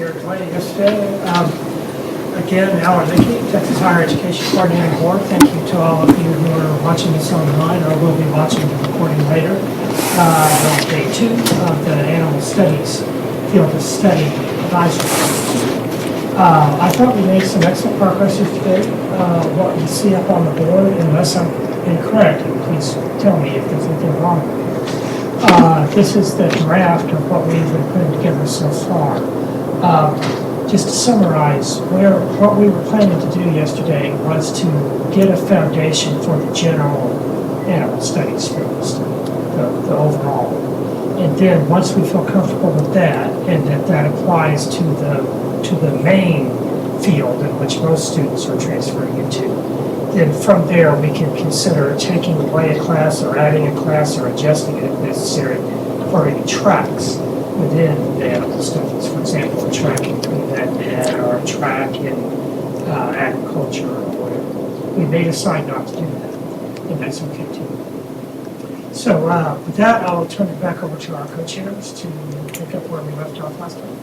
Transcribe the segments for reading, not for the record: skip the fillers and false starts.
here joining us today. Again, Alan Mickey, Texas Higher Education Coordinating Board. Thank you to all of you who are watching this online or will be watching the recording later. On day 2 of the Animal Studies Field of Study Advisory. I thought we made some excellent progress yesterday. What you see up on the board, unless I'm incorrect, and please tell me if there's anything wrong. This is the draft of what we've been putting together so far. Just to summarize, what we were planning to do yesterday was to get a foundation for the general animal studies field of study, the overall. And then once we feel comfortable with that, and that applies to the main field in which most students are transferring into, then from there we can consider taking away a class or adding a class or adjusting it if necessary for any tracks within the animal studies. For example, a track in vet or a track in agriculture or whatever. We may decide not to do that, and that's okay too. So with that, I'll turn it back over to our co-chairs to pick up where we left off last time.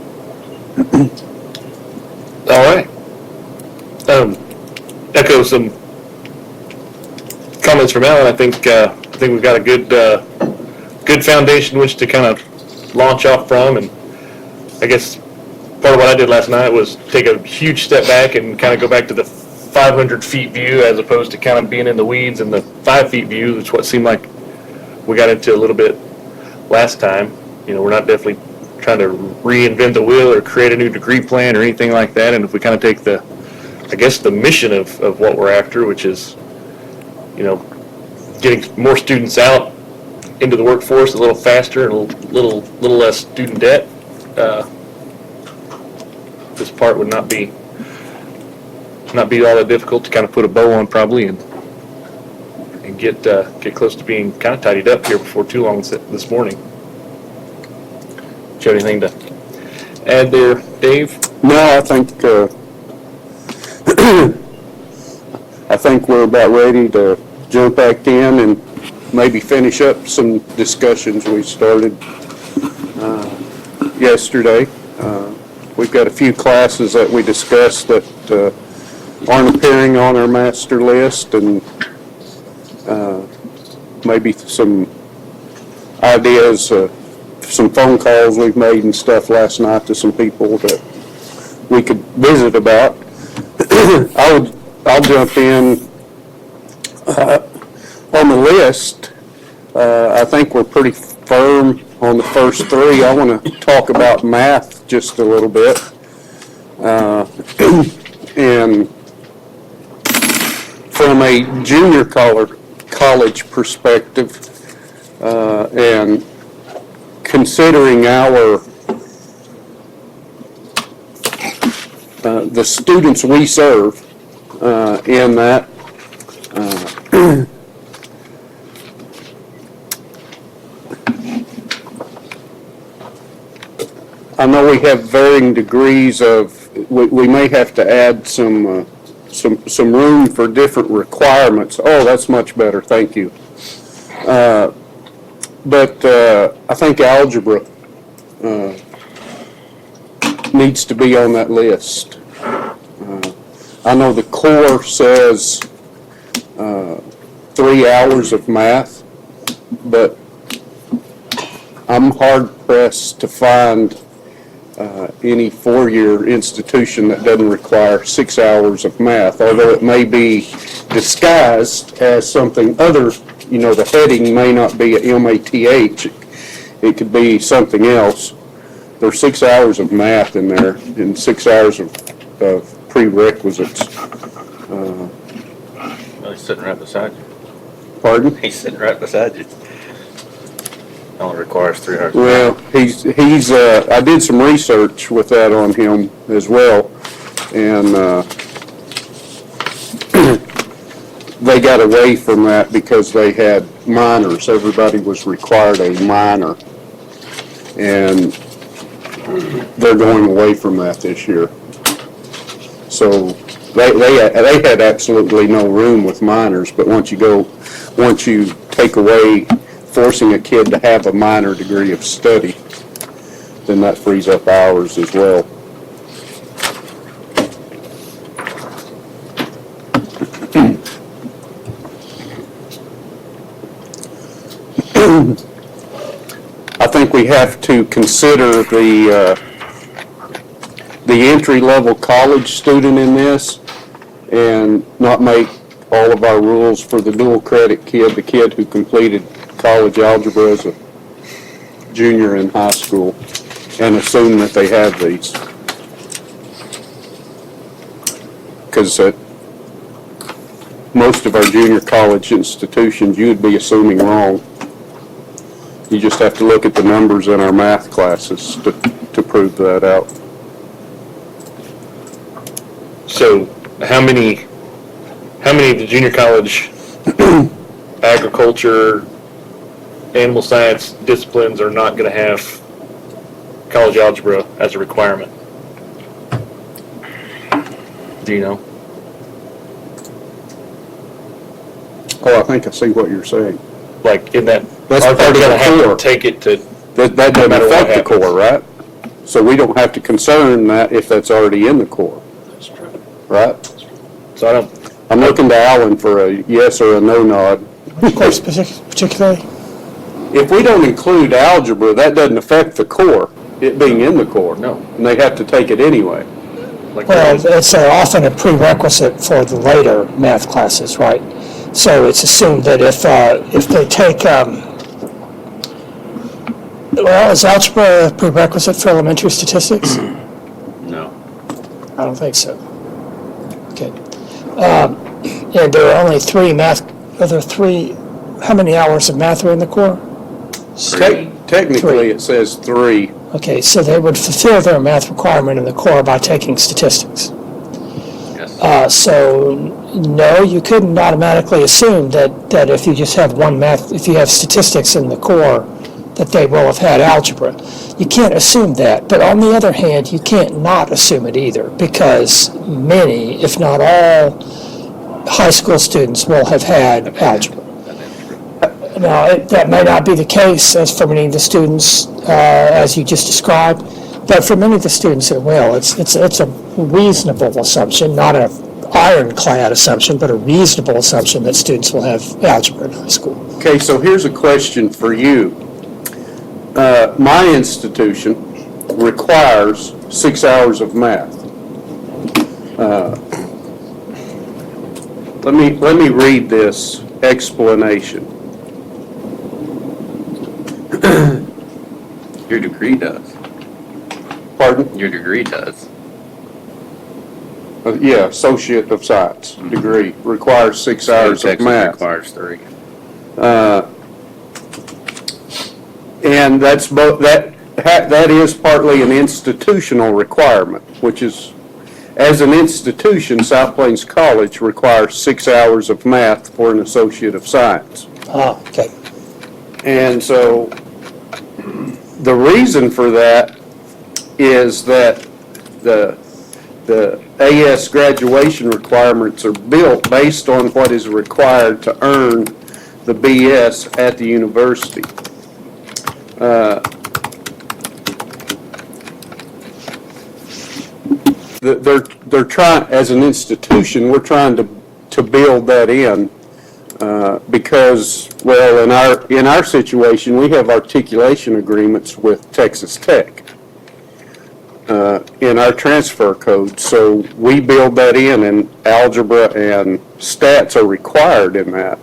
All right. Echo some comments from Alan. I think we've got a good foundation which to kind of launch off from, and I guess part of what I did last night was take a huge step back and kind of go back to the 500 feet view as opposed to kind of being in the weeds and the 5 feet view, which what seemed like we got into a little bit last time. You know, we're not definitely trying to reinvent the wheel or create a new degree plan or anything like that. And if we kind of take the mission of what we're after, which is, you know, getting more students out into the workforce a little faster and a little less student debt, this part would not be all that difficult to kind of put a bow on probably and get close to being kind of tidied up here before too long this morning. Do you have anything to add there, Dave? No, I think we're about ready to jump back in and maybe finish up some discussions we started yesterday. We've got a few classes that we discussed that aren't appearing on our master list, and maybe some ideas, some phone calls we've made and stuff last night to some people that we could visit about. I'll jump in on the list. I think we're pretty firm on the first 3. I want to talk about math just a little bit. And from a junior college perspective, and considering the students we serve in that, I know we have varying degrees of, we may have to add some room for different requirements. Oh, that's much better, thank you. But I think algebra needs to be on that list. I know the core says 3 hours of math, but I'm hard pressed to find any 4-year institution that doesn't require 6 hours of math, although it may be disguised as something other. You know, the heading may not be a MATH. It could be something else. There's 6 hours of math in there and 6 hours of prerequisites. Well, he's sitting right beside you. Pardon? He's sitting right beside you. Only requires 3 hours. Well, he's. I did some research with that on him as well, and they got away from that because they had minors. Everybody was required a minor, and they're going away from that this year. So they had absolutely no room with minors. But once you take away forcing a kid to have a minor degree of study, then that frees up hours as well. I think we have to consider the entry-level college student in this and not make all of our rules for the dual credit kid, the kid who completed college algebra as a junior in high school, and assume that they have these. Because at most of our junior college institutions, you would be assuming wrong. You just have to look at the numbers in our math classes to prove that out. So how many of the junior college agriculture, animal science disciplines are not going to have college algebra as a requirement? Do you know? Oh, I think I see what you're saying. Like in that, That's are they part of going the to have core. to take it to? That doesn't matter what affect the happens. core, right? So we don't have to concern that if that's already in the core, right? So I don't. I'm looking to Alan for a yes or a no nod. Which course particularly? If we don't include algebra, that doesn't affect the core, it being in the core. No. And they have to take it anyway. Like Well, it's often a prerequisite for the later math classes, right? So it's assumed that if they take, well, is algebra a prerequisite for elementary statistics? No. I don't think so. Okay. And there are only how many hours of math are in the core? Technically, Three. it says 3. Okay, so they would fulfill their math requirement in the core by taking statistics. Yes. So no, you couldn't automatically assume that if you just have if you have statistics in the core, that they will have had algebra. You can't assume that, but on the other hand, you can't not assume it either, because many, if not all, high school students will have had algebra. Now, that may not be the case as for many of the students, as you just described, but for many of the students it will. It's a reasonable assumption, not an ironclad assumption, but a reasonable assumption that students will have algebra in high school. Okay, so here's a question for you. My institution requires 6 hours of math. Let me read this explanation. Your degree does. Pardon? Your degree does. Yeah, Associate of Science degree requires 6 hours of Texas math. requires 3. And that's both, that is partly an institutional requirement, which is, as an institution, South Plains College requires 6 hours of math for an Associate of Science. Oh, okay. And so the reason for that is that the AS graduation requirements are built based on what is required to earn the BS at the university. They're trying, as an institution, we're trying to build that in. Because, well, in our situation, we have articulation agreements with Texas Tech in our transfer code. So we build that in, and algebra and stats are required in that.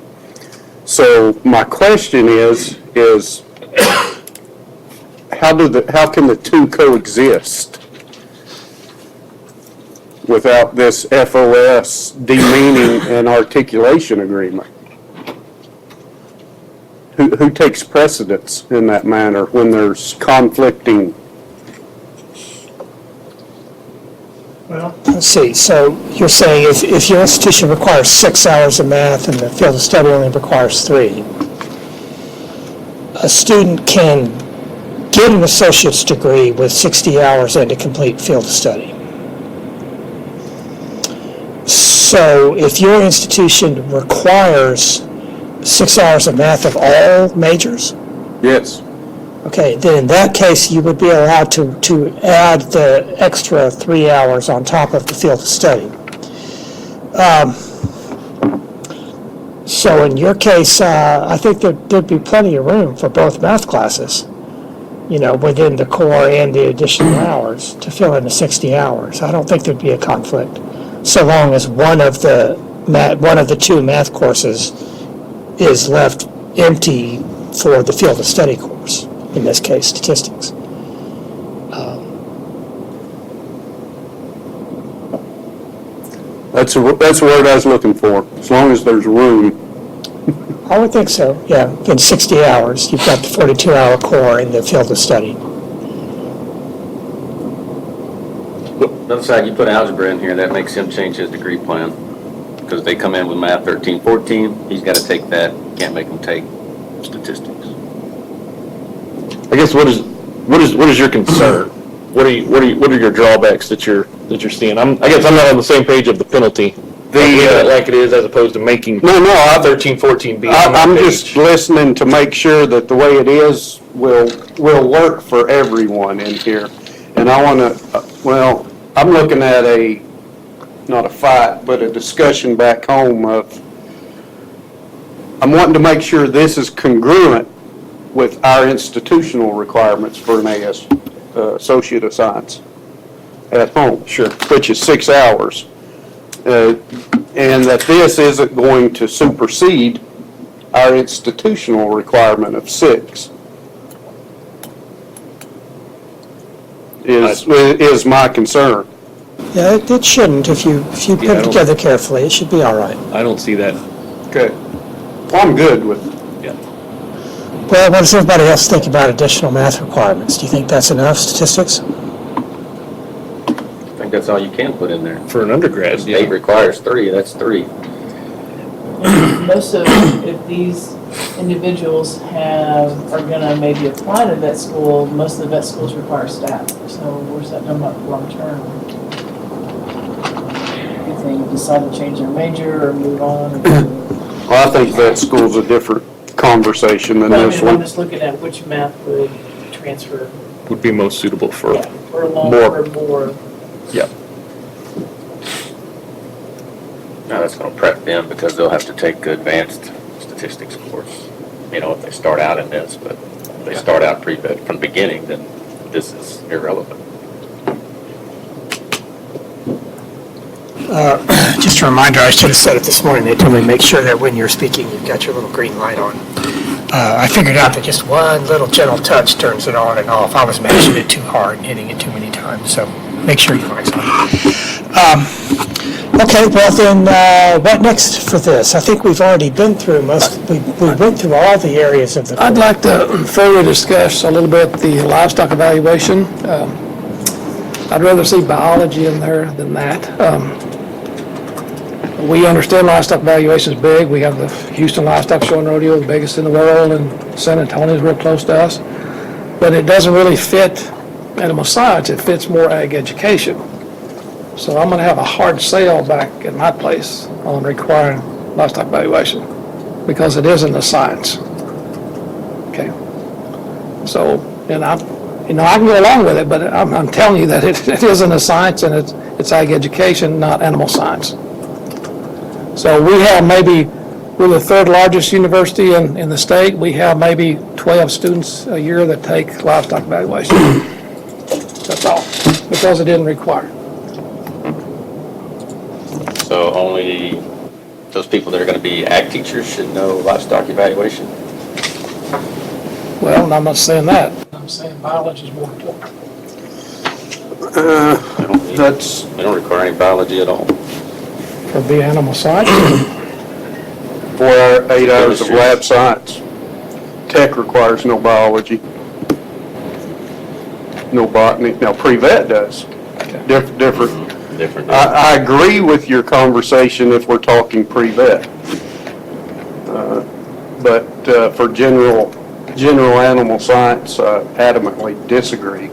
So my question is how can the two coexist without this FOS demeaning an articulation agreement? Who takes precedence in that manner when there's conflicting? Well, Let's see, so you're saying if your institution requires 6 hours of math and the field of study only requires 3, a student can get an associate's degree with 60 hours and a complete field of study. So if your institution requires 6 hours of math of all majors, Yes. okay, then in that case, you would be allowed to add the extra 3 hours on top of the field of study. So in your case, I think there'd be plenty of room for both math classes, within the core and the additional hours to fill in the 60 hours. I don't think there'd be a conflict, so long as one of the two math courses is left empty for the field of study course, in this case, statistics. That's the word I was looking for, as long as there's room. I would think so, yeah. In 60 hours, you've got the 42-hour core in the field of study. The other side, you put algebra in here, that makes him change his degree plan. Because they come in with math 13, 14, he's got to take that, can't make him take statistics. I guess what is your concern? What are your drawbacks that you're seeing? I guess I'm not on the same page of the penalty. Like it is as opposed to making No, 13, 14 be. I'm just listening to make sure that the way it is will work for everyone in here. And I want to, I'm looking at not a fight, but a discussion back home of, I'm wanting to make sure this is congruent with our institutional requirements for an Associate of Science at home. Sure. Which is 6 hours. And that this isn't going to supersede our institutional requirement of 6. Is my concern. Yeah, it shouldn't. If you put it together carefully, it should be all right. I don't see that. Okay. Well, I'm good with it. Well, what does everybody else think about additional math requirements? Do you think that's enough, statistics? I think that's all you can put in there. For an undergrad, State requires 3, that's 3. Most of, if these individuals are gonna maybe apply to vet school, most of the vet schools require staff. So we're setting them up long term. If they decide to change their major or move on. Well, I think that school's a different conversation than this I'm one. just looking at which math would transfer. would be most suitable for For longer or more. Yeah. Now that's going to prep them because they'll have to take the advanced statistics course, if they start out in this, but if they start out pre-vet from the beginning, then this is irrelevant. Just a reminder, I should have said it this morning. They told me make sure that when you're speaking, you've got your little green light on. I figured out that just one little gentle touch turns it on and off. I was mashing it too hard and hitting it too many times, so make sure your light's on. Okay, well then, what next for this? I think we've already been through we went through all the areas of the. I'd like to further discuss a little bit the livestock evaluation. I'd rather see biology in there than that. We understand livestock evaluation is big. We have the Houston Livestock Show and Rodeo, the biggest in the world, and San Antonio is real close to us. But it doesn't really fit animal science. It fits more ag education. So I'm going to have a hard sale back at my place on requiring livestock evaluation because it isn't a science. Okay. So, and I can go along with it, but I'm telling you that it isn't a science, and it's ag education, not animal science. So we're the third largest university in the state. We have maybe 12 students a year that take livestock evaluation. That's all, because it didn't require. So only those people that are going to be ag teachers should know livestock evaluation? Well, I'm not saying that. I'm saying biology is more important. We don't require any biology at all. For the animal science? 4 8 hours of lab science. Tech requires no biology. No botany. Now, pre-vet does. Different. I agree with your conversation if we're talking pre-vet. But for general animal science, adamantly disagree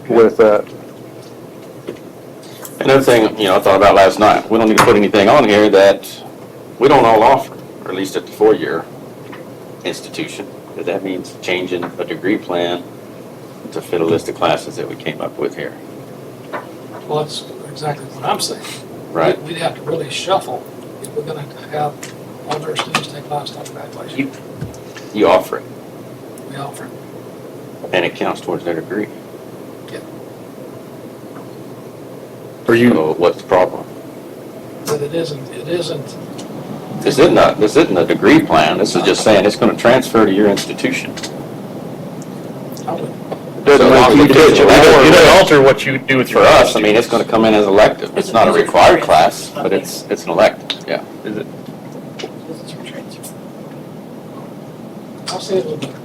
with that. Another thing, I thought about last night, we don't need to put anything on here that we don't all offer, or at least at the 4-year institution. Because that means changing a degree plan to fit a list of classes that we came up with here. Well, that's exactly what I'm saying. Right. We'd have to really shuffle if we're gonna have all of our students take livestock evaluation. You offer it, We offer it. and it counts towards their degree. Are you, So what's the problem? But it isn't, This isn't a degree plan. This is just saying it's gonna transfer to your institution. I would, Doesn't So long make as you it pitch fits it your more. you don't alter what you do with For your us, I mean, it's gonna come in as elective. It's not a required class, but it's an elective, yeah. Is it? This is your transfer. I'll say it a little bit.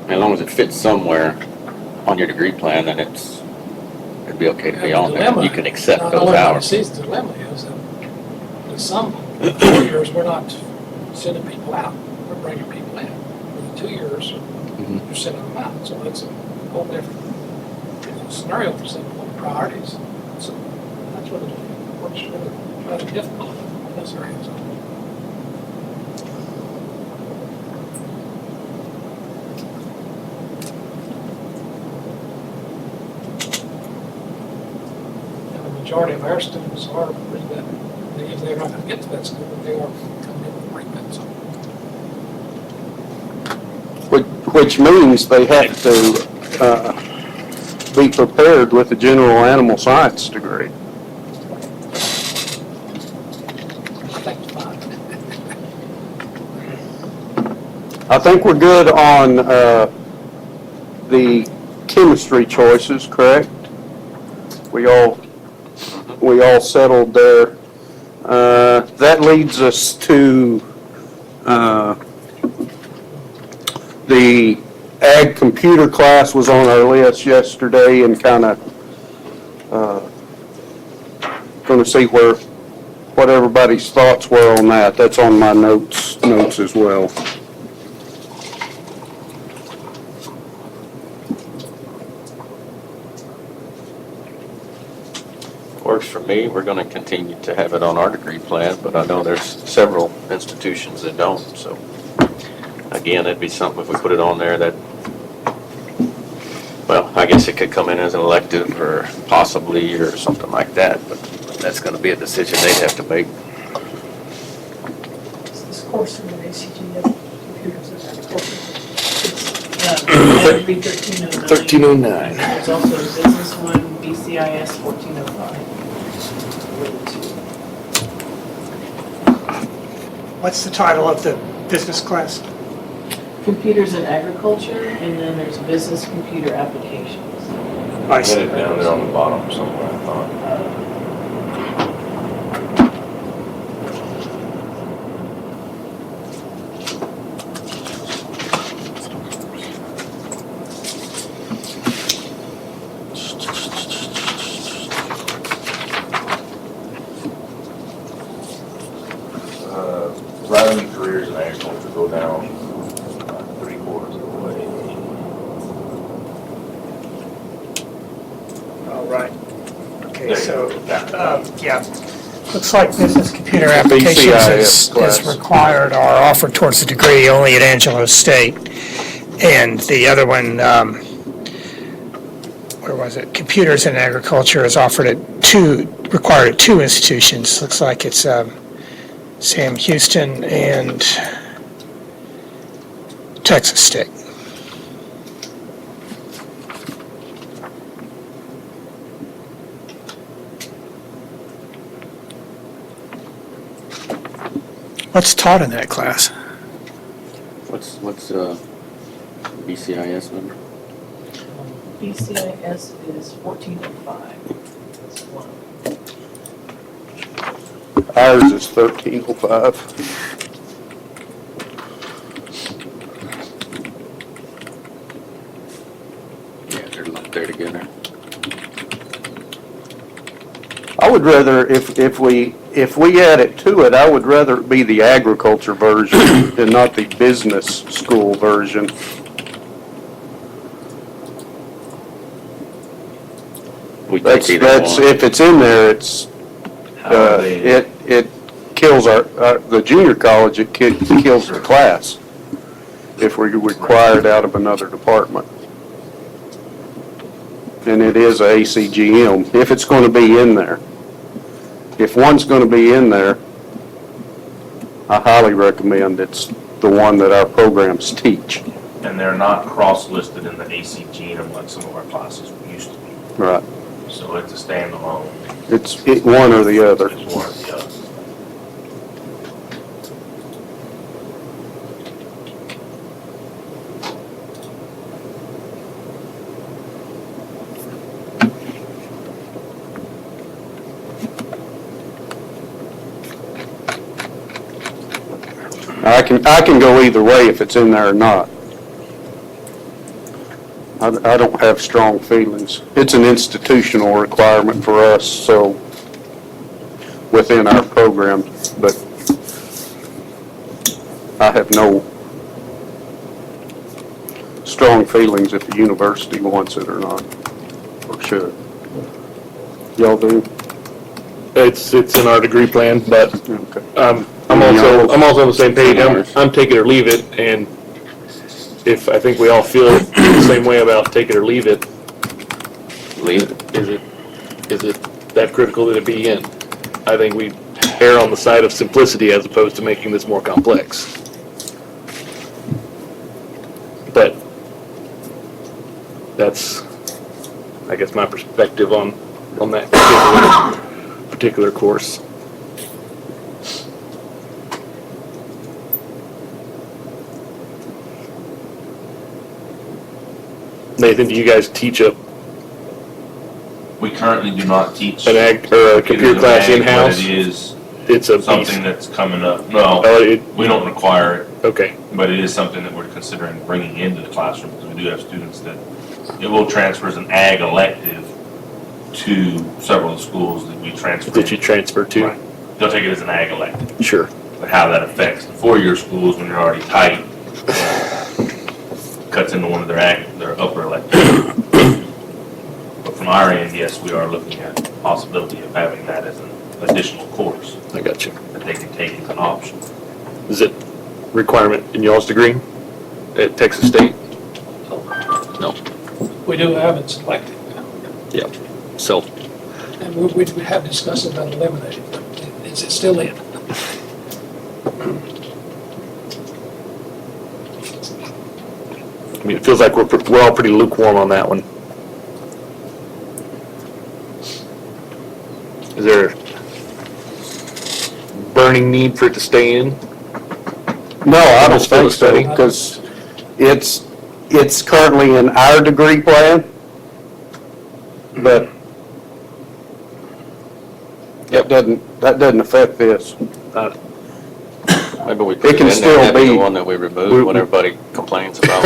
As long as it fits somewhere on your degree plan, then it'd be okay to be on there. You can accept Not those only about hours. the season, the dilemma is that in some 4 years, we're not sending people out, we're bringing people in. In the 2 years, you're sending them out, so it's a whole different scenario for some people, priorities. So that's what what's really rather difficult in this area. So and the majority of our students are pretty good. If they're not gonna get to that school, they are coming in with pretty good, so. Which means they have to be prepared with a general animal science degree. I think it's fine. I think we're good on the chemistry choices, correct? We all settled there. That leads us to the ag computer class was on our list yesterday, and kind of going to see what everybody's thoughts were on that. That's on my notes as well. Works for me. We're gonna continue to have it on our degree plan, but I know there's several institutions that don't, so. Again, it'd be something if we put it on there that, well, I guess it could come in as an elective or possibly or something like that, but that's gonna be a decision they'd have to make. This course in the ACG, computers and agriculture. That'd be 1309. 1309. There's also a business one, BCIS 1405. What's the title of the business class? Computers in agriculture, and then there's business computer applications. I see. Had it down there on the bottom somewhere, I thought. Rising careers in agriculture go down 3/4 of the way. Oh, right. Okay, There so, you go. yeah. Looks like business computer BCIS applications class. is required or offered towards the degree only at Angelo State. And the other one, where was it? Computers in agriculture is offered at required at 2 institutions. Looks like it's Sam Houston and Texas State. What's taught in that class? What's BCIS number? BCIS is 1405. That's one. Ours is 1305. Yeah, they're lumped there together. I would rather, if we add it to it, I would rather it be the agriculture version and not the business school version. We take either That's, one. if it's in there, it's, How are they, it kills the junior college, it kills the class if we require it out of another department. and it is a ACGM, if it's gonna be in there. If one's gonna be in there, I highly recommend it's the one that our programs teach. And they're not cross-listed in the ACGM like some of our classes used to be. Right. So it's a standalone, It's one or the other. it's one or the other. I can go either way if it's in there or not. I don't have strong feelings. It's an institutional requirement for us, so, within our program, but I have no strong feelings if the university wants it or not, or should. Y'all do? It's in our degree plan, but Okay. I'm also on the same page. I'm take it or leave it, and if I think we all feel the same way about take it or leave it, Leave it. is it that critical that it be in? I think we err on the side of simplicity as opposed to making this more complex. But that's, I guess, my perspective on that particular course. Nathan, do you guys teach We currently do not teach. an ag or a computer class ag, in-house? But it is It's a something that's coming up. No, Oh, we don't require it, okay, but it is something that we're considering bringing into the classroom, because we do have students that, it will transfer as an ag elective to several of the schools that we transfer. that you transfer to? Right. They'll take it as an ag elective, Sure. but how that affects the four-year schools when you're already tight, cuts into one of their upper electives. But from our end, yes, we are looking at the possibility of having that as an additional course I got you. that they can take as an option. Is it requirement in y'all's degree at Texas State? No. We do have it selected, Yeah. So, and we have discussed about eliminating it. Is it still in? I mean, it feels like we're all pretty lukewarm on that one. Is there a burning need for it to stay in? No, I don't Almost full think of so, study. because it's currently in our degree plan, but that doesn't affect this. Maybe we It put it can in still there, having be- the one that we removed when everybody complains about.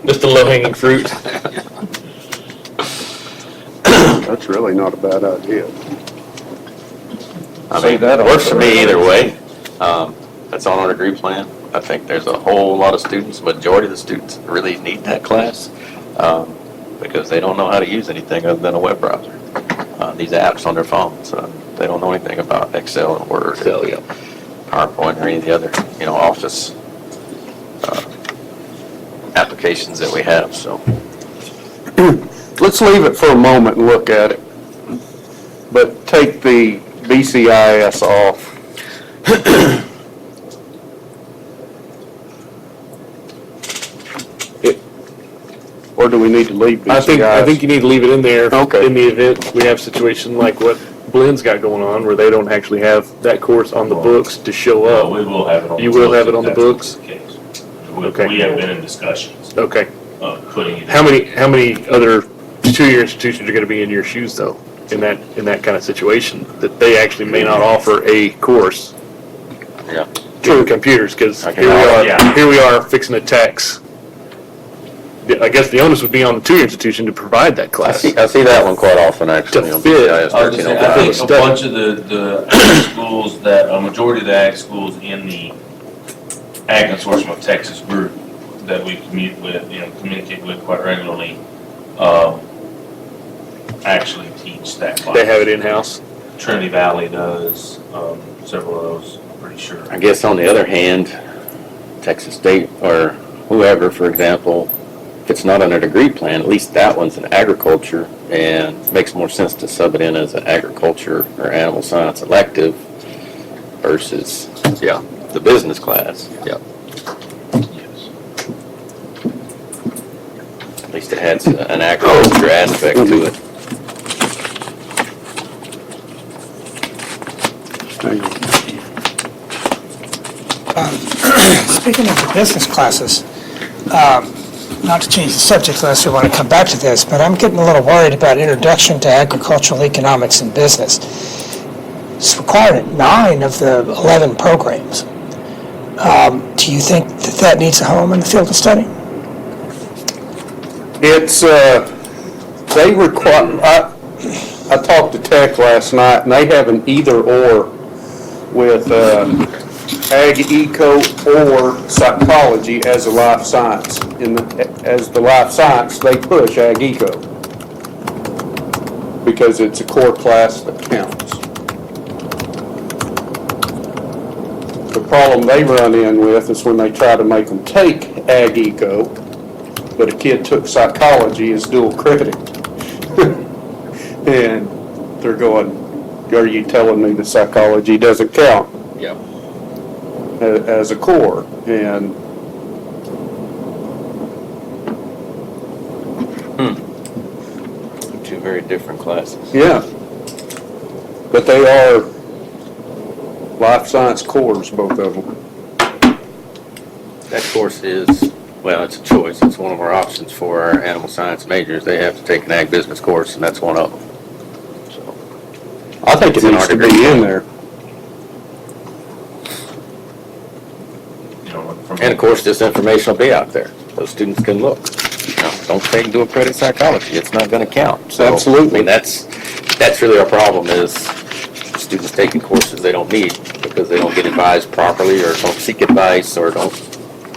Just a low-hanging fruit. That's really not a bad idea. I Say mean, that it works for also. me either way. That's on our degree plan. I think there's a whole lot of students, majority of the students really need that class, because they don't know how to use anything other than a web browser. These apps on their phones, they don't know anything about Excel and Word, So, yeah. PowerPoint, or any of the other, Office applications that we have, so. Let's leave it for a moment and look at it, but take the BCIS off. Or do we need to leave BCIS? I think you need to leave it in there. Okay. In the event we have a situation like what Blenn's got going on, where they don't actually have that course on the books to show Well, up. we will have it on the books. You will have it on the if books? that's the case. Okay. We have been in discussions Okay. of putting it. How many other two-year institutions are gonna be in your shoes, though, in that kind of situation, that they actually may not offer a course Yeah. in computers, because Okay. Yeah. here we are fixing a tax. I guess the onus would be on the two-year institution to provide that I class. see that one quite often, actually, on fit. BCIS I was just saying, I 1305. think a bunch of the ag schools a majority of the ag schools in the Ag Consortium of Texas group that we communicate with quite regularly, actually teach that class. They have it in-house. Trinity Valley does, several of those, I'm pretty sure. I guess on the other hand, Texas State or whoever, for example, if it's not on a degree plan, at least that one's in agriculture, and makes more sense to sub it in as an agriculture or animal science elective versus, yeah, the business class. Yep. At least it has an agriculture aspect to it. Hang on. Speaking of the business classes, not to change the subject unless we want to come back to this, but I'm getting a little worried about Introduction to Agricultural Economics and Business. It's required at 9 of the 11 programs. Do you think that that needs a home in the field of study? It's, they require, I talked to Tech last night, and they have an either/or with ag eco or psychology as a life science. As the life science, they push ag eco because it's a core class that counts. The problem they run in with is when they try to make them take ag eco, but a kid took psychology as dual credit. And they're going, are you telling me the psychology doesn't count? Yeah. As a core? And Two very different classes. yeah, but they are life science cores, both of them. That course is, well, it's a choice. It's one of our options for our animal science majors. They have to take an ag business course, and that's one of them. So, I think it It's in needs our to be degree. in there. You know, from. and of course, this information will be out there. Those students can look. Don't take dual credit psychology. It's not going to count. So, Absolutely. I mean, that's really our problem is students taking courses they don't need because they don't get advised properly or don't seek advice or don't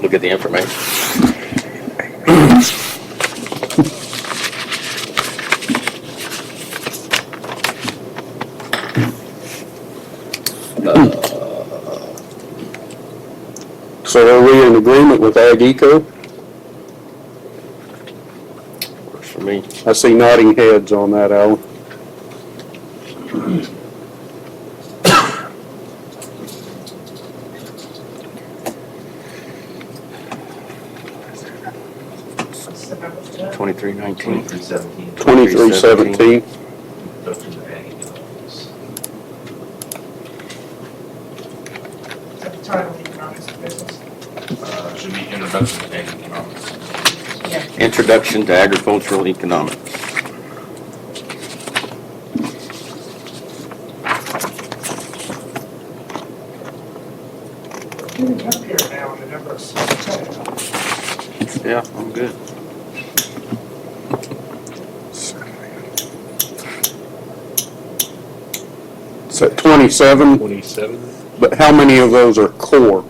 look at the information. So are we in agreement with ag eco? Works for me. I see nodding heads on that, Alan. What's the number for that? 2319. 2317. 2317. Introduction to Ag Economics. Is that the title of Economics and Business? Should be Introduction to Ag Economics. Yeah. Introduction to Agricultural Economics. Getting up here now in the number of subjects. Yeah, I'm good. It's at 27, 27. but how many of those are core?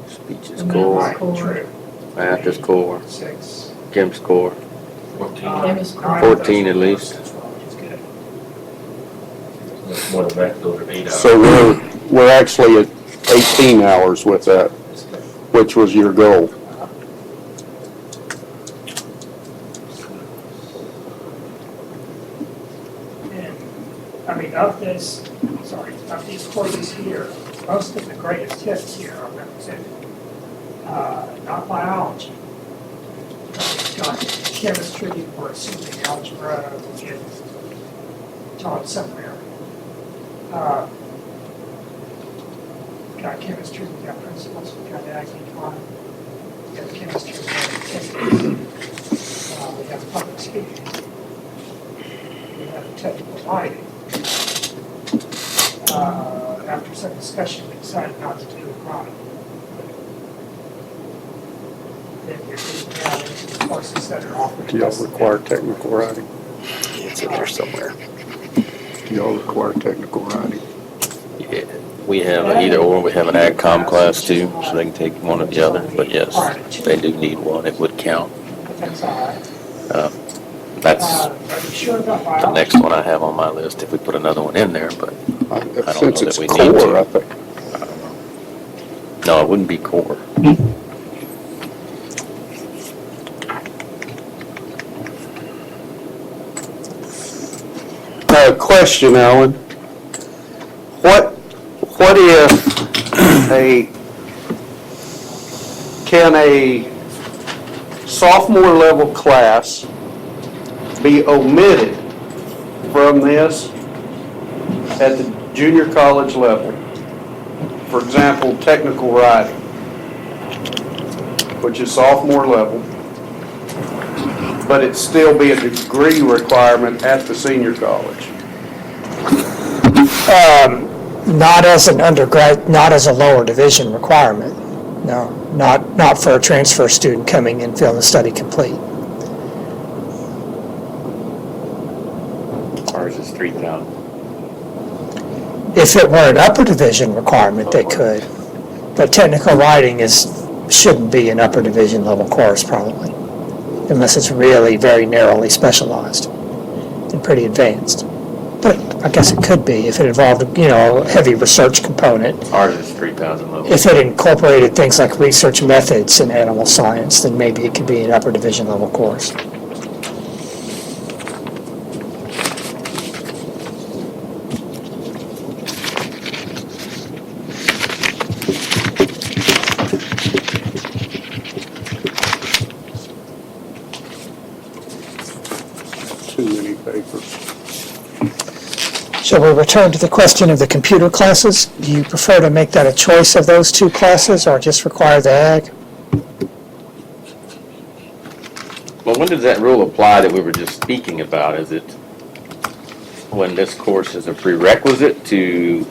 Speech is Right, core, true. math is core, 6. chem's core. 14. Chemist core. 14 at least. Which is good. More than that, those are 8 hours. So we're actually at 18 hours with that, which was your goal. And, I mean, of these courses here, most of the greatest hits here are represented, not biology. It's got chemistry, we're assuming algebra, we get taught somewhere. We've got chemistry, we've got principles, we've got ag econ, we have chemistry, we have physics, we have public speaking. We have technical writing. After some discussion, we decided not to do agronomy. Then you're getting down into the courses that are offered. Do y'all require technical writing? It's in there somewhere. Do y'all require technical writing? Yeah, we have an either or, we have an ag com class too, so they can take one or the other, but yes, they do need one, it would count. But that's all right. That's Are you sure about the biology? next one I have on my list, if we put another one in there, but don't know Since that it's we need to. core, I think. I don't know. No, it wouldn't be core. Question, Alan. What if can a sophomore level class be omitted from this at the junior college level? For example, technical writing, which is sophomore level, but it still be a degree requirement at the senior college? Not as an undergrad, not as a lower division requirement. No, not for a transfer student coming and feeling the study complete. Ours is 3,000. If it were an upper division requirement, they could. But technical writing shouldn't be an upper division level course probably, unless it's really very narrowly specialized and pretty advanced. But I guess it could be if it involved, a heavy research component. Ours is 3,000 level. If it incorporated things like research methods in animal science, then maybe it could be an upper division level course. Too many papers. Shall we return to the question of the computer classes? Do you prefer to make that a choice of those two classes or just require the ag? Well, when does that rule apply that we were just speaking about? Is it when this course is a prerequisite to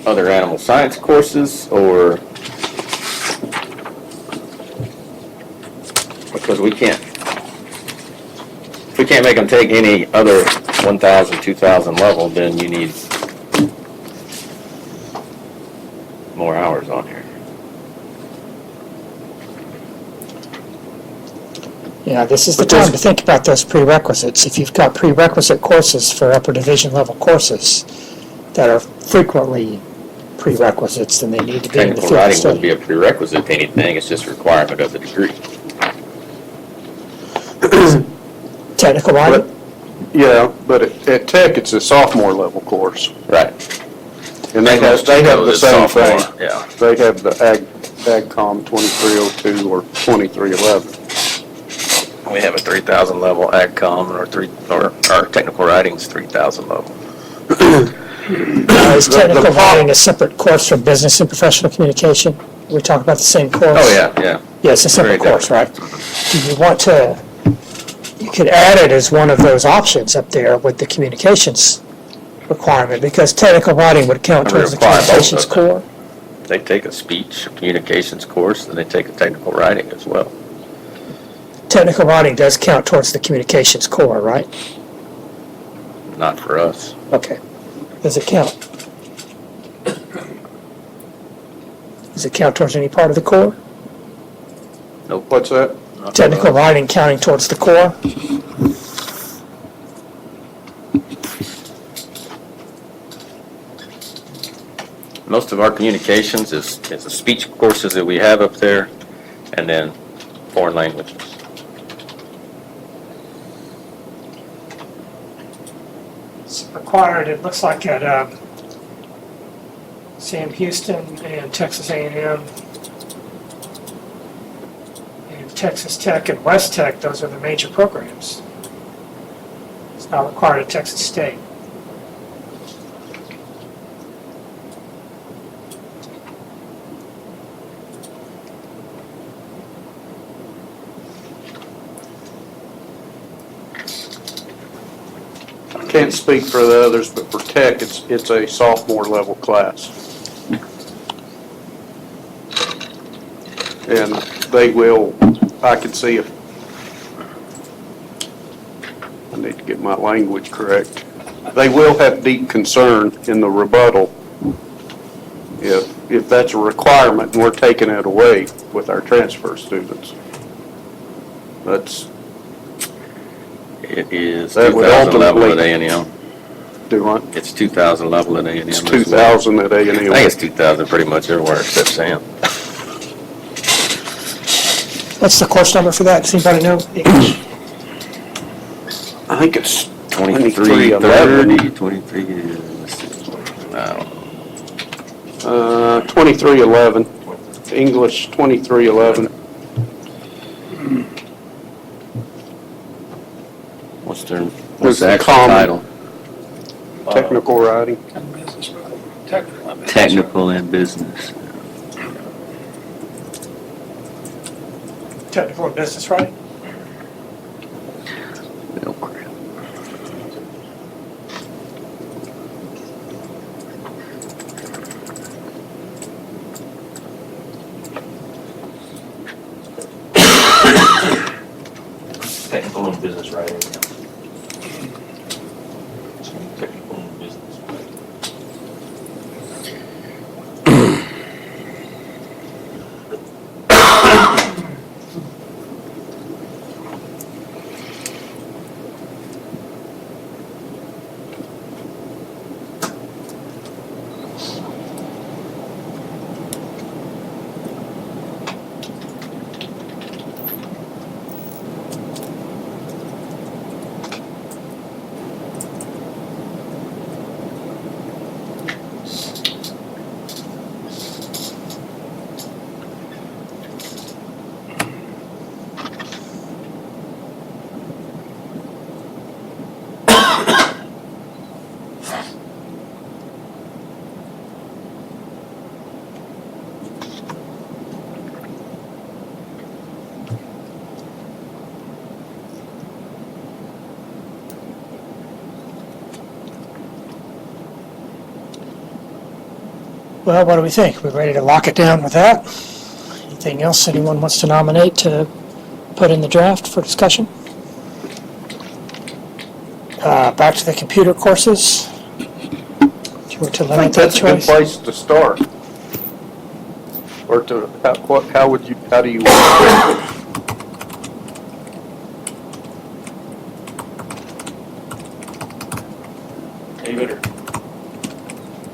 other animal science courses, or because we can't make them take any other 1,000, 2,000 level, then you need more hours on here. Yeah, this is the time to think about those prerequisites. If you've got prerequisite courses for upper division level courses that are frequently prerequisites, then they need to be in the Technical field writing wouldn't study. be a prerequisite to anything, it's just a requirement of the degree. Technical writing? Yeah, but at Tech, it's a sophomore level course. Right. And they have the same thing. Yeah. They have the AgCom 2302 or 2311. We have a 3,000 level AgCom or our technical writing's 3,000 level. Is technical writing a separate course from business and professional communication? We talk about the same course? Oh, yeah. Yeah, it's a separate Very course, right? Do you want to, you could add it as one of those options up there with the communications requirement, because technical writing would count It would towards the require both communications of them. core. They take a speech communications course, and they take a technical writing as well. Technical writing does count towards the communications core, right? Not for us. Okay. Does it count? Does it count towards any part of the core? What's that? Not for Technical us. writing counting towards the core? Most of our communications is the speech courses that we have up there, and then foreign languages. It's required, it looks like at Sam Houston and Texas A&M and Texas Tech and West Tech, those are the major programs. It's not required at Texas State. Can't speak for the others, but for Tech, it's a sophomore level class. And they will, I can see if, I need to get my language correct. They will have deep concern in the rebuttal if that's a requirement and we're taking it away with our transfer students. It is That would 2,000 level at ultimately- A&M. Do what? It's 2,000 level at A&M. It's as well. 2,000 at I think A&M. it's 2,000 pretty much everywhere except Sam. What's the course number for that? Does anybody know? think it's 2330, 2311. 23, let's see. No. 2311. English 2311. What's their, It's what's the a actual common- title? Technical writing. And business writing. Technical and business. Technical and business. Technical and business writing? Oh, crap. Technical and business writing. Technical and business writing. Well, what do we think? We ready to lock it down with that? Anything else anyone wants to nominate to put in the draft for discussion? Back to the computer courses. If you were to I think limit that that's a good choice. place to start. Or to, how would you, how do you? You better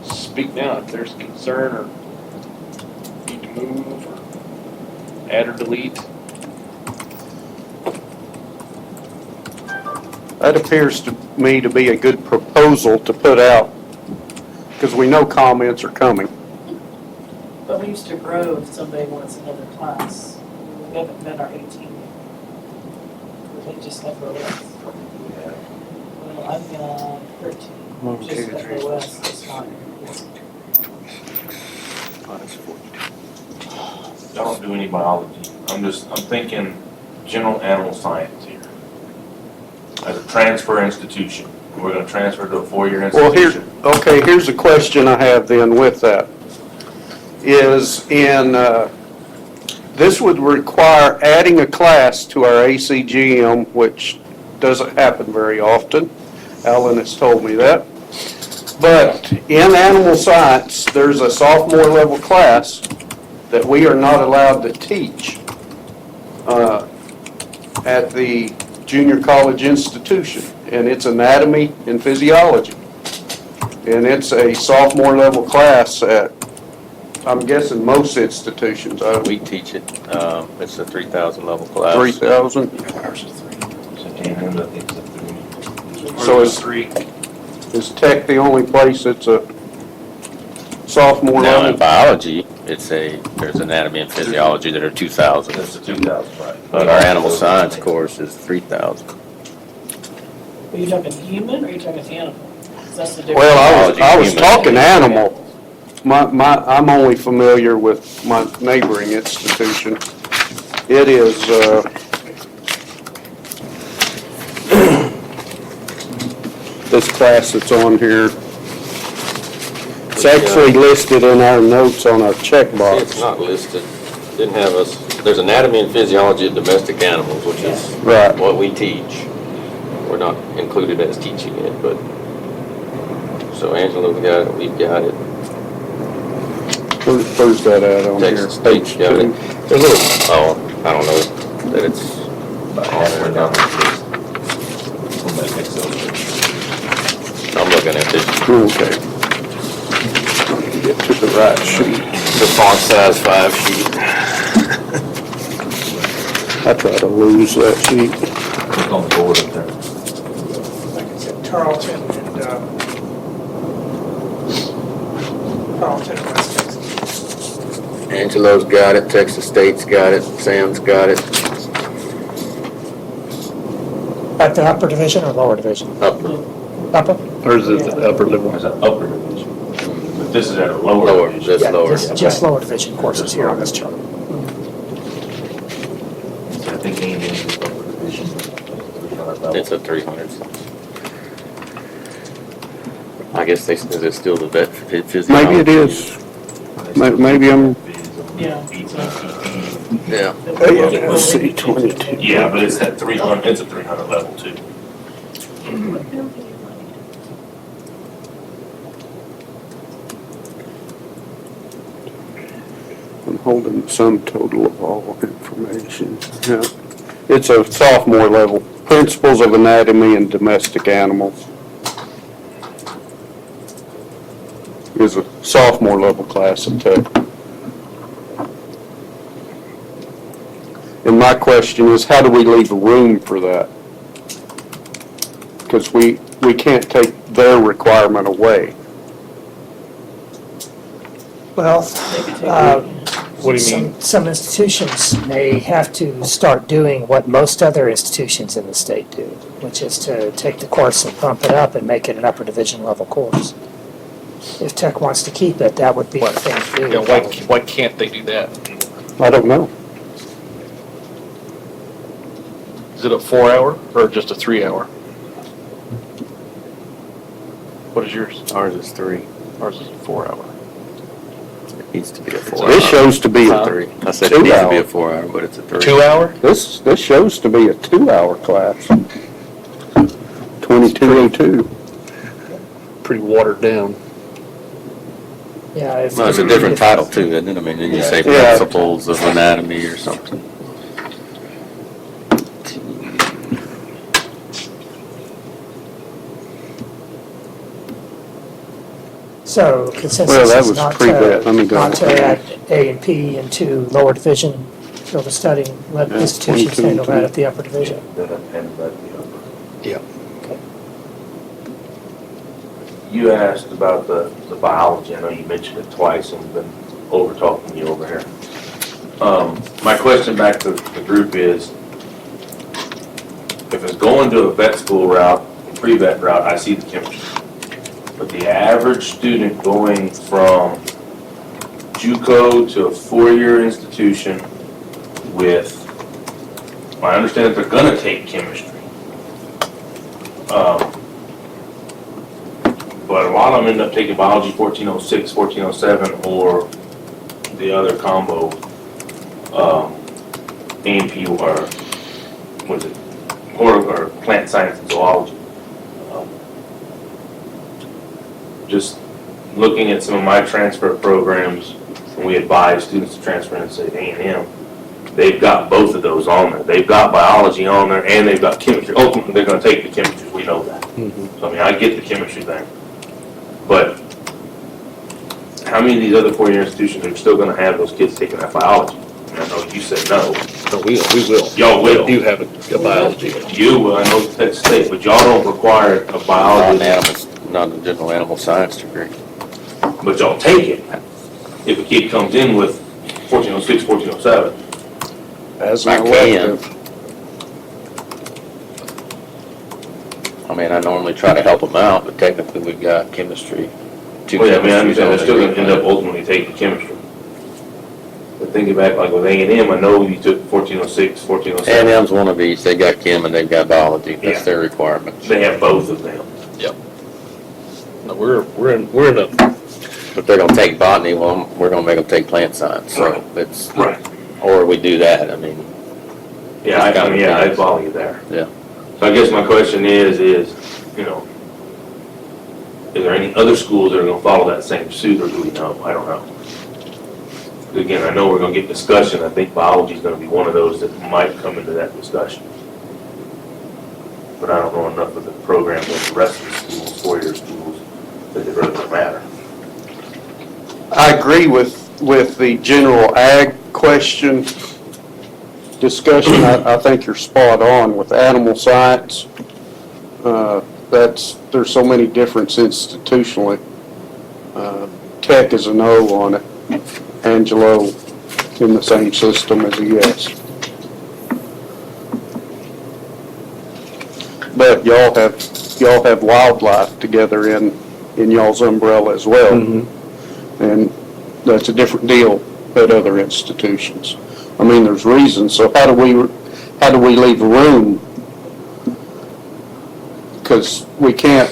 speak now if there's concern or need to move or add or delete. That appears to me to be a good proposal to put out, because we know comments are coming. But we used to grow if somebody wants another class. We haven't met our 18 yet. They just FOS. Well, I've got 13. Just FOS, it's not. I don't do any biology. I'm thinking general animal science here. As a transfer institution, we're gonna transfer to a 4-year Well, institution. here's a question I have then with that. This would require adding a class to our ACGM, which doesn't happen very often. Alan has told me that. But in animal science, there's a sophomore level class that we are not allowed to teach at the junior college institution, and it's anatomy and physiology. And it's a sophomore level class at, I'm guessing, most institutions. We teach it, it's a 3,000 level class. 3,000. Ours is 3. And I think it's a 3. So is Is Tech the only place that's a sophomore Now in level? biology, there's anatomy and physiology that are 2,000. That's the 2,000, right? But our animal science course is 3,000. Are you talking human or are you talking animal? 'Cause that's the difference. Well, I was Human. talking animal. I'm only familiar with my neighboring institution. It is, this class that's on here, it's actually listed in our notes on our It's checkbox. not listed, didn't have us, there's anatomy and physiology of domestic animals, which is Right. what we teach. We're not included as teaching it, but, so Angela, we've got it. Where's that at on here? Texas State's got it. There's a little, I don't know, that it's Halfway down the list. On that Excel spreadsheet. I'm looking at this, Okay. Get to the right sheet. the font size 5 sheet. I try to lose that sheet. Click on the board up there. Tarleton and Tarleton and West Texas. Angelo's got it, Texas State's got it, Sam's got it, At the upper division or lower division? upper, Upper? Or is it the upper level? As an upper division. But this is at a lower lower, division. just Yeah, lower. just lower division courses here on this chart. So I think A&M is upper division. It's a 300. I guess they, is it still the vet physiology? Maybe it is. Maybe I'm, Yeah. Yeah. ASC 22. Yeah, but it's at 300, it's a 300 level too. I'm holding the sum total of all information. Yeah. It's a sophomore level, Principles of Anatomy and Domestic Animals. Is a sophomore level class at Tech. And my question is, how do we leave room for that? Because we can't take their requirement away. Well, What do you mean? some institutions may have to start doing what most other institutions in the state do, which is to take the course and bump it up and make it an upper division level course. If Tech wants to keep it, that would be the thing to do. Yeah, why can't they do that? I don't know. Is it a 4-hour or just a 3-hour? What is yours? Ours is 3. Ours is a 4-hour. It needs to be a 4-hour. This shows to be a a 3. I said it needs to be a 2-hour. 4-hour, but it's a 3. 2-hour? This shows to be a 2-hour class. 2202. Pretty watered down. Yeah, if. No, it's a different title too, isn't it? I mean, then you say Yeah. Principles of Anatomy or something. So Well, consensus that is was not pre-vet. Let me to, go. not to add A and P into lower division field of study, let Yeah, institutions 22, handle that at the upper division. Yeah. You asked about the biology. I know you mentioned it twice and we've been over talking you over here. My question back to the group is, if it's going to a vet school route, pre-vet route, I see the chemistry. But the average student going from JUCO to a 4-year institution with, I understand that they're gonna take chemistry. But a lot of them end up taking biology 1406, 1407, or the other combo, A&P or, what is it, or plant science and zoology. Just looking at some of my transfer programs, when we advise students to transfer into, say, A&M, they've got both of those on there. They've got biology on there and they've got chemistry. Ultimately, they're gonna take the chemistry, we know that. So, I mean, I get the chemistry thing. But how many of these other 4-year institutions are still gonna have those kids taking that biology? And I know you said no. No, we will. Y'all will. You have a biology. You will, I know Texas State, but y'all don't require a biology, Not a general animal science degree. but y'all take it. If a kid comes in with 1406, 1407, As I an can. elective. I mean, I normally try to help them out, but technically we've got chemistry. Two well, yeah, I mean, I chemistries understand, on they're the still gonna degree end up plan. ultimately taking chemistry. But thinking back, like with A&M, I know you took 1406, 1407. A&M's one of each. They've got chem and they've got biology. Yeah. That's their requirements. They have both of them. No, we're in a, But they're gonna take botany, well, we're gonna make them take plant science. So Right. it's, Right. or we do that. I mean, Yeah, I mean, yeah, I follow you there. Yeah. So I guess my question is, you know, is there any other schools that are gonna follow that same suit, or do we know? I don't know. Again, I know we're gonna get discussion. I think biology's gonna be one of those that might come into that discussion. But I don't know enough of the program with the rest of the schools, 4-year schools, that it really doesn't matter. I agree with the general ag question discussion. I think you're spot on with animal science. there's so many differences institutionally. Tech is a no on it. Angelo in the same system as a yes. But y'all have wildlife together in y'all's umbrella as well. And that's a different deal at other institutions. I mean, there's reasons, so how do we leave room? Because we can't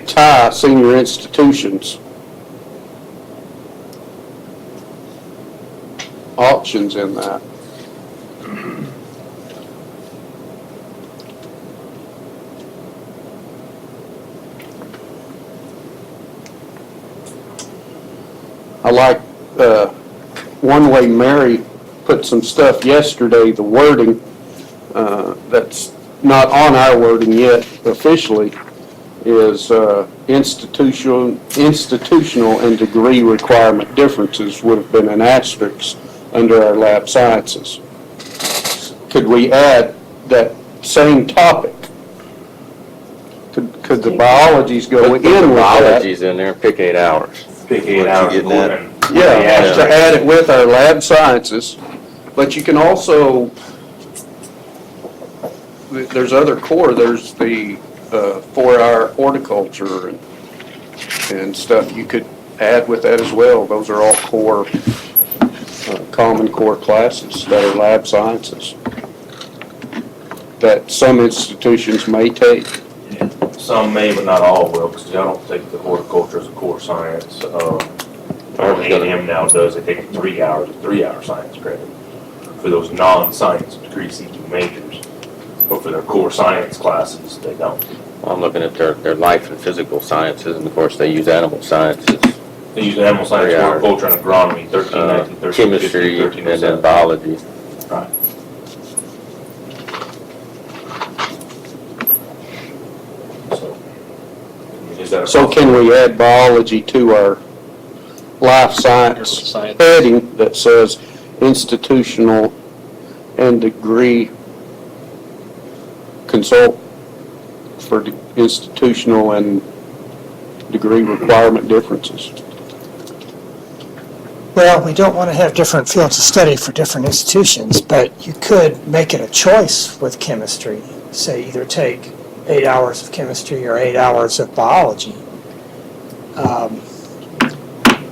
tie senior institutions options in that. I like one way Mary put some stuff yesterday, the wording that's not on our wording yet officially is institutional and degree requirement differences would have been an asterisk under our lab sciences. Could we add that same topic? Could the biologies go in with that? Biology's in there, pick 8 hours. Pick 8 What, you hours. getting that? and- Yeah, to add it with our lab sciences, but you can also, there's other core, there's the 4-hour horticulture and stuff you could add with that as well. Those are all core, common core classes that are lab sciences that some institutions may take. Some may, but not all will, because I don't take the horticulture as a core science. A&M now does, they take 3 hours of 3-hour science credit for those non-science degree seeking majors. But for their core science classes, they don't. I'm looking at their life and physical sciences, and of course, they use animal sciences, They use animal science, 3 hours. horticulture, and agronomy, 13, 19, 13, 15, chemistry, 13, and then biology. Right. So, is that a So can we add biology to our life science heading that says institutional and degree consult for institutional and degree requirement differences? Well, we don't want to have different fields of study for different institutions, but you could make it a choice with chemistry. Say either take 8 hours of chemistry or 8 hours of biology.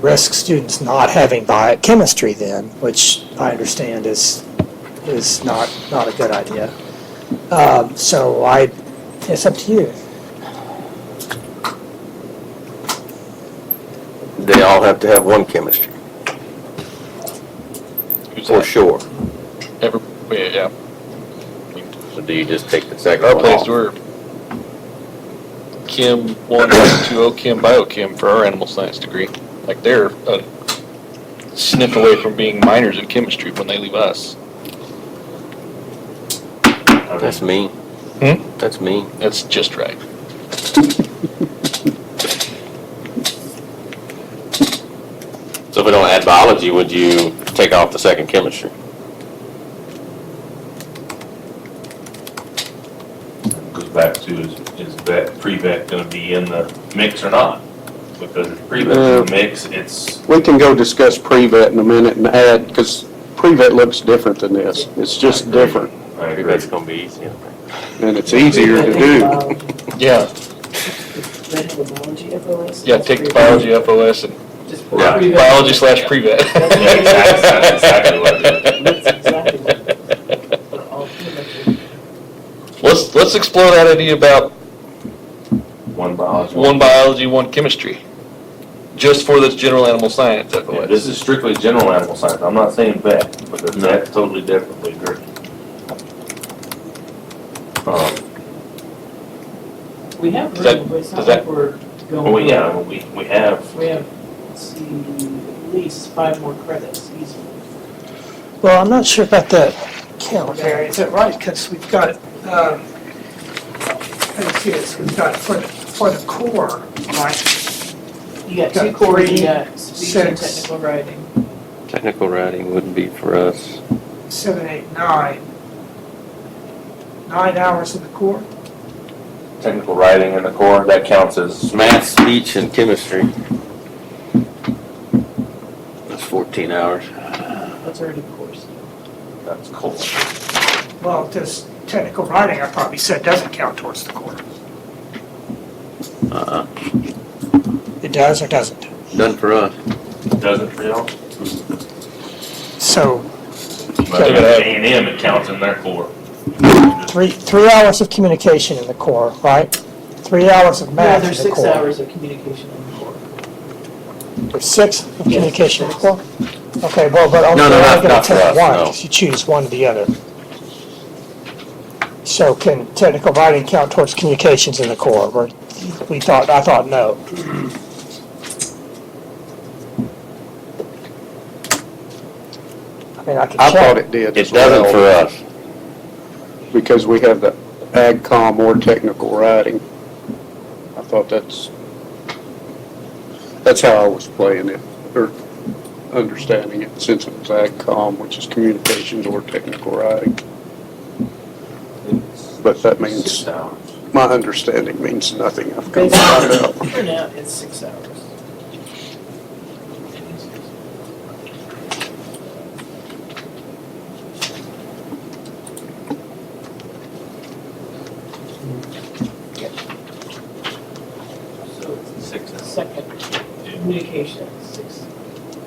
Risk students not having biochemistry then, which I understand is not a good idea. So it's up to you. They all have to have one chemistry, for sure. Yeah. So do you just take the second Our one place, off? we're Chem 1, 2, Chem, Biochem for our animal science degree. Like they're a sniff away from being minors in chemistry when they leave us. That's mean. That's mean. That's just right. So if we don't add biology, would you take off the second chemistry? Goes back to is vet, pre-vet gonna be in the mix or not? Because if pre-vet's in the mix, it's, We can go discuss pre-vet in a minute and add, because pre-vet looks different than this. It's just different, I Maybe agree. that's gonna be easy. and it's easier to do. Yeah, They have a biology FOS? yeah, take the biology FOS and Just Yeah. pre-vet. biology / pre-vet. Yeah, exactly, that's exactly what it is. That's exactly what it is. But all chemistry. Let's explore that idea about One biology. one biology, one chemistry, just for this general animal science Yeah, FOS. this is strictly general animal science. I'm not saying vet, because vet's totally different, we agree. We have Does that- room, but it's not does like that- we're going. Well, yeah, we have, We have, let's see, at least 5 more credits easily. Well, I'm not sure about that count, Mary. Is that right? Because we've got, I see this, we've got for the core, right? You got Got 2 core, you 3, got speech and 6. technical writing. Technical writing wouldn't be for us. 7, 8, 9. 9 hours in the core? technical writing in the core, that counts as Math, speech, and chemistry. That's 14 hours. That's already the course. that's core. Well, this technical writing, I probably said, doesn't count towards the core. It does or doesn't? Done for us. Doesn't for y'all? So But A&M, it counts in their core. three hours of communication in the core, right? 3 hours of Yeah, math there's in the 6 core. hours of communication in the core. There's 6 of communication in the core? Okay, well, but only No, you're not only gonna for take us, one, no. because you choose one or the other. So can technical writing count towards communications in the core? I thought no. I mean, I could I thought check. it did It as doesn't for well, us. because we have the ag com or technical writing. I thought that's how I was playing it, or understanding it, since it was ag com, which is communications or technical writing. But that means, 6 hours. my understanding means nothing. I've come to find out. For now, it's 6 hours. So it's 6 hours. Second, communication, 6.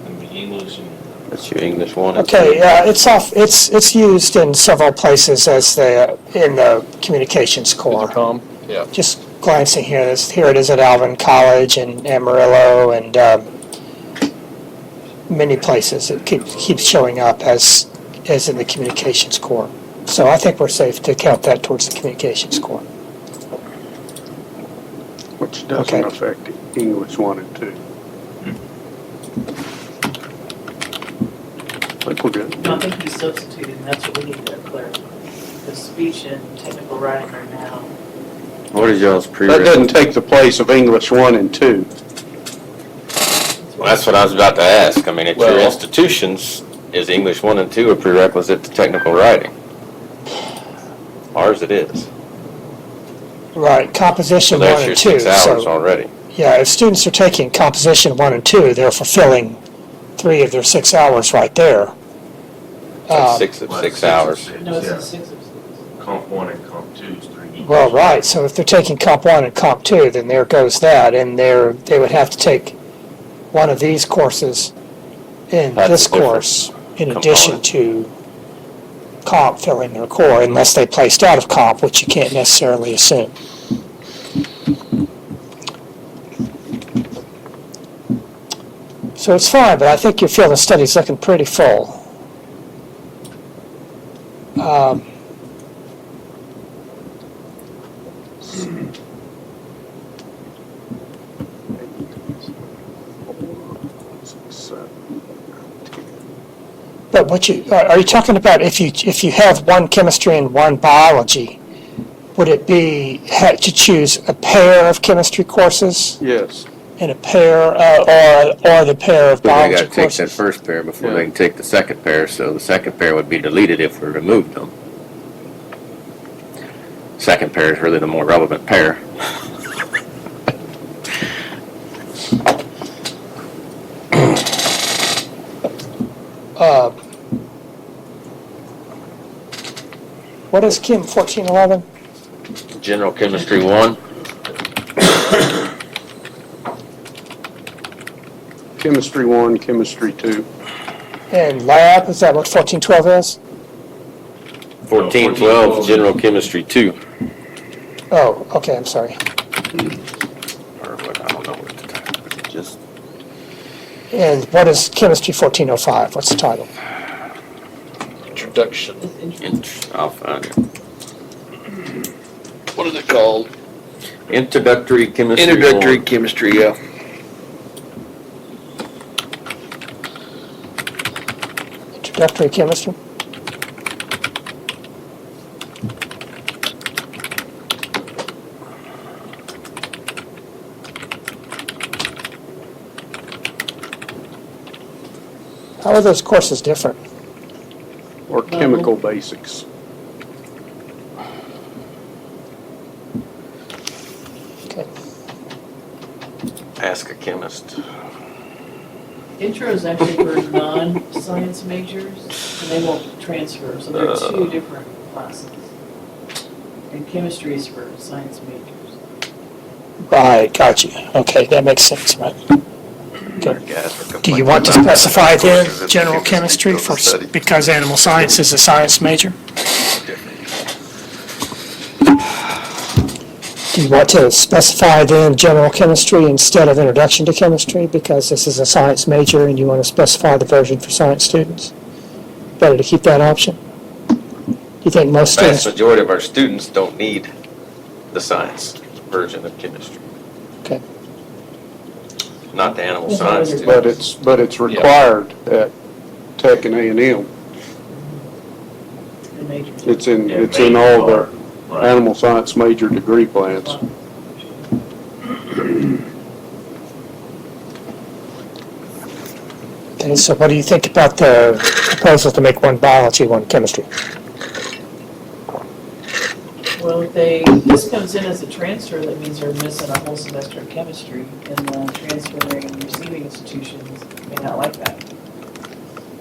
And the English and. That's your English one. Okay, it's used in several places as in the communications core. Intercom, yeah. Just glancing here it is at Alvin College and Amarillo and many places. It keeps showing up as in the communications core. So I think we're safe to count that towards the communications core. Which doesn't Okay. affect English 1 and 2. I think we're good. No, I think you substituted, and that's what we need to clarify. The speech and technical writing are now, What is y'all's That prerequisite? doesn't take the place of English 1 and 2. Well, that's what I was about to ask. I mean, at your Well- institutions, is English 1 and 2 a prerequisite to technical writing? Ours it is. Right, So composition 1 there's your and 2. 6 hours So, already. yeah, if students are taking composition 1 and 2, they're fulfilling 3 of their 6 hours right there. That's 6 of 6 hours. no, it's Yeah. in 6 of 6. Comp 1 and Comp 2 is 3 each. Well, right, so if they're taking Comp 1 and Comp 2, then there goes that, and they would have to take one of these courses in That's this a different course, in addition component. to Comp filling their core, unless they placed out of Comp, which you can't necessarily assume. So it's fine, but I think your field of study's looking pretty full. But what are you talking about if you have one chemistry and one biology, would it be to choose a pair of chemistry courses Yes. and a pair, or the pair of But they biology gotta take that courses? first pair before Yeah. they can take the second pair, so the second pair would be deleted if we removed them. Second pair is really the more relevant pair. What is Chem 1411? General Chemistry 1, Chemistry 1, Chemistry 2. And lab, is that what 1412 is? 1412, General Chemistry 2. Oh, okay, I'm sorry. Or what, I don't know what the title is, just And what is chemistry 1405? What's the title? Introduction. I'll find it. What is it called? Introductory Chemistry 1. Introductory chemistry, yeah. Introductory chemistry? How are those courses different? Or chemical basics. Ask a chemist. Intro is actually for non-science majors, and they won't transfer, so they're two different classes. And chemistry is for science majors. Right, got you. Okay, that makes sense, right? Guys are Do you complaining want to about specify then courses in general chemistry for, because animal science is a science major? Do you want to specify then general chemistry instead of introduction to chemistry because this is a science major and you want to specify the version for science students? Better to keep that option? Do you think most The vast students? majority of our students don't need the science version of chemistry. Okay. Not the animal That's science what students. But it's required at Tech and A&M. The majors. It's in all the animal science major degree plans. Okay, so what do you think about the proposal to make one biology, one chemistry? Well, if this comes in as a transfer, that means they're missing a whole semester of chemistry, and the transferring and receiving institutions may not like that.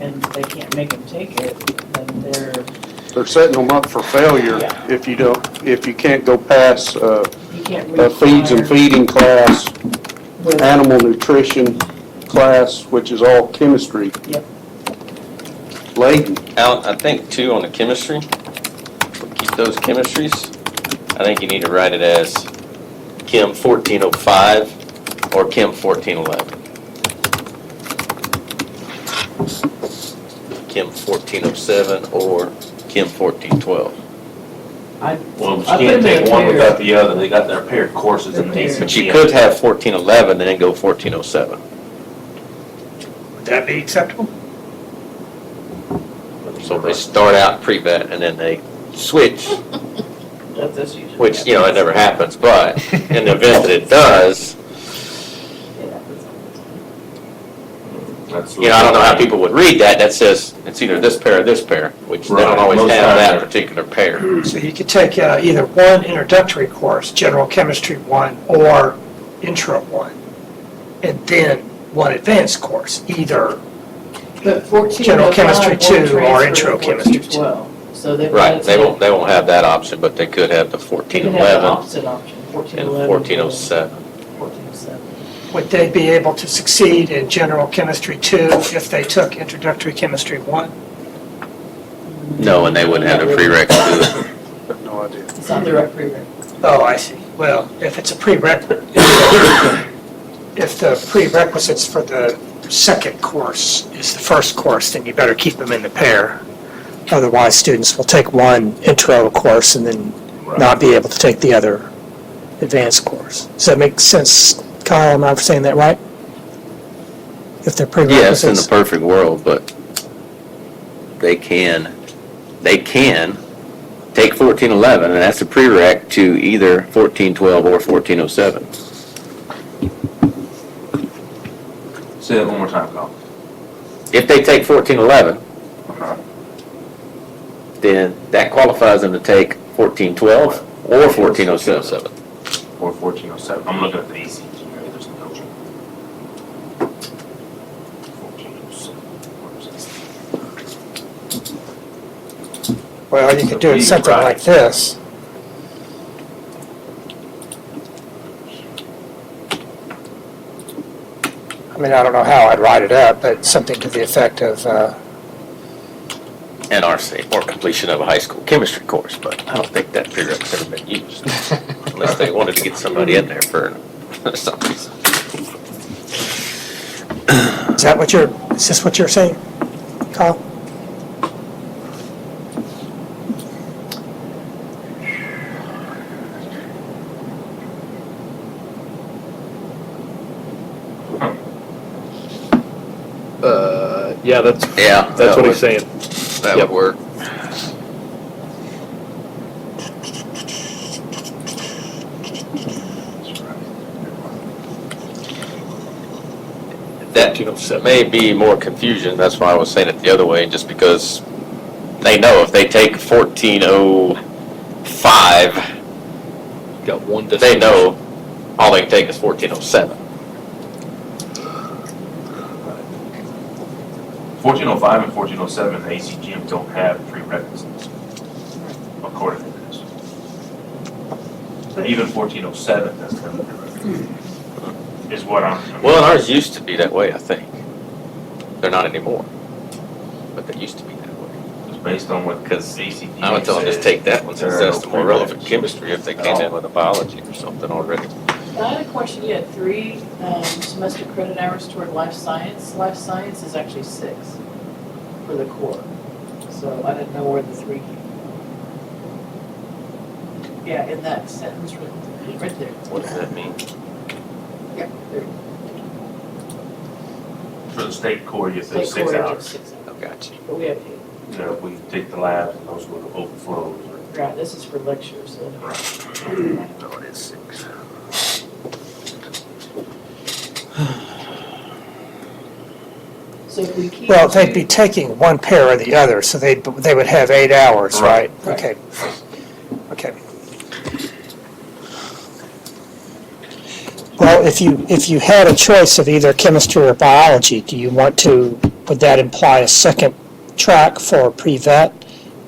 And if they can't make them take it, then They're setting them up for failure Yeah. if you can't go past you can't a feeds and require feeding class, with- animal nutrition class, which is all chemistry. Yep. Laden. Alan, I think too on the chemistry, keep those chemistries, I think you need to write it as Chem 1405 or Chem 1411. Chem 1407 or Chem 1412. Well, but I you can't put them in take a one pair. without the other. They got their paired courses in They're ACT. But you could have 1411 and then go 1407. Would that be acceptable? So they start out pre-vet and then they switch, That's usually. which, you know, it never happens, but in the event that it does, It happens. you know, I don't know how people would read that. That says it's either this pair or this pair, which they don't Right. always Most have times that they're- particular pair. So you could take either one introductory course, general chemistry 1, or intro 1, and then one advanced course, either. But 1405 General chemistry won't 2 or transfer intro to chemistry 2. 1412. So they. Right, they won't have that option, but they could have the They can have the 1411 opposite option, and 1411. 1407. 1407. Would they be able to succeed in general chemistry 2 if they took introductory chemistry 1? No, and they wouldn't have the prereq to do it. No idea. It's not direct prereq. Oh, I see. Well, if it's a prerequisite, if the prerequisites for the second course is the first course, then you better keep them in the pair. Otherwise, students will take one intro course and then not be able to take the other advanced course. Does that make sense, Kyle? Am I saying that right? If they're Yes, in the prerequisites? perfect world, but they can take 1411, and that's a prereq to either 1412 or 1407. Say that one more time, Kyle. If they take 1411, Uh-huh. then that qualifies them to take 1412 or 1407. Or 1407. I'm looking at the ACT. Maybe there's no. 1407. Well, you could do something like this. I mean, I don't know how I'd write it up, but something to the effect of, NRC, or completion of a high school chemistry course, but I don't think that prereq's ever been used, unless they wanted to get somebody in there for some reason. is this what you're saying, Kyle? Yeah, that's Yeah. what he's saying. That Yep. would work. That may be more confusion, that's why I was saying it the other way, just because they know if they take 1405, Got one. they know all they can take is 1407. 1405 and 1407, the ACGM don't have prerequisites, according to this. Even 1407 doesn't have a prerequisite, is what I'm. Well, and ours used to be that way, I think. They're not anymore, but they used to be that way. It's based on what Because ACGM I would tell them just says. take that one since There are that's the no more relevant prereqs. chemistry if they came in with a biology or something already. I had a question, you had 3 semester credit hours toward life science. Life science is actually 6 for the core. So I didn't know where the 3 came from. Yeah, in that sentence right there. What does that mean? Yeah. There. For the state core, you have State 6 core, hours. 6 hours. Oh, gotcha. But we have 8. You know, if we take the labs and those were the overflows. Right, this is for lectures, so. No, it is 6. So if we keep. Well, they'd be taking one pair or the other, so they would have 8 hours, right? Right. Okay. Okay. Well, if you had a choice of either chemistry or biology, would that imply a second track for pre-vet,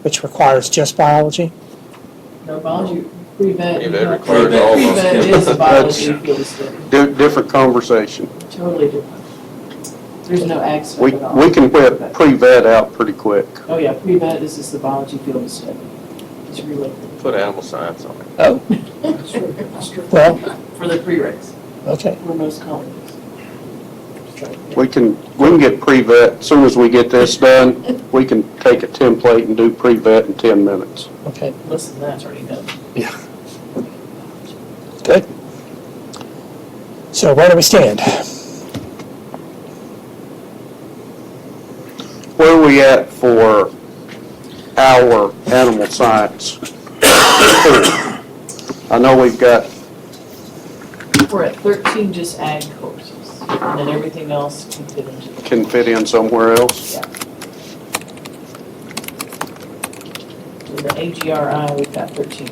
which requires just biology? No, biology, pre-vet. Pre-vet requires all those Pre-vet is a biology field study, Different conversation. totally different. There's no ag stuff We at all. can whip pre-vet out pretty quick. Oh, yeah, pre-vet is just the biology field study. It's really, Put animal science on it. Oh, well, for the prereqs, okay. for most colleges. So, yeah. We can get pre-vet, as soon as we get this done, we can take a template and do pre-vet in 10 minutes. Okay, Listen, that's already done. good. So where do we stand? Where are we at for our animal science? I know we've got, We're at 13 just ag courses, and then everything else can fit into the. can fit in somewhere else. Yeah. So the AGRI, we've got 13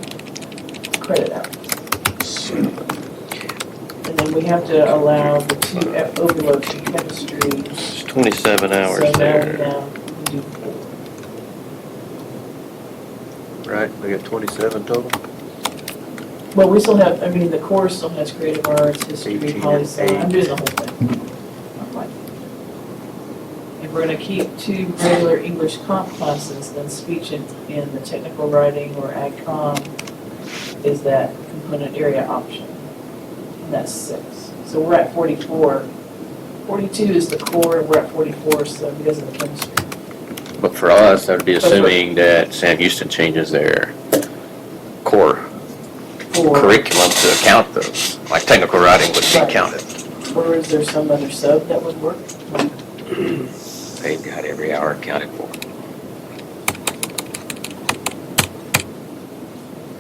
credit hours. And then we have to allow the 2 overloads in chemistry. It's 27 So hours now there, we do 4. right? We got 27 total? Well, we still have, the course still has creative arts, history, 18 poli-sci, and I'm doing the whole thing. If we're gonna keep 2 regular English comp classes, then speech and the technical writing or ag comm is that component area option. And that's 6. So we're at 44. 42 is the core, and we're at 44, so because of the chemistry. But for us, that would be assuming that Sam Houston changes their core For, curriculum to account those, like technical writing would be Right. counted. or is there some other sub that would work? They've got every hour accounted for.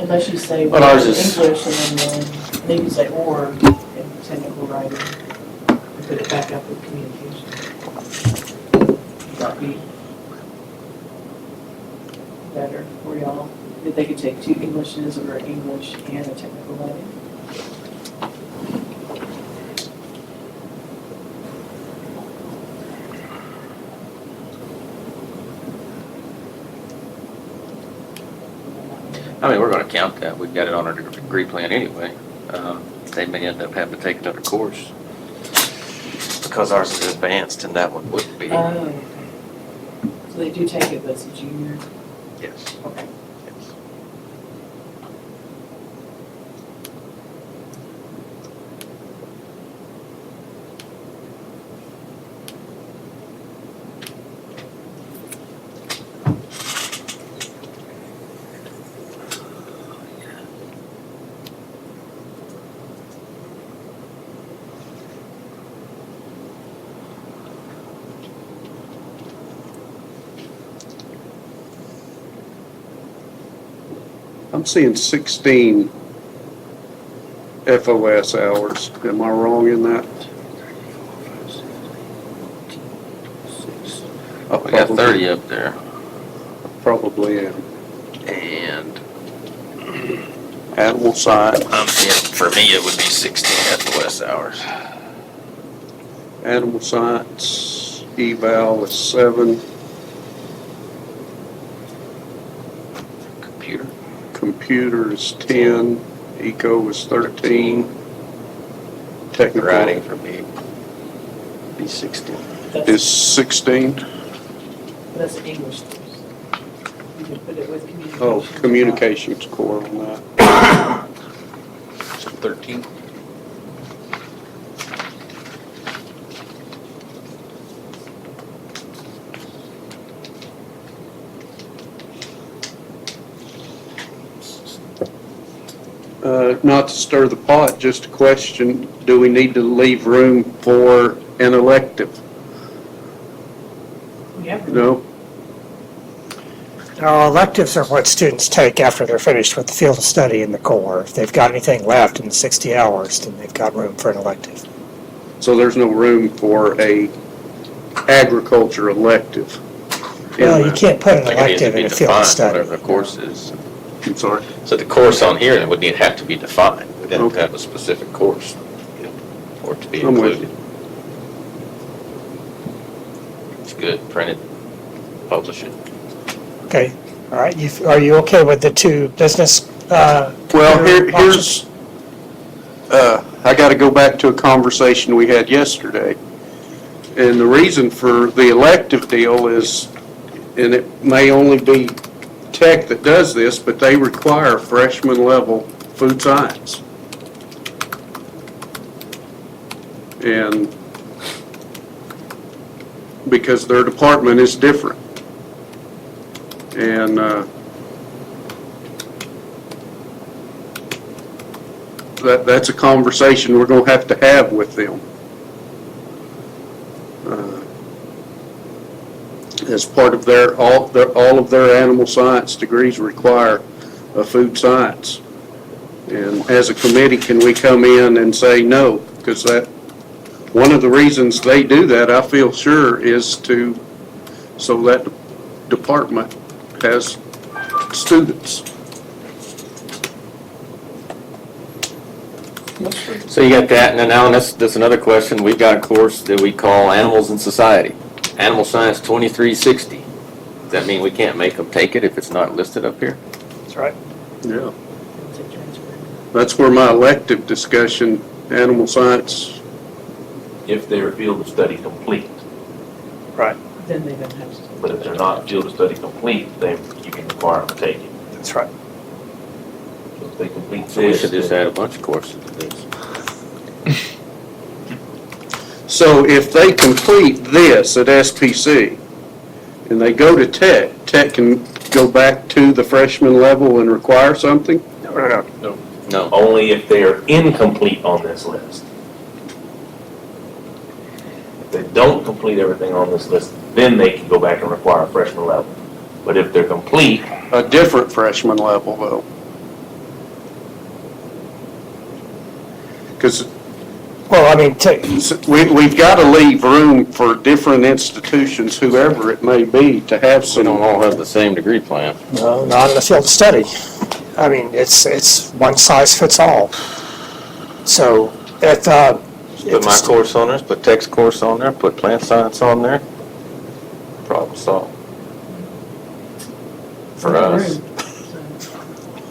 Unless you say But ours is- English and then you say or in technical writing, and put it back up with communication. That'd be better for y'all, if they could take 2 Englishes or English and a technical writing. I mean, we're gonna count that, we've got it on our degree plan anyway. They may end up having to take another course. Because ours is advanced and that one wouldn't be. Oh. So they do take it, but it's a junior, Yes. okay. Yes. I'm seeing 16 FOS hours. Am I wrong in that? We got 30 up there. Probably am. And Animal science, I'm seeing, for me, it would be 16 FOS hours. animal science eval is 7, Computer. computer is 10, eco is 13, technical Writing for me, be 16. is 16. That's English course. You can put it with communication. Oh, communications core on that. So 13. Not to stir the pot, just a question, do we need to leave room for an elective? Yeah. No? Now, electives are what students take after they're finished with the field of study in the core. If they've got anything left in 60 hours, then they've got room for an elective. So there's no room for a agriculture elective? in Well, you that? can't put an Like, it needs to elective be in a field of defined, study. whatever the course is. I'm sorry? So the course on here, it would have to be defined. We'd have Okay. to have a specific course for it to be I'm with included. It's good, print it, publish it. Okay, all right, are you okay with the two business? Well, computer options? here's, I gotta go back to a conversation we had yesterday. And the reason for the elective deal is, and it may only be tech that does this, but they require freshman level food science. And because their department is different. And, that's a conversation we're gonna have to have with them. As part of all of their animal science degrees require a food science. And as a committee, can we come in and say no? Because one of the reasons they do that, I feel sure, is so that department has students. So you got that, and then now that's another question. We've got a course that we call Animals in Society. Animal Science 2360. Does that mean we can't make them take it if it's not listed up here? That's right. Yeah. That's where my elective discussion, animal science, If they're field of study complete. Then they don't have to. But if they're not field of study complete, then you can require them to take it. That's right. So if they complete So we this, should just then- add a bunch of courses to this. so if they complete this at SPC and they go to Tech can go back to the freshman level and require something? No. only if they are incomplete on this list. If they don't complete everything on this list, then they can go back and require a freshman level. But if they're complete, A different freshman level though. Because Well, I mean, we've got to leave room for different institutions, whoever it may be, to have We some. don't all have the same degree plan. no, not in the field of study. I mean, it's one size fits all. So if Put my course on there, put Tech's course on there, put plant science on there. Problem solved. For us.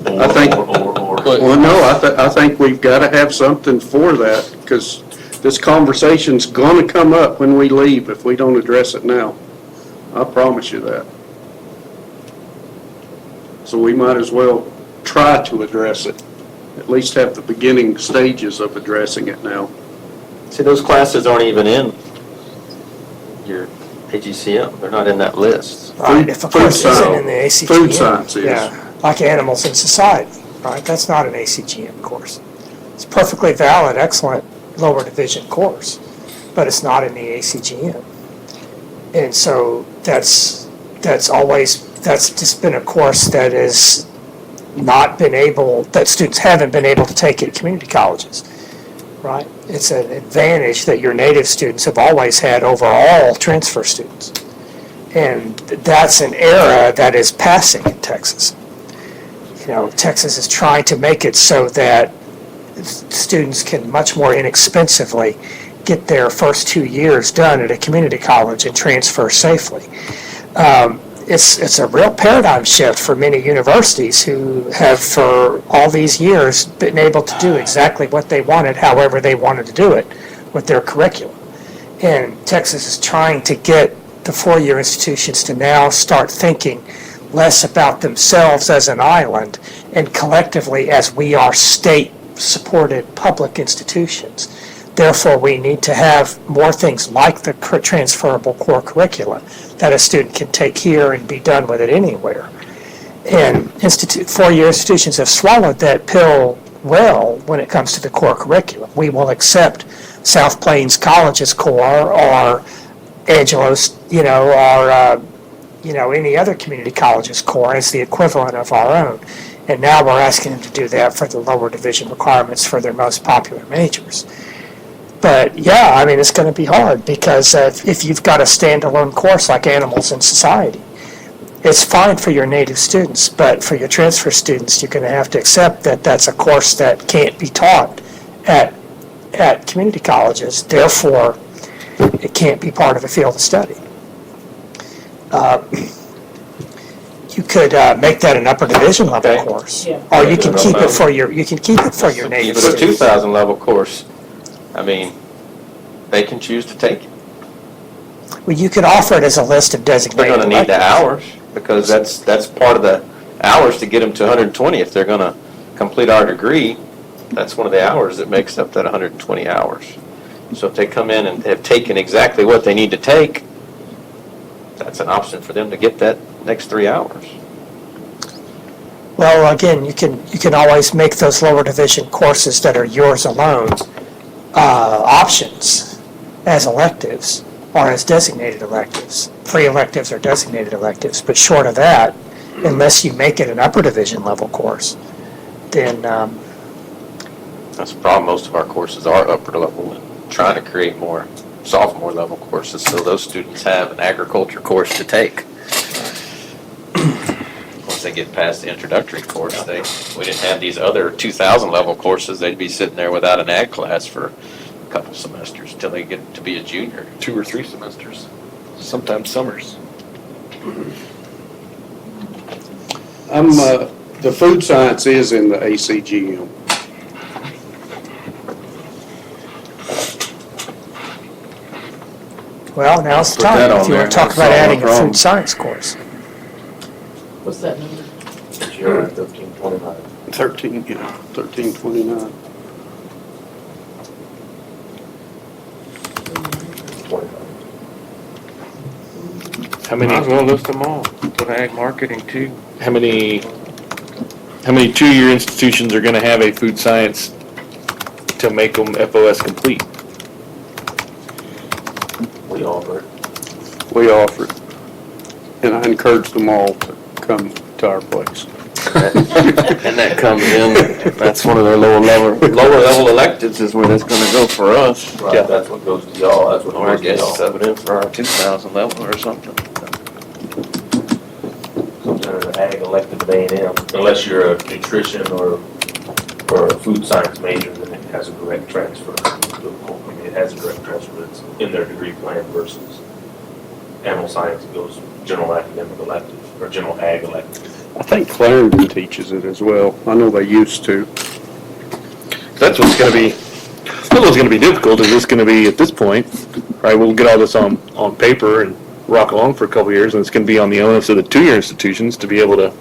I think- or. Well, no, I think we've got to have something for that, because this conversation's going to come up when we leave if we don't address it now. I promise you that. So we might as well try to address it, at least have the beginning stages of addressing it now. See, those classes aren't even in your AGCM. They're not in that list. right, if a Food course isn't science- in the ACGM. food science is. Yeah, like Animals in Society, right? That's not an ACGM course. It's a perfectly valid, excellent lower division course, but it's not in the ACGM. And so that's just been a course that has not been able, that students haven't been able to take at community colleges, right? It's an advantage that your native students have always had over all transfer students. And that's an era that is passing in Texas. Texas is trying to make it so that students can much more inexpensively get their first 2 years done at a community college and transfer safely. It's a real paradigm shift for many universities who have for all these years been able to do exactly what they wanted, however they wanted to do it with their curriculum. And Texas is trying to get the four-year institutions to now start thinking less about themselves as an island and collectively as we are state-supported public institutions. Therefore, we need to have more things like the transferable core curricula that a student can take here and be done with it anywhere. And four-year institutions have swallowed that pill well when it comes to the core curriculum. We will accept South Plains College's core or Angelo's, or any other community college's core as the equivalent of our own. And now we're asking them to do that for the lower division requirements for their most popular majors. But yeah, I mean, it's going to be hard because if you've got a standalone course like Animals in Society, it's fine for your native students, but for your transfer students, you're going to have to accept that that's a course that can't be taught at community colleges. Therefore, it can't be part of a field of study. You could make that an upper division level course, Yeah. or you can keep it for your native Keep it a students. 2,000 level course. I mean, they can choose to take it. Well, you could offer it as a list of They're designated gonna need the electives. hours, because that's part of the hours to get them to 120. If they're gonna complete our degree, that's one of the hours that makes up that 120 hours. So if they come in and have taken exactly what they need to take, that's an option for them to get that next 3 hours. Well, again, you can always make those lower division courses that are yours alone options as electives or as designated electives, free electives or designated electives. But short of that, unless you make it an upper division level course, then That's the problem. Most of our courses are upper level, and trying to create more sophomore level courses so those students have an agriculture course to take. Once they get past the introductory course, we didn't have these other 2,000 level courses, they'd be sitting there without an ag class for a couple semesters till they get to be a junior. 2 or 3 semesters, sometimes summers. The food science is in the ACGM. well, now's the Put that time on if you want to there. talk about Solve adding the a problem. food science course. What's that number? GR 1329. 1329. 25. How many? Might as well list them all. Put ag marketing too. How many 2-year institutions are going to have a food science to make them FOS complete? We offer it. We offer it. And I encourage them all to come to our place. And that comes in, that's one of their lower level electives is where that's gonna go for us. Right, that's what goes to y'all, that's what Or I goes to guess y'all. sub it in for our 2,000 level or something. Sometimes an ag elective at A&M, unless you're a nutrition or a food science major, then it has a direct transfer. I mean, it has a direct transfer that's in their degree plan versus animal science goes general academic elective or general ag elective. I think Clarendon teaches it as well. I know they used to. That's what's going to be. What's going to be difficult is it's going to be at this point, right? We'll get all this on paper and rock along for a couple of years, and it's going to be on the onus of the 2-year institutions to be able to.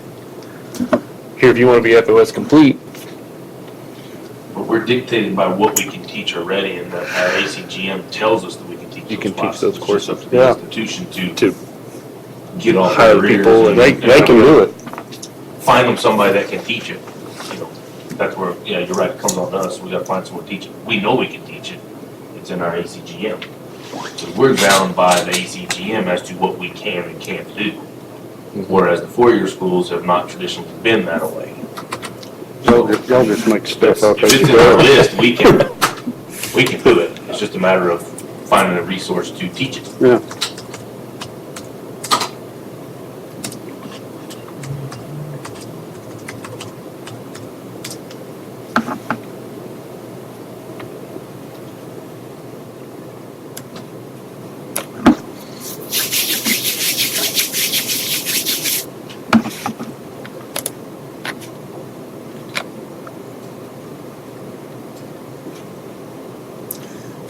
Here, if you want to be FOS complete, But we're dictated by what we can teach already, and that our ACGM tells us that we can teach You those can teach classes. those It's just courses. up to the Yeah. institution to get off hire their rears people, and they can do it. Find them somebody that can teach it, that's where, yeah, you're right, it comes on us, we gotta find someone to teach it. We know we can teach it, it's in our ACGM. So we're bound by the ACGM as to what we can and can't do. Whereas the 4-year schools have not traditionally been that way. Y'all just make stuff up If as it's you in our go. list, we can do it, it's just a matter of finding a resource to teach it. Yeah.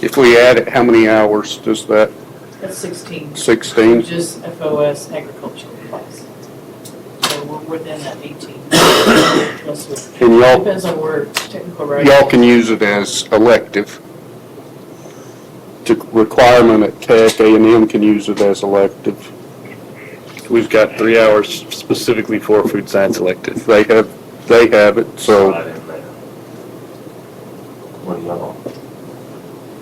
If we add it, how many hours does that, That's 16. 16? Just FOS agricultural class. So we're within that 18. Plus we- And y'all, Depends on where technical writing. y'all can use it as elective. To requirement at Tech, A&M can use it as elective. We've got 3 hours specifically for food science elective. They have it, so. Right in there. What do y'all?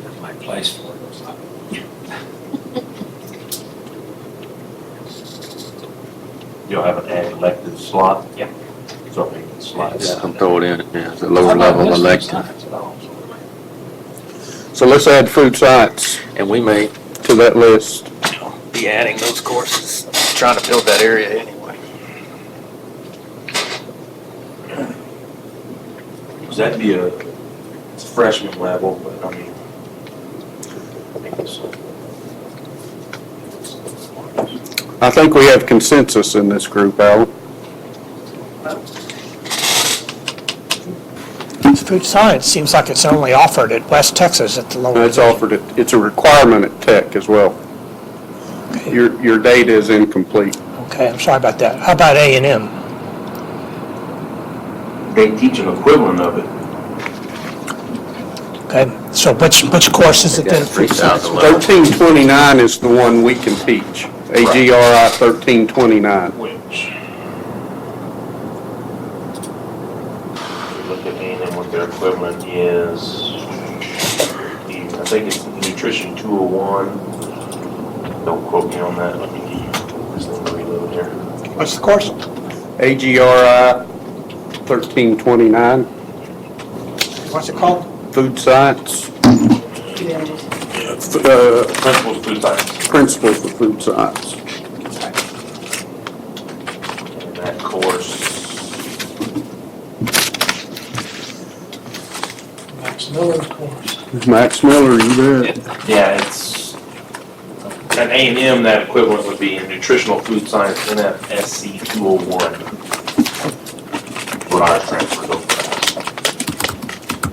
That's my place for it. Y'all have an ag elective slot? Yeah. So we can slide Just that. come throw it in, yeah, it's a lower level elective. So let's add food science And we may to that list. be adding those courses, trying to build that area anyway. That'd be it's freshman level, but I mean, I think it's. I think we have consensus in this group, Alan. Food science seems like it's only offered at West Texas at the lower. It's offered, it's a requirement at Tech as well. Your data is incomplete. Okay, I'm sorry about that. How about A&M? They teach an equivalent of it. Okay, so which course is it then? Food science? 1329 is the one we can teach. AGRI 1329. Which? Look at A&M, what their equivalent is. I think it's Nutrition 201. Don't quote me on that. Let me give you this little reload here. What's the course? AGRI 1329, What's it called? food science, Principles of food science. principles of food science. And that course, Max Miller's course. Max Miller, you bet. yeah, it's, at A&M, that equivalent would be in Nutritional Food Science, NFSC 201. For our transfer over.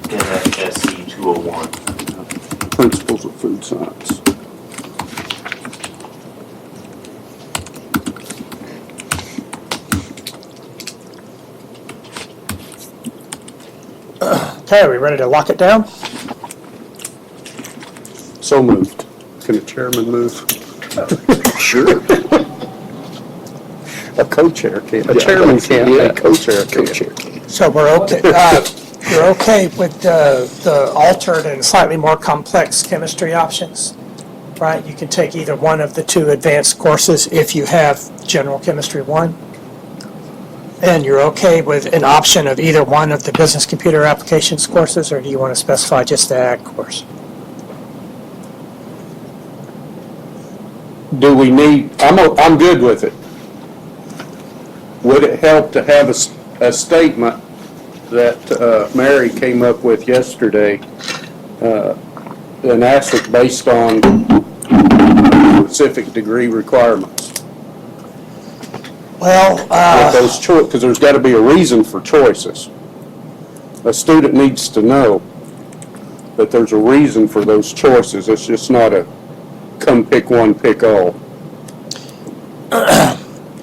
NFSC 201. Principles of food science. Okay, are we ready to lock it down? So moved. Can the chairman move? Sure. A co-chair can, a chairman can, a co-chair can. So we're okay, you're okay with the altered and slightly more complex chemistry options, right? You can take either one of the two advanced courses if you have General Chemistry 1. And you're okay with an option of either one of the Business Computer Applications courses, or do you want to specify just the Ag course? Do we need, I'm good with it. Would it help to have a statement that Mary came up with yesterday, an asterisk based on specific degree requirements? Well, With those because there's got to be a reason for choices. A student needs to know that there's a reason for those choices. It's just not a come pick one, pick all.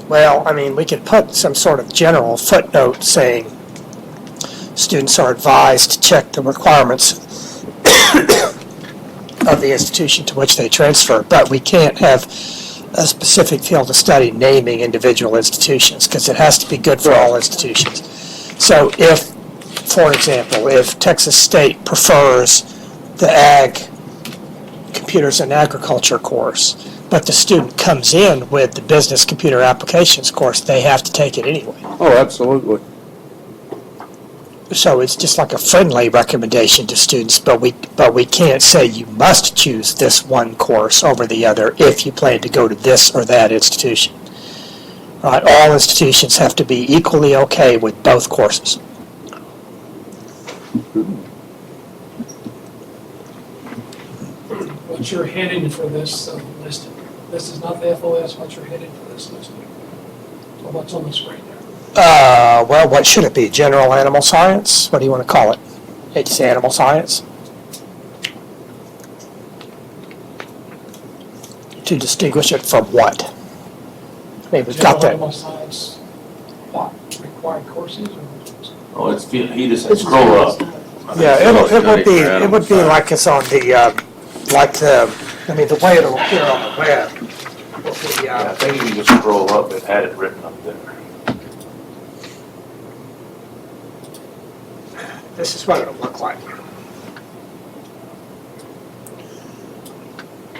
well, I mean, we could put some sort of general footnote saying students are advised to check the requirements of the institution to which they transfer, but we can't have a specific field of study naming individual institutions, because it has to be good for all institutions. So if, for example, if Texas State prefers the Ag Computers and Agriculture course, but the student comes in with the Business Computer Applications course, they have to take it anyway. Oh, absolutely. So it's just like a friendly recommendation to students, but we can't say you must choose this one course over the other if you plan to go to this or that institution. Right? All institutions have to be equally okay with both courses. What's your heading for this listing? This is not the FOS, what's your heading for this listing? So what's on the screen there? Well, what should it be? General animal science? What do you want to call it? Did you say animal science? to distinguish it from what? I mean, we've got that. Animal science, what, required courses or? Oh, he just said scroll up. Yeah, it would be like it's on the, I mean, the way it'll appear on the web. Will be, Yeah, I think if you just scroll up, it had it written up there. This is what it'll look like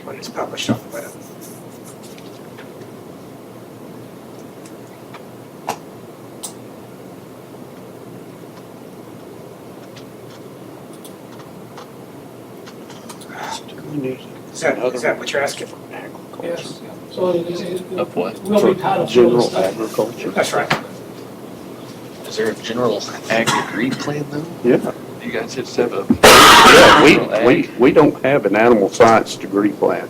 when it's published on the web. Is that what you're asking for? Yes. So Of what? will be titled. General agriculture. That's right. Is there a general ag degree plan though? Yeah. You guys just have a. Yeah, we don't have an animal science degree plan.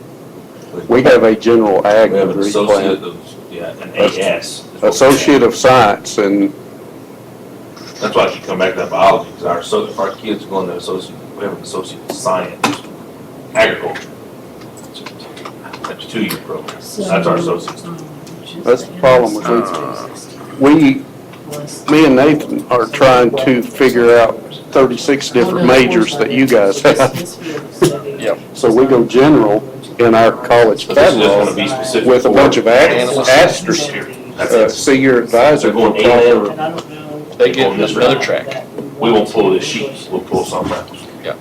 We have a general ag We have an degree associate plan. of, yeah, an AS. Associate of Science, and That's why I keep coming back to that biology, because our kids go in the associate, we have an associate of science, agriculture. That's a 2-year program. That's our associate's. that's the problem with it. Me and Nathan are trying to figure out 36 different majors that you guys have. Yep. So we go general in our college But this is just gonna be catalog specific. with a bunch of Animal asterisks. That's it. See your advisor. They're going A-level. They get another track. We won't pull this sheet, we'll pull something else. Yeah.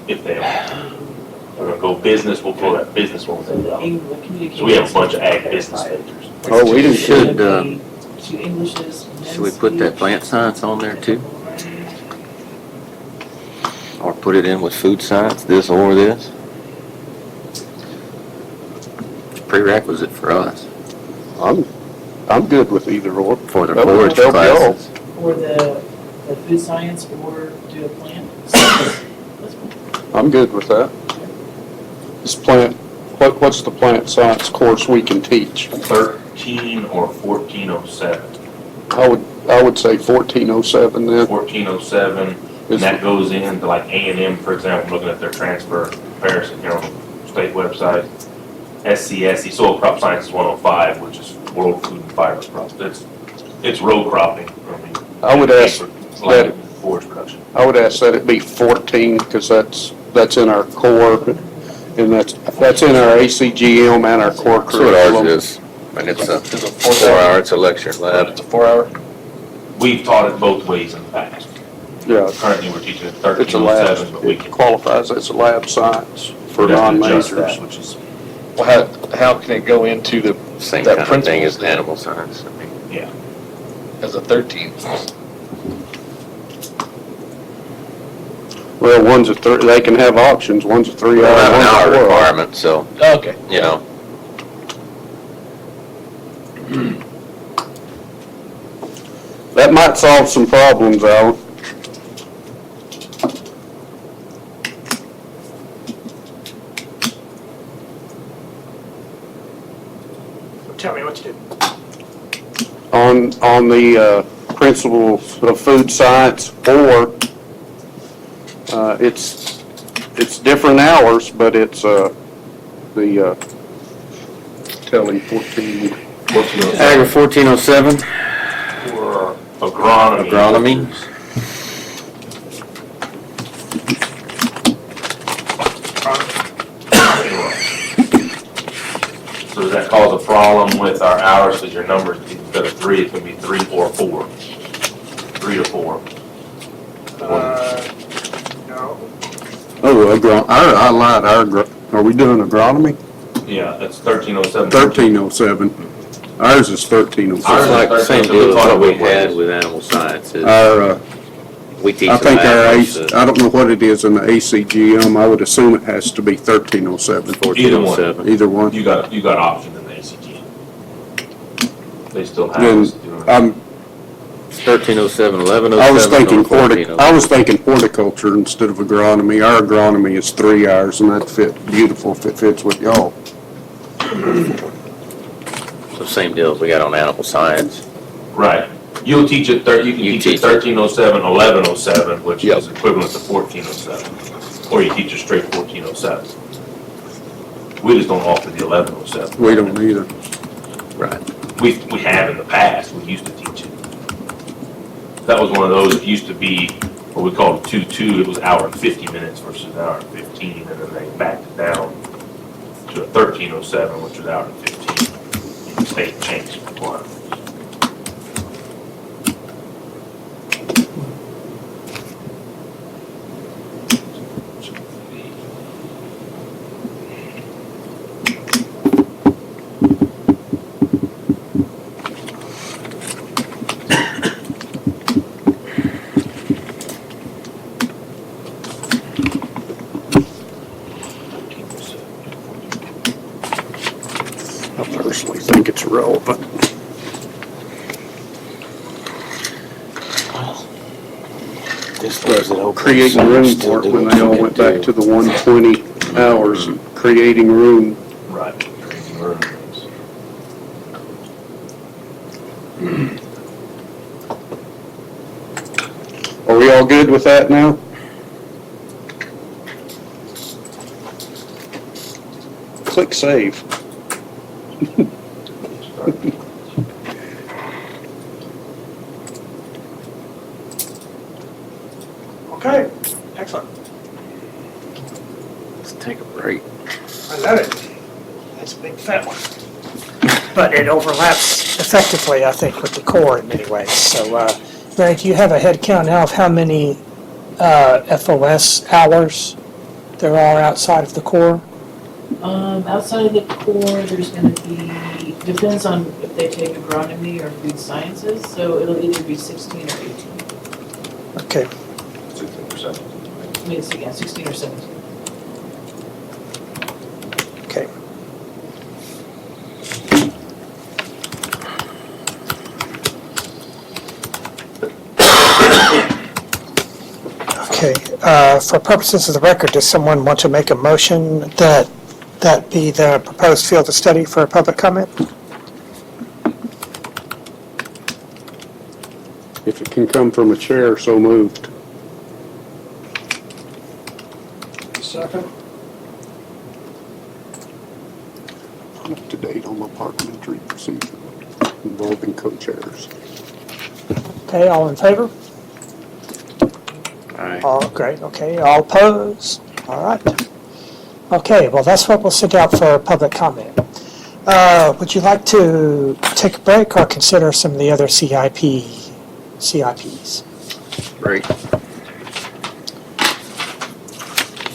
If they are. We're gonna go business, we'll pull that business one. So we have a bunch of ag business majors. Oh, we didn't. Should we put that plant science on there too? Or put it in with food science, this or this? Prerequisite for us, I'm good with either or. for the That would forage help y'all. classes. Or the food science or do a plant. I'm good with that. This plant, what's the plant science course we can teach? 13 or 1407. I would say 1407 then. 1407, and that goes into like A&M, for example, looking at their transfer comparison here on the state website. SCSE, Soil Crop Sciences 105, which is World Food and Fiber Crops. It's row cropping. I would ask Like forage production. I would ask that it be 14, because that's in our core, and that's in our ACGM and our core That's what ours curriculum. is, and it's a 4-hour, it's a lecture lab. It's a 4-hour. We've taught it both ways in the past. Yeah, Currently, we're teaching it it's a lab, 1307, but we it can. qualifies as a lab science for we'd have to adjust non-majors. that, Which is, Well, how can it go into the, Same that kind of thing as principles animal science. I mean, yeah. as a 13? Well, they can have options, one's a 3-hour, We don't have an one's a hour 4-hour. requirement, so, Okay. you know, That might solve some problems, Alan. Tell me what to do. On the principles of food science, or it's different hours, but it's tell him 14. 1407 Agri 1407, for agronomy. agronomy. So does that cause a problem with our hours, because your numbers, instead of 3, it's gonna be 3 or 4? 3 to 4. No. Oh, I lied, are we doing agronomy? Yeah, that's 1307. 1307. Ours is Ours 1307. It's like the same deal as what we had with animal sciences. Our, We teach I them think our, animals, I don't know what it is in the ACGM, I would assume it has to be 1307. 1407. Either one. You got options in the ACG. They still have Then, us doing it. 1307, 1107. I was thinking or 1407. I was thinking horticulture instead of agronomy. Our agronomy is 3 hours, and that'd fit beautiful if it fits with y'all. So same deal as we got on animal science. Right. You'll teach it, you can teach it 1307, 1107, which is equivalent to 1407. Or you teach it straight 1407. We just don't offer the 1107. We don't either. Right. We have in the past, we used to teach it. That was one of those, it used to be what we called 2-2, it was hour and 50 minutes versus an hour and 15, and then they backed it down to a 1307, which was hour and 15. The state changed requirements. I personally think it's relevant. Creating room for it when they all went back to the 120 hours, creating room. Right. Training rooms. Are we all good with that now? Click save. Okay, excellent. Let's take a break. I love it. That's a big fat one. But it overlaps effectively, I think, with the core in many ways. So, Mary, do you have a head count now of how many FOS hours there are outside of the core? Outside of the core, there's gonna be, depends on if they take agronomy or food sciences, so it'll either be 16 or 18. Okay, 16%. I mean, yeah, 16 or 17. okay. Okay, for purposes of the record, does someone want to make a motion that be the proposed field of study for public comment? If it can come from a chair, so moved. Second. I'm up to date on the parliamentary procedure involving co-chairs. Okay, all in favor? Aye. All great, okay, all opposed? All right. Okay, well, that's what we'll send out for public comment. Would you like to take a break or consider some of the other CIPs? Break.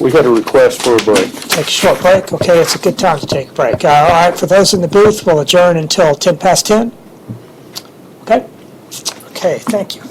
We had a request for a break. Take a short break? Okay, it's a good time to take a break. All right, for those in the booth, we'll adjourn until 10 past 10. Okay? Okay, thank you.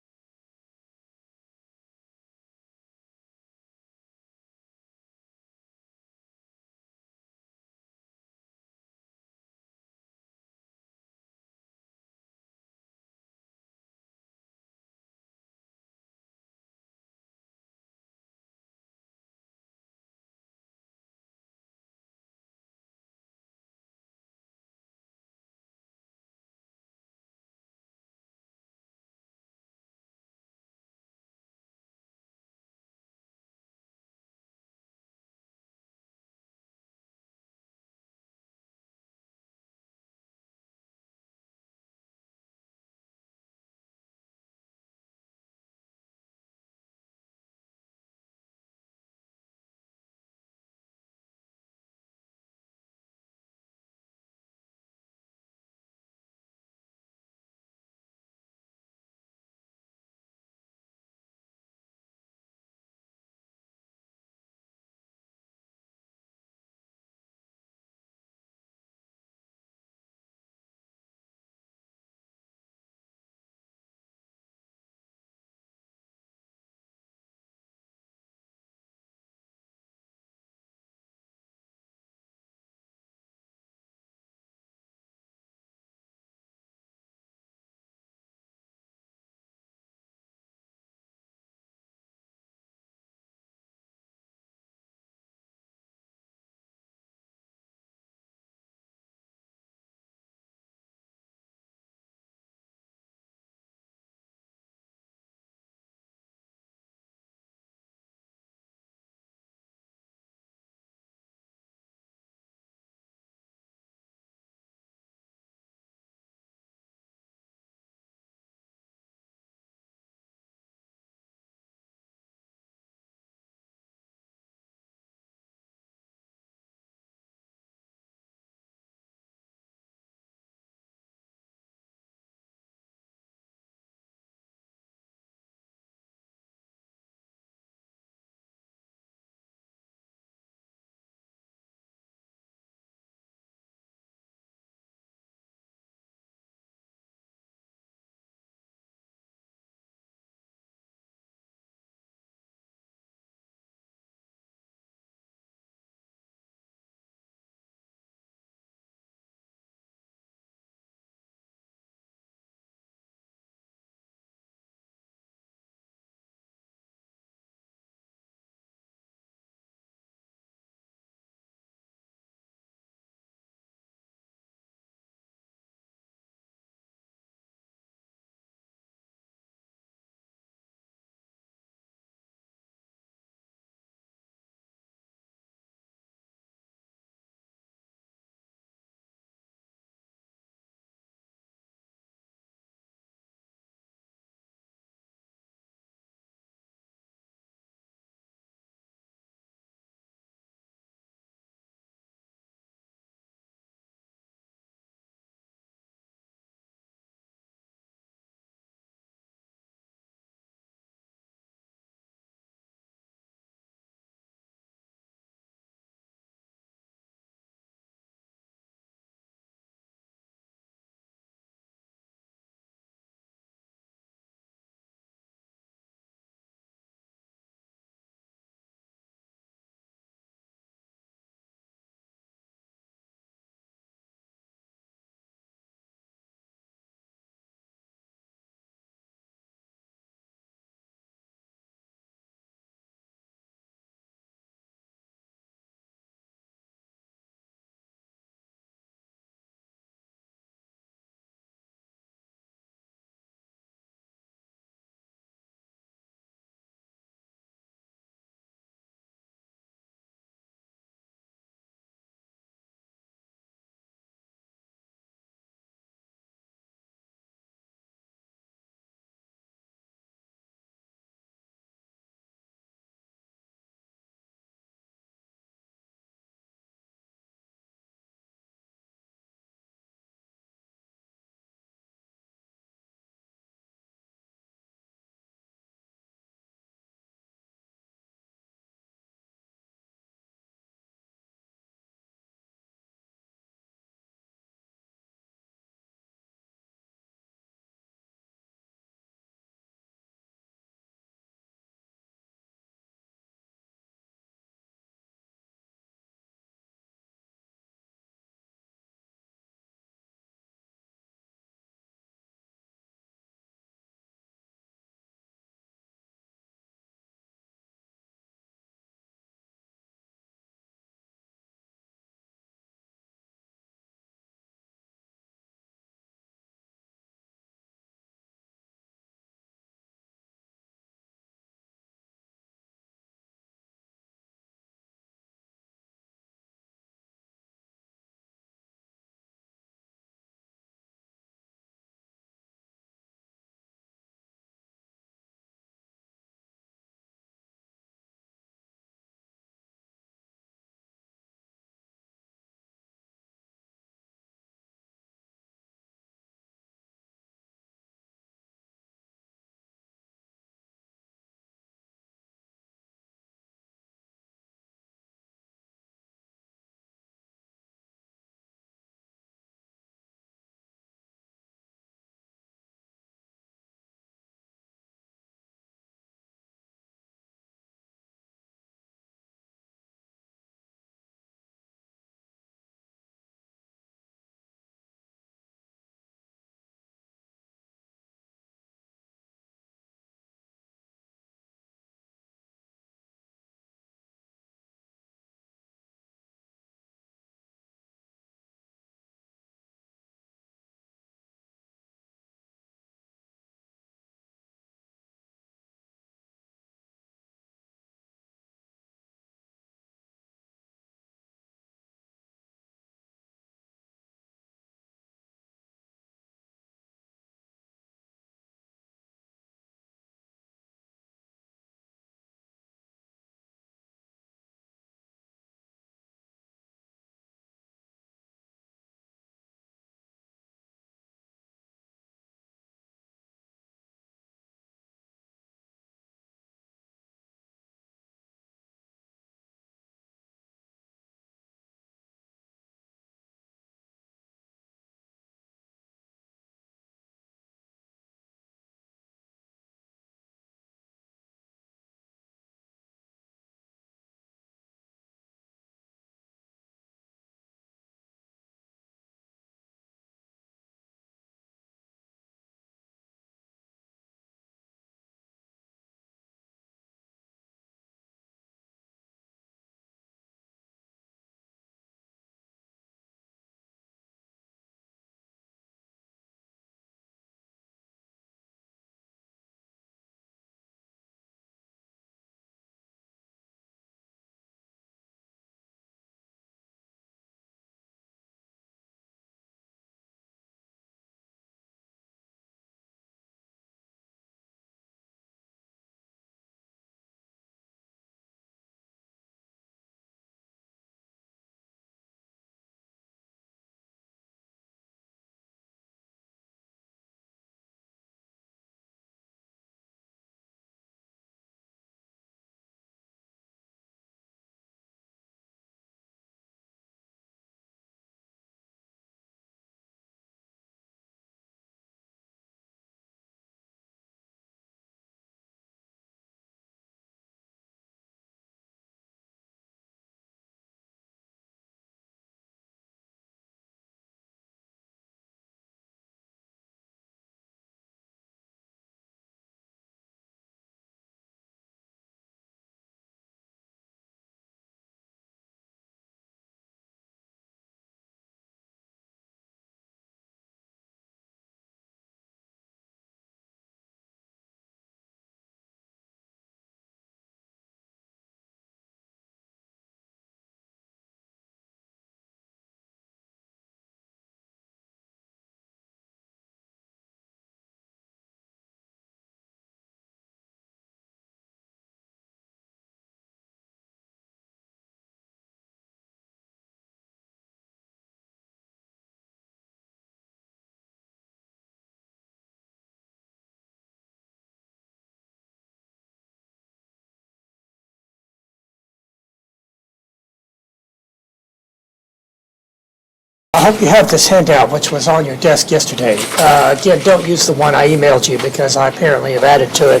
I hope you have this handout, which was on your desk yesterday. Again, don't use the one I emailed you because I apparently have added to it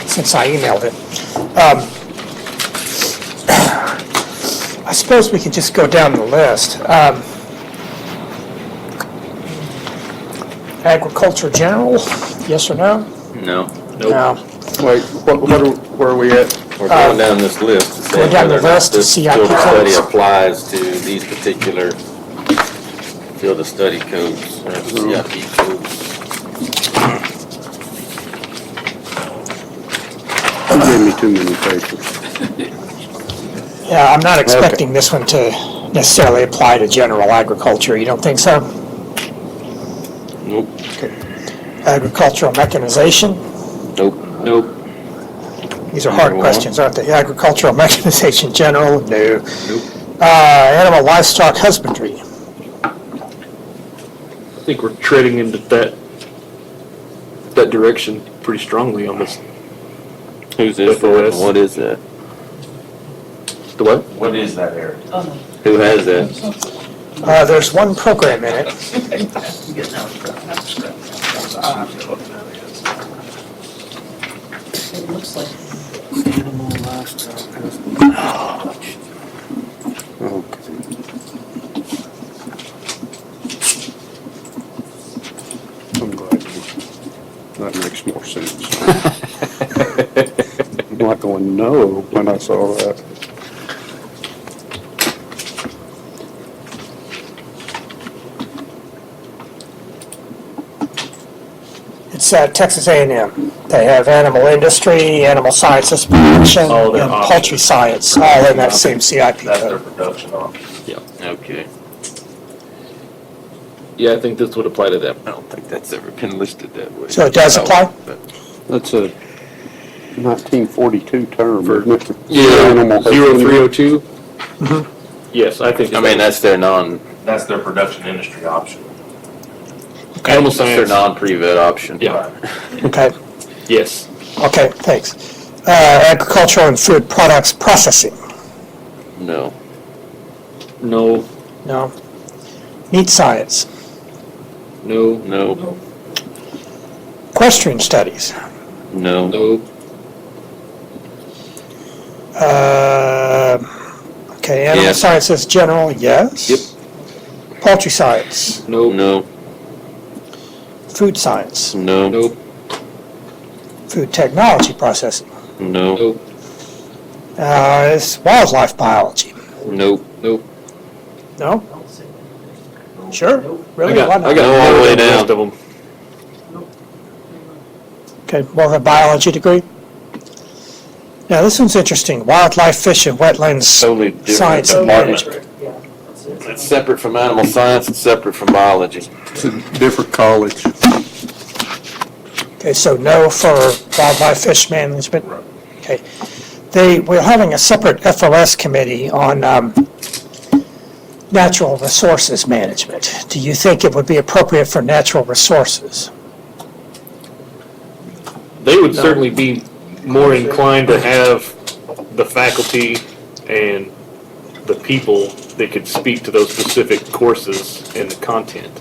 since I emailed it. I suppose we can just go down the list. Agriculture general, yes or no? No. No. Wait, where are we at? We're going down this list to say Going down the whether or not list to this CIP field of study codes. applies to these particular field of study codes, or CIP codes. You gave me too many papers. Yeah, I'm not expecting this one to necessarily apply to general agriculture. You don't think so? Nope. Agricultural mechanization? Nope. Nope. These are hard Number one. questions, aren't they? Agricultural mechanization general? No. Nope. Animal livestock husbandry? I think we're treading into that direction pretty strongly on this. Who's this for? FOS. What is that? The what? What is that area? Who has that? There's one program in it. It looks like Okay. I'm glad that makes more sense. I'm not going, no, when I saw that. It's Texas A&M. They have animal industry, animal sciences production, All their and options. poultry science, all in that same CIP That's their code. production option. Okay. Yeah, I think this would apply to them. I don't think that's ever been listed that way. So it does apply? But- That's a 1942 term, For- isn't it? Yeah. Animal husbandry. 0302? Yes, I think. I mean, that's their non, That's their production industry option. Animal that's their science. non-pre-vet option. Yeah. Okay, Yes. okay, thanks. Agricultural and food products processing? No. No. No. Meat science? No. No. Equestrian studies? No. No. Okay, animal Yes. sciences general, yes? Yep. Poultry science? No. No. Food science? No. No. Food technology processing? No. No. It's wildlife biology? Nope. Nope. No? Sure? Really? I Why got not? No, all the way the down. rest of them. Okay, we'll have a biology degree. Now, this one's interesting. Wildlife, fish, and wetlands Totally different science and department. management. It's separate from animal science, it's separate from biology. It's a different college. Okay, so no for wildlife, fish management? Okay. We're having a separate FOS committee on natural resources management. Do you think it would be appropriate for natural resources? They would certainly be more inclined to have the faculty and the people that could speak to those specific courses and the content.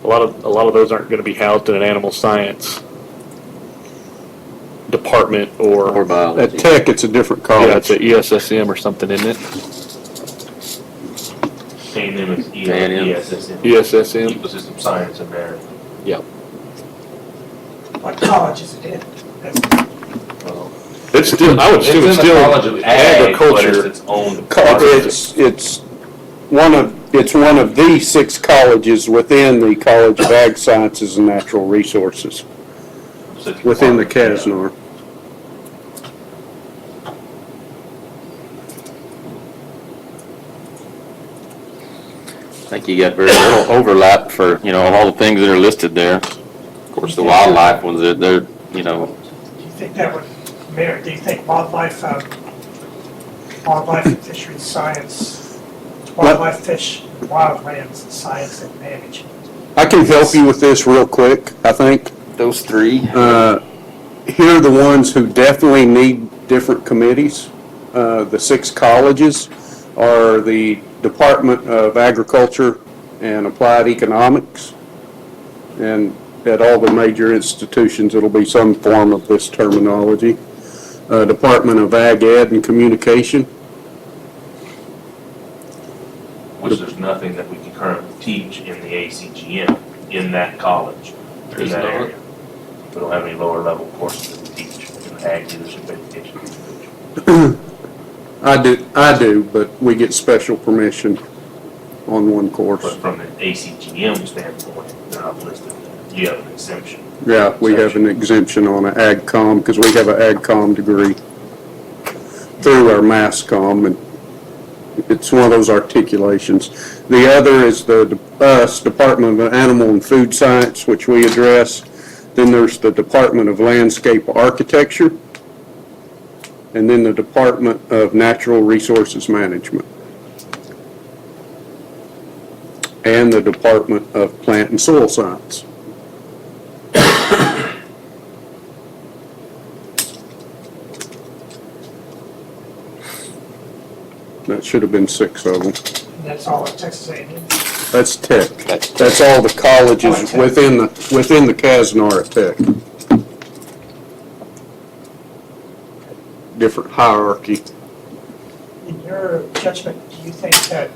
A lot of those aren't going to be housed in an animal science department Or or biology. At Tech, it's a different yeah, it's college. a ESSM or something, isn't it? A&M is A&M. ESSM. ESSM. Ecosystem science in there. What college is it in? It's still, I would assume it's in the still College of Ag, but agriculture. it's its own. It's one of the 6 colleges within the College of Ag Sciences and Natural Resources, within the CASNR. I think you got very little overlap for, all the things that are listed there. Of course, the wildlife ones, they're, Do you think that would merit, do you think wildlife and fisheries science, wildlife, fish, wildlands, science and management? I can help you with this real quick, I think. those 3. Here are the ones who definitely need different committees, the 6 colleges. are the Department of Agriculture and Applied Economics. And at all the major institutions, it'll be some form of this terminology. Department of Ag Ed and Communication. Which there's nothing that we can currently teach in the ACGM in that college, in There's that not? area. We don't have any lower level courses that we teach in ag leadership education. I do, but we get special permission on one course. But from an ACGM standpoint, they're not listed. You have an exemption. Yeah, we have an exemption on an AgCom, because we have an AgCom degree through our MassCom, and it's one of those articulations. The other is the Department of Animal and Food Science, which we address. Then there's the Department of Landscape Architecture, and then the Department of Natural Resources Management, and the Department of Plant and Soil Science. That should have been 6 of them. And that's all at Texas A&M. That's Tech. That's all the colleges within the Casnar at Tech. Different hierarchy. In your judgment, do you think that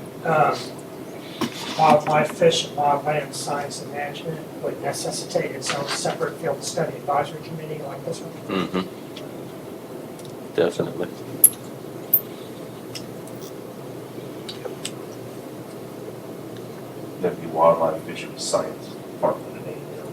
wildlife, fish, and wildland science and management would necessitate its own separate field study advisory committee like this one? Mm-hmm. Definitely. That'd be wildlife, fisheries, science, department of A&M.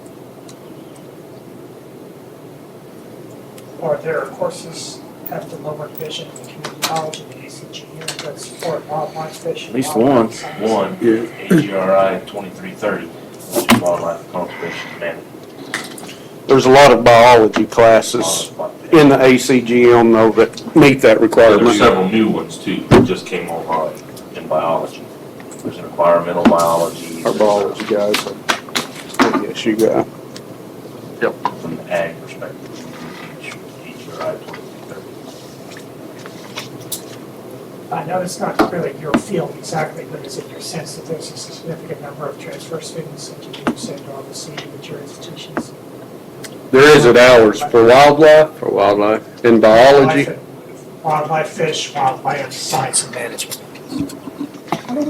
Or there are courses at the lower division of the community college and the ACGM that support wildlife, fish, At and least wildland one. science? One, Yeah. AGRI 2330, which is wildlife conservation management. There's a lot of biology classes in the ACGM though that meet that There's requirement. several new ones too, that just came online in biology. There's an environmental biology. Our biology guys, yes, you got. From the ag perspective, AGRI 2330. I know it's not really your field exactly, but is it your sense that there's a significant number of transfer students that you send on the scene at your institutions? There is at ours for wildlife and biology. Wildlife, fish, wildland science and management.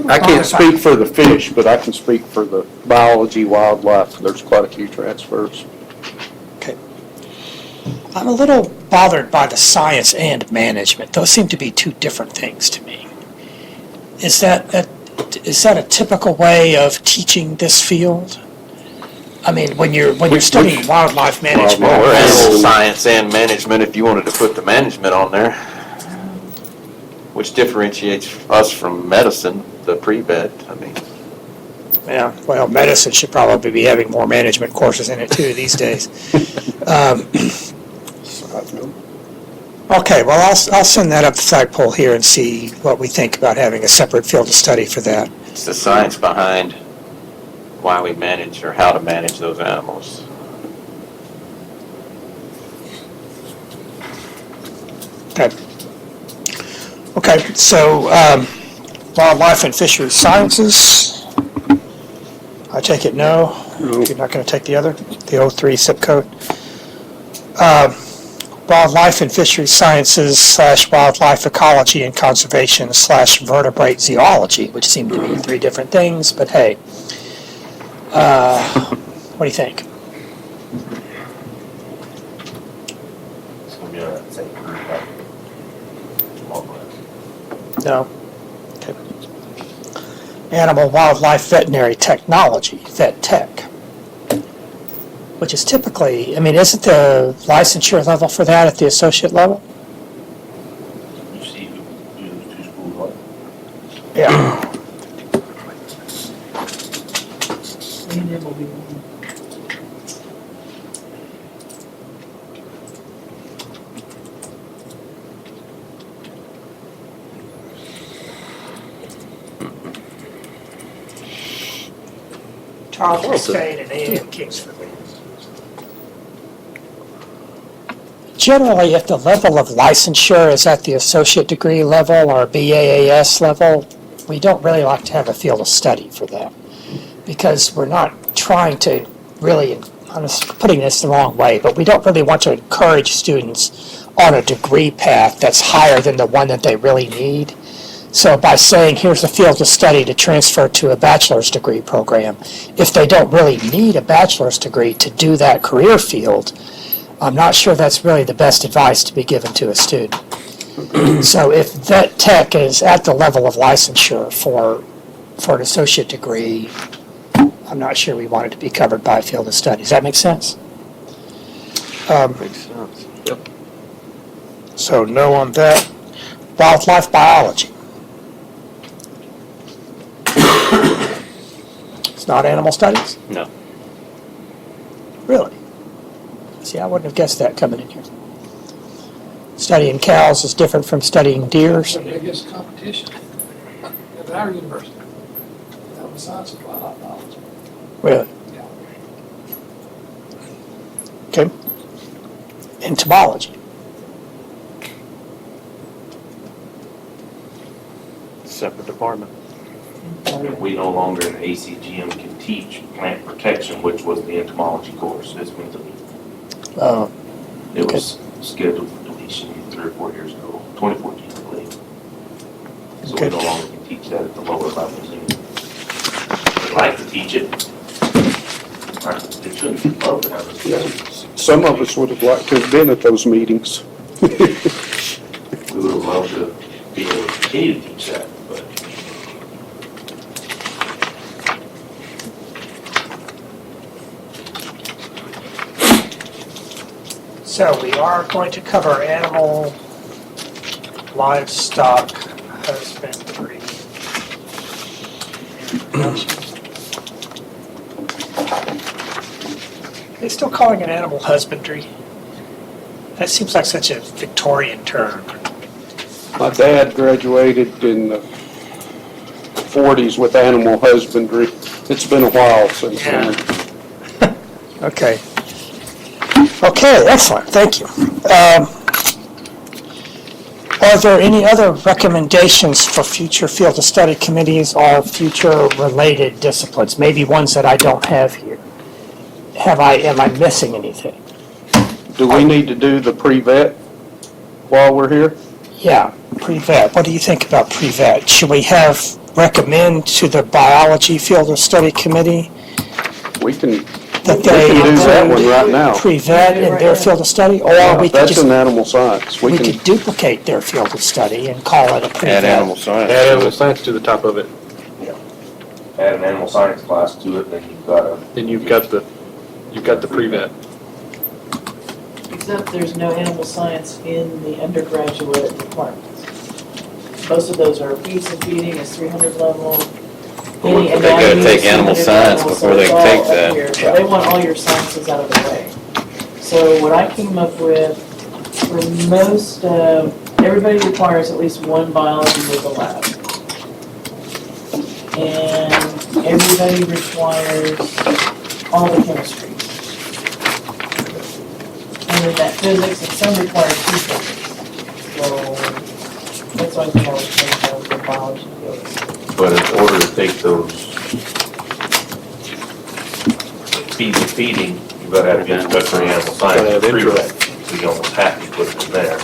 I can't speak for the fish, but I can speak for the biology, wildlife. There's quite a few transfers. I'm a little bothered by the science and management. Those seem to be two different things to me. Is that a typical way of teaching this field? I mean, when you're studying wildlife management. Well, we're animal science and management if you wanted to put the management on there, which differentiates us from medicine, the pre-vet. I mean, Yeah, well, medicine should probably be having more management courses in it too these days. Okay, well, I'll send that up the flagpole here and see what we think about having a separate field of study for that. it's the science behind why we manage or how to manage those animals. Okay, so wildlife and fisheries sciences, I take it no? You're not going to take the other, the 03 zip code? Wildlife and fisheries sciences / wildlife ecology and conservation / vertebrate zoology, which seem to be three different things, but hey. What do you think? It's gonna be on that same group, like, wildlife. No? Okay. Animal wildlife veterinary technology, vet tech. Which is typically, I mean, isn't the licensure level for that at the associate level? You see who those two schools are? Yeah. A&M will be one. Charles State and A&M Kingsford. generally, if the level of licensure is at the associate degree level or BAAS level, we don't really like to have a field of study for that. Because we're not trying to really, I'm putting this the wrong way, but we don't really want to encourage students on a degree path that's higher than the one that they really need. So by saying, here's a field of study to transfer to a bachelor's degree program, if they don't really need a bachelor's degree to do that career field, I'm not sure that's really the best advice to be given to a student. So if vet tech is at the level of licensure for an associate degree, I'm not sure we want it to be covered by a field of study. Does that make sense? Makes sense. So no on that. Wildlife biology. It's not animal studies? No. Really? See, I wouldn't have guessed that coming in here. Studying cows is different from studying deers. The biggest competition at our university. That was science and wildlife biology. Really? Yeah. Okay. Entomology. Separate department. We no longer in ACGM can teach plant protection, which was the entomology course. It's been deleted. It was scheduled for deletion 3 or 4 years ago, 2014, I believe. So we no longer can teach that at the lower levels. We'd like to teach it. It shouldn't be low, but have a Some of us would have liked to have been at those meetings. We would have loved to be able to continue to teach that, but So we are going to cover animal, livestock, husbandry. They still calling it animal husbandry? That seems like such a Victorian term. My dad graduated in the 40s with animal husbandry. It's been a while since then. Okay. Okay, excellent, thank you. Are there any other recommendations for future field of study committees or future related disciplines? Maybe ones that I don't have here. Am I missing anything? Do we need to do the pre-vet while we're here? Yeah, pre-vet. What do you think about pre-vet? Should we recommend to the biology field of study committee We can that do they that one right now. pre-vet in their field of study? Or we could That's just, in animal science. we We could can, duplicate their field of study and call it a Add pre-vet? animal science. Add animal science to the top of it. add an animal science class to it, then you've got a. Then you've got the pre-vet. Except there's no animal science in the undergraduate requirements. Most of those are feeds and feeding is 300 level. Any But they gotta anatomy take is animal 300 science level, before so they it's can all take up that. here. So they want all your sciences out of the way. So what I came up with, for most, everybody requires at least one biology with a lab. And everybody requires all the chemistry. And then that physics, and some require 2 physics. So that's why I think I would change that for biology fields. But in order to take those feeds and feeding, you've got to have introductory animal Gotta have science intro. pre-vet. So you almost have to put it in there.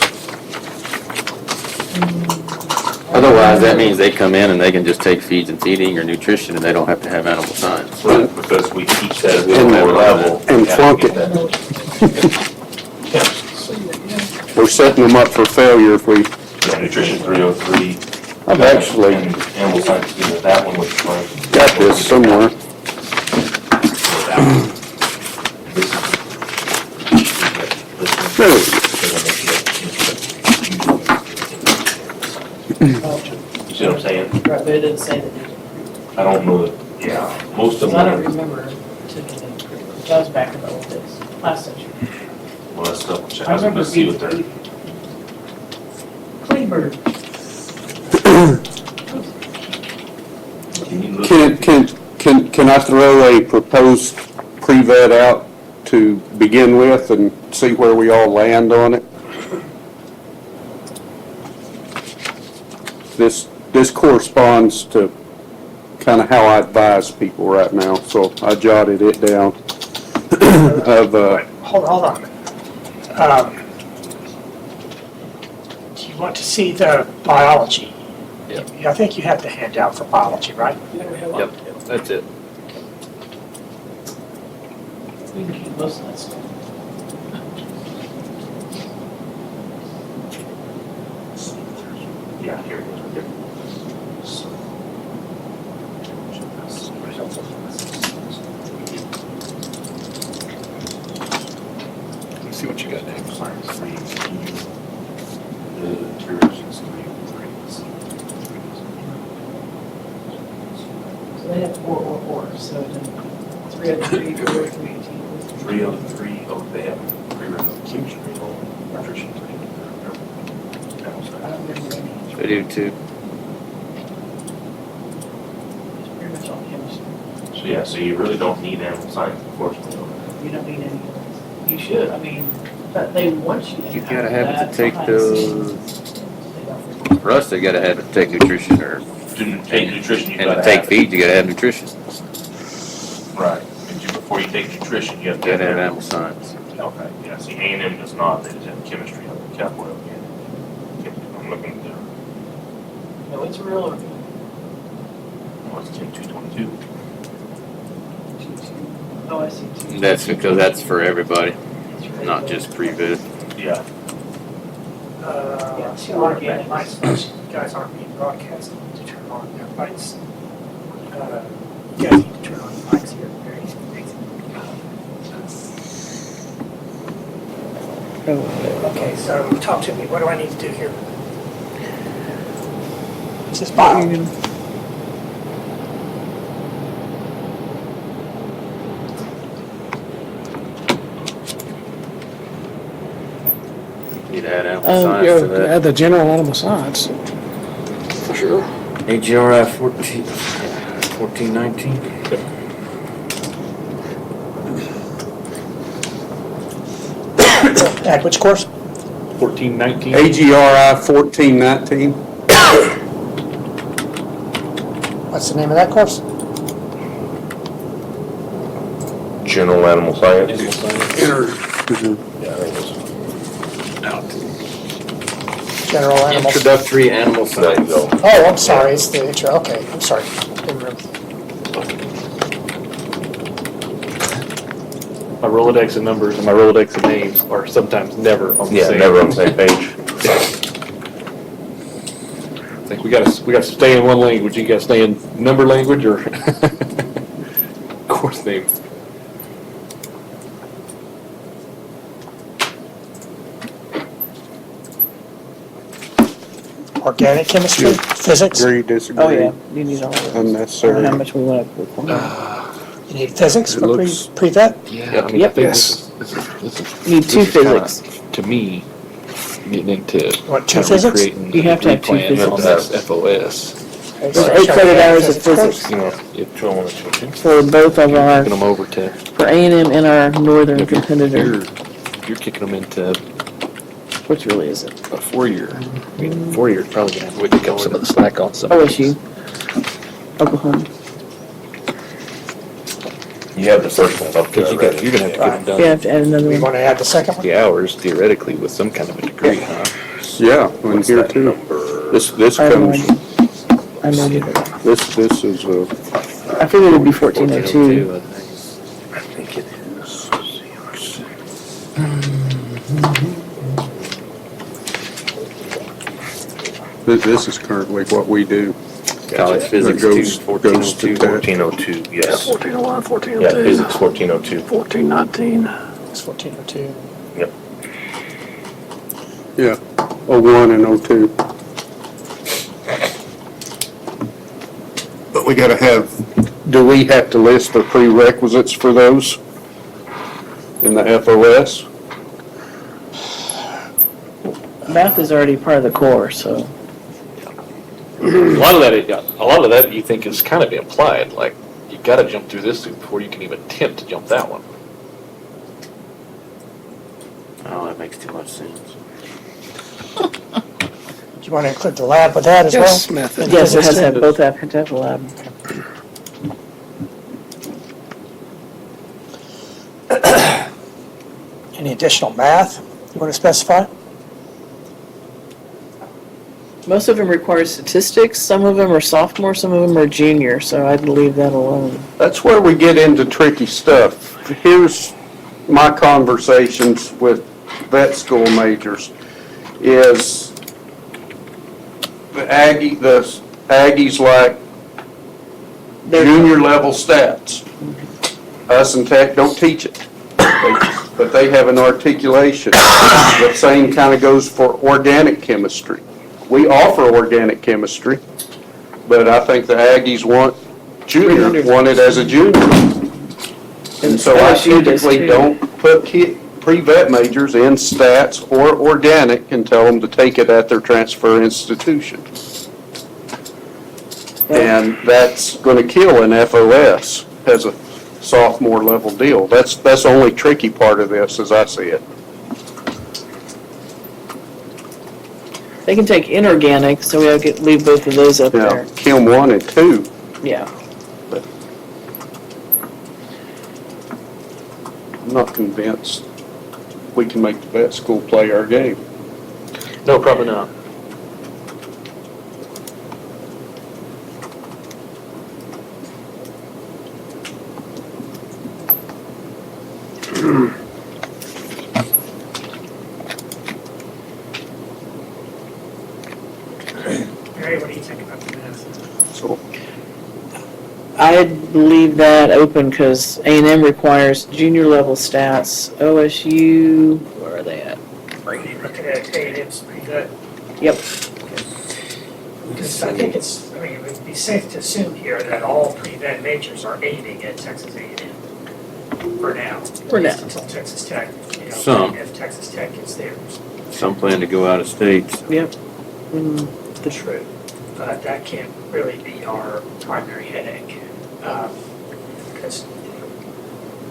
Otherwise, that means they come in and they can just take feeds and feeding or nutrition and they don't have to have animal science. Right, because we teach that at the lower level. and you have to flunk get it. that. We're setting them up for failure if we, Yeah, nutrition 303. I've actually And animal science, you know, that one was fun. got this somewhere. There. You see what I'm saying? Right, but it didn't say that. I don't know that, yeah, most of Because I don't them, remember taking it, which I was back in the old days, last century. well, that's stuff, which I I was remember gonna see what they're. Kleber. Can I throw a proposed pre-vet out to begin with and see where we all land on it? this corresponds to kind of how I advise people right now, so I jotted it down. Hold on. Do you want to see the biology? Yep. I think you have the handout for biology, right? Yep, that's it. We can keep most of that stuff. Yeah, here it is, right there. Let's see what you got next. Science three, the tourism's three. So they have four, so then 303, 318. 303, oh, they have pre-requisite chemistry, nutrition. I don't remember any. I do too. It's pretty much all chemistry. So, yeah, so you really don't need animal science, unfortunately. You don't need any of those. You should, I mean, but they want you to have You gotta have that to take behind the those, scenes. They don't. for us, they gotta have to take nutrition or, To take nutrition, you and gotta to take have. feed, you gotta have nutrition. Right. And before you take nutrition, you have You to gotta have animal science. Okay, yeah, see, A&M does not, they just have chemistry on the cap oil. I'm looking at their, No, it's real or. what's 10222? Oh, I see. Two. That's because that's for everybody, It's real. not just pre-vet. Yeah. Yeah, See, automatic lights, you guys aren't being broadcast, you need to turn on their lights. You guys need to turn on the lights here, very easy. Okay, so talk to me, what do I need to do here? This is bio. Need to add animal science to that. Add the general animal science, for sure. AGRI 1419. Add which course? 1419. AGRI 1419. What's the name of that course? General animal science. Animal science. Yeah, I think it's. General animals. Introductory animal There you science. go. Oh, I'm sorry, it's the intro, okay, I'm sorry. Didn't remember. My Rolodex of numbers and my Rolodex of names are sometimes never on the Yeah, same. never on the same page. It's like we gotta stay in one language. You gotta stay in number language or course name. Organic chemistry, physics, Agree, disagree, Oh, yeah, you need all of it. unnecessary. How much we want to require. you need physics It for looks- pre-vet? Yeah, I mean, I Yep. think Yes. this is You need two this is kinda, physics. to me, getting into What, two kinda physics? recreating You have to a have two plan on physics. this FOS. Okay, There's so 8 shall credit we add hours of course? physics You know, Which one was it? for both of our, kicking them over to, for A&M and our northern competitor, you're kicking them into which really isn't. a 4-year. I mean, 4 years probably gonna have to pick up some of the slack on some. of OSU, Oklahoma. You have the first one up there Because already. you're gonna have to get them You done, have to add another We one. want to add the second one? the hours theoretically with some kind of a degree, huh? Yeah, and What's here that too. number? This I have no comes, idea. I know that. this is, I figured it'd be 1402. 1402, I think. I think it is. this is currently what we do. College It physics goes- 2, goes to 1402. that. 1402, yes. 1401, Yeah, 1402, physics 1402. 1419. It's 1402. Yep. Yeah, 01 and 02. But we gotta have, do we have to list the prerequisites for those in the FOS? Math is already part of the core, so. A lot of that you think is kind of implied, like, you gotta jump through this hoop before you can even attempt to jump that one. Oh, that makes too much sense. Do you want to include the lab with that as well? Yes, method. Yes, it has to have, both have to have a lab. Any additional math you want to specify? Most of them require statistics, some of them are sophomore, some of them are junior, so I'd leave that alone. That's where we get into tricky stuff. Here's my conversations with vet school majors, is the Aggies like junior level stats. Us and Tech don't teach it, but they have an articulation. The same kind of goes for organic chemistry. We offer organic chemistry, but I think the Aggies want it as a junior. And so I LSU does typically too. don't put pre-vet majors in stats or organic and tell them to take it at their transfer institution. And that's going to kill an FOS as a sophomore level deal. That's the only tricky part of this as I see it. They can take inorganic, so we'll leave both of those up Now, there. Chem 1 and 2, Yeah. I'm not convinced we can make the vet school play our game. No, probably not. Mary, what do you think about the math? So I'd leave that open because A&M requires junior level stats. OSU, where are they at? Looking at A&M's pretty good. Yep. Because I think it would be safe to assume here that all pre-vet majors are aiming at Texas A&M for now. For now. At least until Texas Tech, Some. if Texas Tech gets theirs. Some plan to go out of state. Yep. Mm, The truth. But that can't really be our primary headache. Because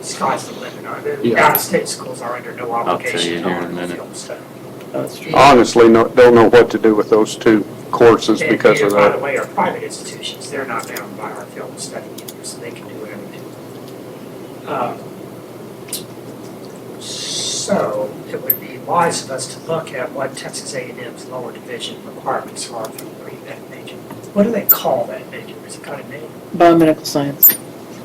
sky's the limit. Yeah. Out-of-state schools are under no I'll tell you obligation here in a on minute. film study. That's true. honestly, don't know what to do with those two courses And because of neither, by the that. way, are private institutions. They're not bound by our film study either, so they can do whatever they do. So it would be wise of us to look at what Texas A&M's lower division requirements are for the pre-vet major. What do they call that major? Is it got a name? Biomedical science.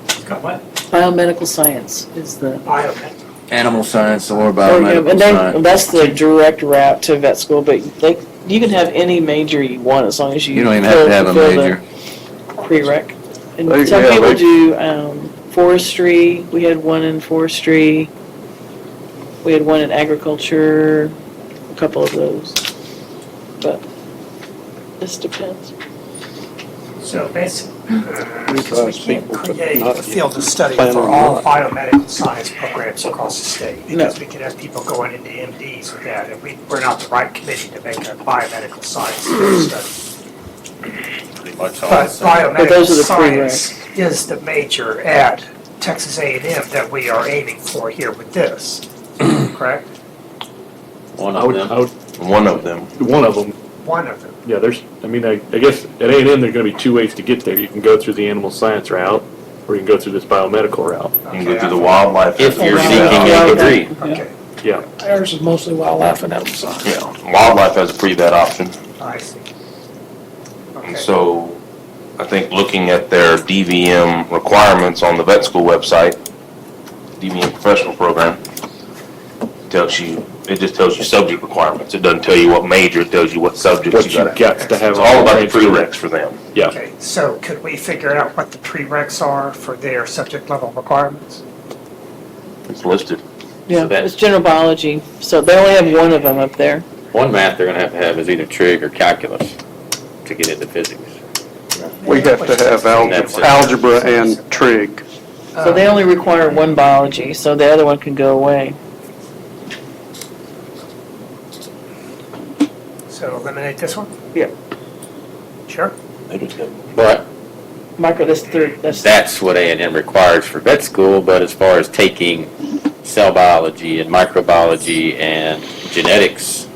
It's got what? Biomedical science is the. Biomed. Animal science or Oh, yeah, biomedical and science. that's the direct route to vet school, but you can have any major you want as long as you. You don't even have to have a fulfill the major. Prereq. And They- some yeah, people they- do forestry. We had one in forestry. We had one in agriculture, a couple of those. But this depends. So basically, We because we trust can't people, but create not a field of study plan for on all not. biomedical science programs across the state. Because we could have people going into MDs with that, and we're not the right committee to make a biomedical science field study. Pretty much all But the same. But biomedical those are the science is the major at Texas A&M that we are aiming for here with this, correct? One I of would, them. I would, One of them. one of them, One of them. yeah, I guess at A&M, there's gonna be two ways to get there. You can go through the animal science route, or you can go through this biomedical route. You can go through the wildlife. If you're Yeah. seeking a degree. Okay, Yeah, Ours is mostly wildlife and animal science. Yeah, wildlife has a pre-vet option. I see. And Okay. so I think looking at their DVM requirements on the vet school website, DVM professional program, it just tells you subject requirements. It doesn't tell you what major, it tells you what subjects what you you gotta. got to have. It's all about the transfer. prereqs for them. Yeah, Okay, so could we figure out what the prereqs are for their subject level requirements? It's listed. Yeah, So that- it's general biology, so they only have one of them up there. One math they're gonna have is either trig or calculus to get into physics. We have to have That's it. algebra and trig. So they only require one biology, so the other one can go away. So eliminate this one? Yeah. Sure. But That's what A&M requires for vet school, but as far as taking cell biology and microbiology and genetics,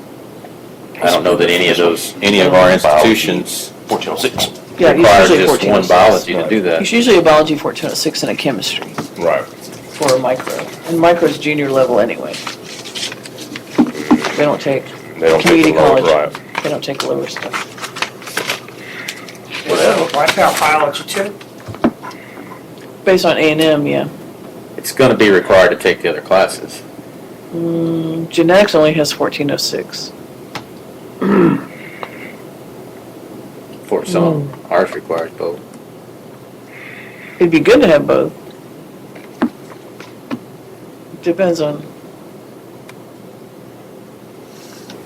I don't know that any of our institutions 1406. Yeah, he's require usually just one 1406. biology to do that. He's usually a biology 1406 and a chemistry Right. for a micro. And micro's junior level anyway. They don't take They don't take community the lower, college. right. They don't take lower stuff. Wipe out biology too. Based on A&M, yeah. It's gonna be required to take the other classes. Genetics only has 1406. For some, ours requires both. It'd be good to have both. Depends on,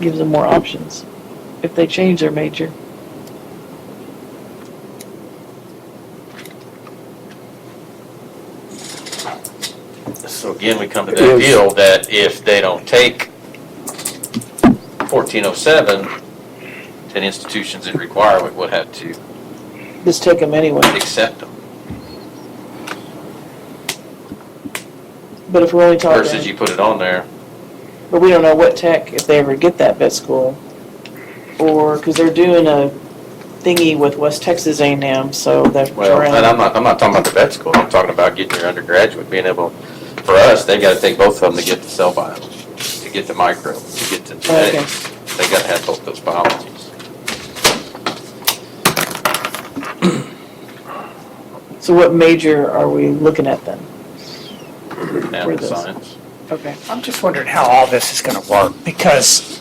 gives them more options if they change their major. So again, we come to that deal that if they don't take 1407, then institutions that require it would have to Just take them anyway. accept them. But if we're only Versus talking, you put it on there. but we don't know what tech, if they ever get that vet school. Or, because they're doing a thingy with West Texas A&M, so that's Well, around. and I'm not talking about the vet school. I'm talking about getting your undergraduate, being able, for us, they gotta take both of them to get to cell biology, to get to micro, to get to genetics. They gotta have both those biologies. So what major are we looking at then? Animal those? science. Okay. I'm just wondering how all this is going to work, because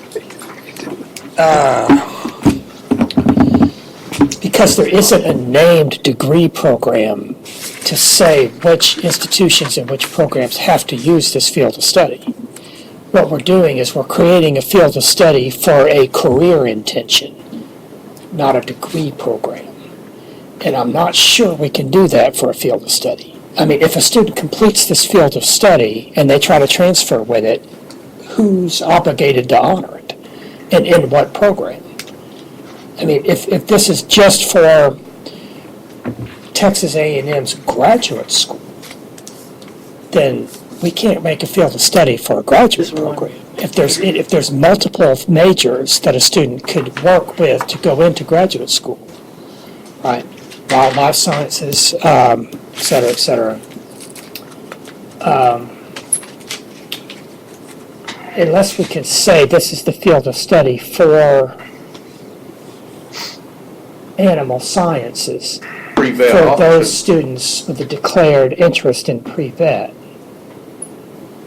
there isn't a named degree program to say which institutions and which programs have to use this field of study. What we're doing is we're creating a field of study for a career intention, not a degree program. And I'm not sure we can do that for a field of study. I mean, if a student completes this field of study and they try to transfer with it, who's obligated to honor it? And in what program? I mean, if this is just for Texas A&M's graduate school, then we can't make a field of study for a graduate Just one. program. If there's multiple majors that a student could work with to go into graduate school, right? Wildlife sciences, et cetera, et cetera. Unless we can say this is the field of study for animal sciences, Pre-vet for those option. students with a declared interest in pre-vet,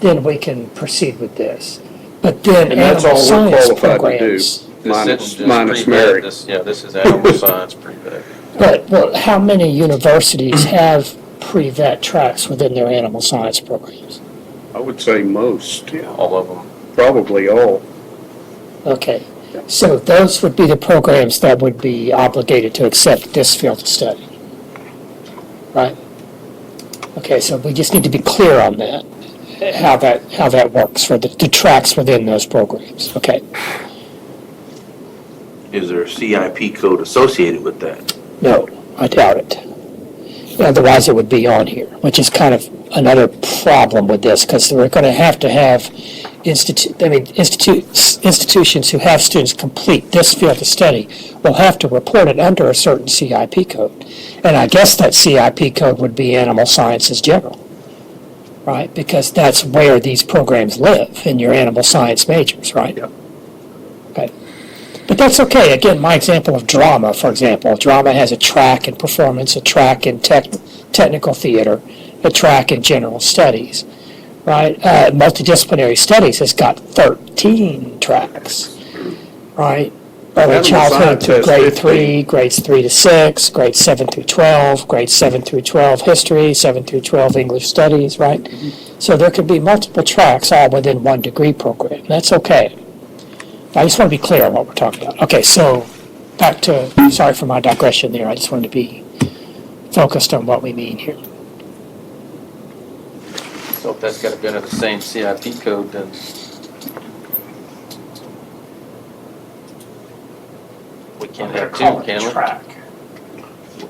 then we can proceed with this. But then And that's animal all we're science qualified to do. programs. This isn't Minus just Mary. pre-vet. This is animal science pre-vet. But, well, how many universities have pre-vet tracks within their animal science programs? I would say most, All of them. probably all. Okay, so those would be the programs that would be obligated to accept this field of study, right? Okay, so we just need to be clear on that, how that works for the tracks within those programs, okay? Is there a CIP code associated with that? No, I doubt it. Otherwise, it would be on here, which is kind of another problem with this, because we're going to have institutions who have students complete this field of study will have to report it under a certain CIP code. And I guess that CIP code would be animal sciences general, right? Because that's where these programs live, in your animal science majors, right? Yep. Okay. But that's okay. Again, my example of drama, for example, drama has a track in performance, a track in technical theater, a track in general studies, right? Multidisciplinary studies has got 13 tracks, right? Early Animal childhood science through has grade 15. 3, grades 3 to 6, grades 7 through 12, grades 7 through 12 history, 7 through 12 English studies, right? So there could be multiple tracks all within one degree program. That's okay. I just want to be clear on what we're talking about. Okay, so back to, sorry for my digression there. I just wanted to be focused on what we mean here. So if that's got to be under the same CIP code, then we can't have two, can we? Track.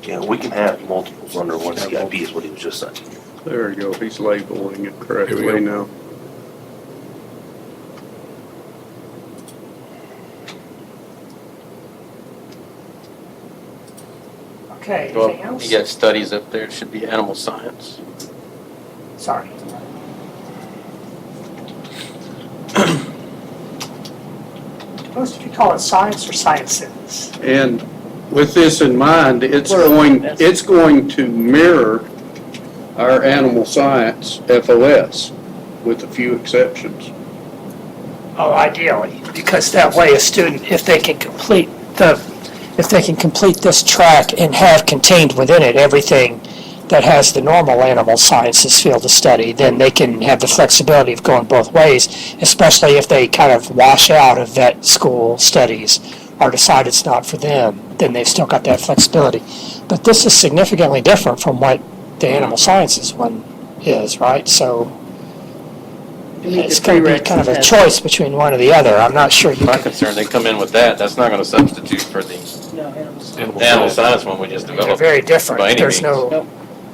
Yeah, we can have multiples under one CIP is what he was just saying. There you go, he's labeling it correctly now. Okay, Well, anything else? you got studies up there, it should be animal science. Sorry. Most of you call it science or sciences. And with this in mind, it's Plural. going to mirror our animal science FOS with a few exceptions. Oh, ideally, because that way a student, if they can complete this track and have contained within it everything that has the normal animal sciences field of study, then they can have the flexibility of going both ways, especially if they kind of wash out of vet school studies or decide it's not for them, then they've still got that flexibility. But this is significantly different from what the animal sciences one is, right? So it's going to be kind of a choice between one or the other. I'm not sure you My can. concern, they come in with that, that's not gonna substitute for the No, animals. animal science one we just They're developed. very different. by any There's means. no,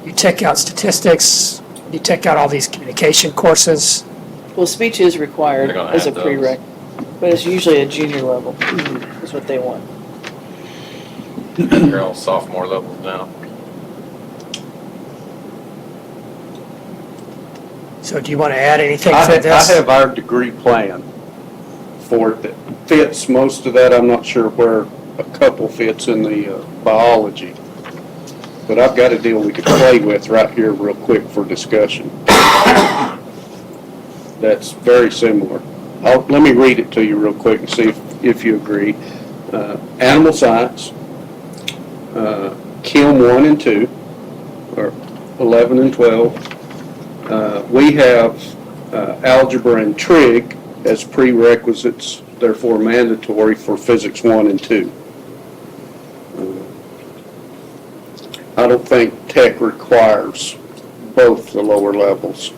you take out statistics, you take out all these communication courses. Well, speech is required They're gonna as a have those. prereq, but it's usually a junior level, is what they want. They're all sophomore levels now. So do you want to add anything I to this? have our degree plan for it that fits most of that. I'm not sure where a couple fits in the biology. But I've got a deal we could play with right here real quick for discussion. That's very similar. Let me read it to you real quick and see if you agree. Animal science, Chem 1 and 2, or 11 and 12. We have algebra and trig as prerequisites, therefore mandatory for physics 1 and 2. I don't think tech requires both the lower levels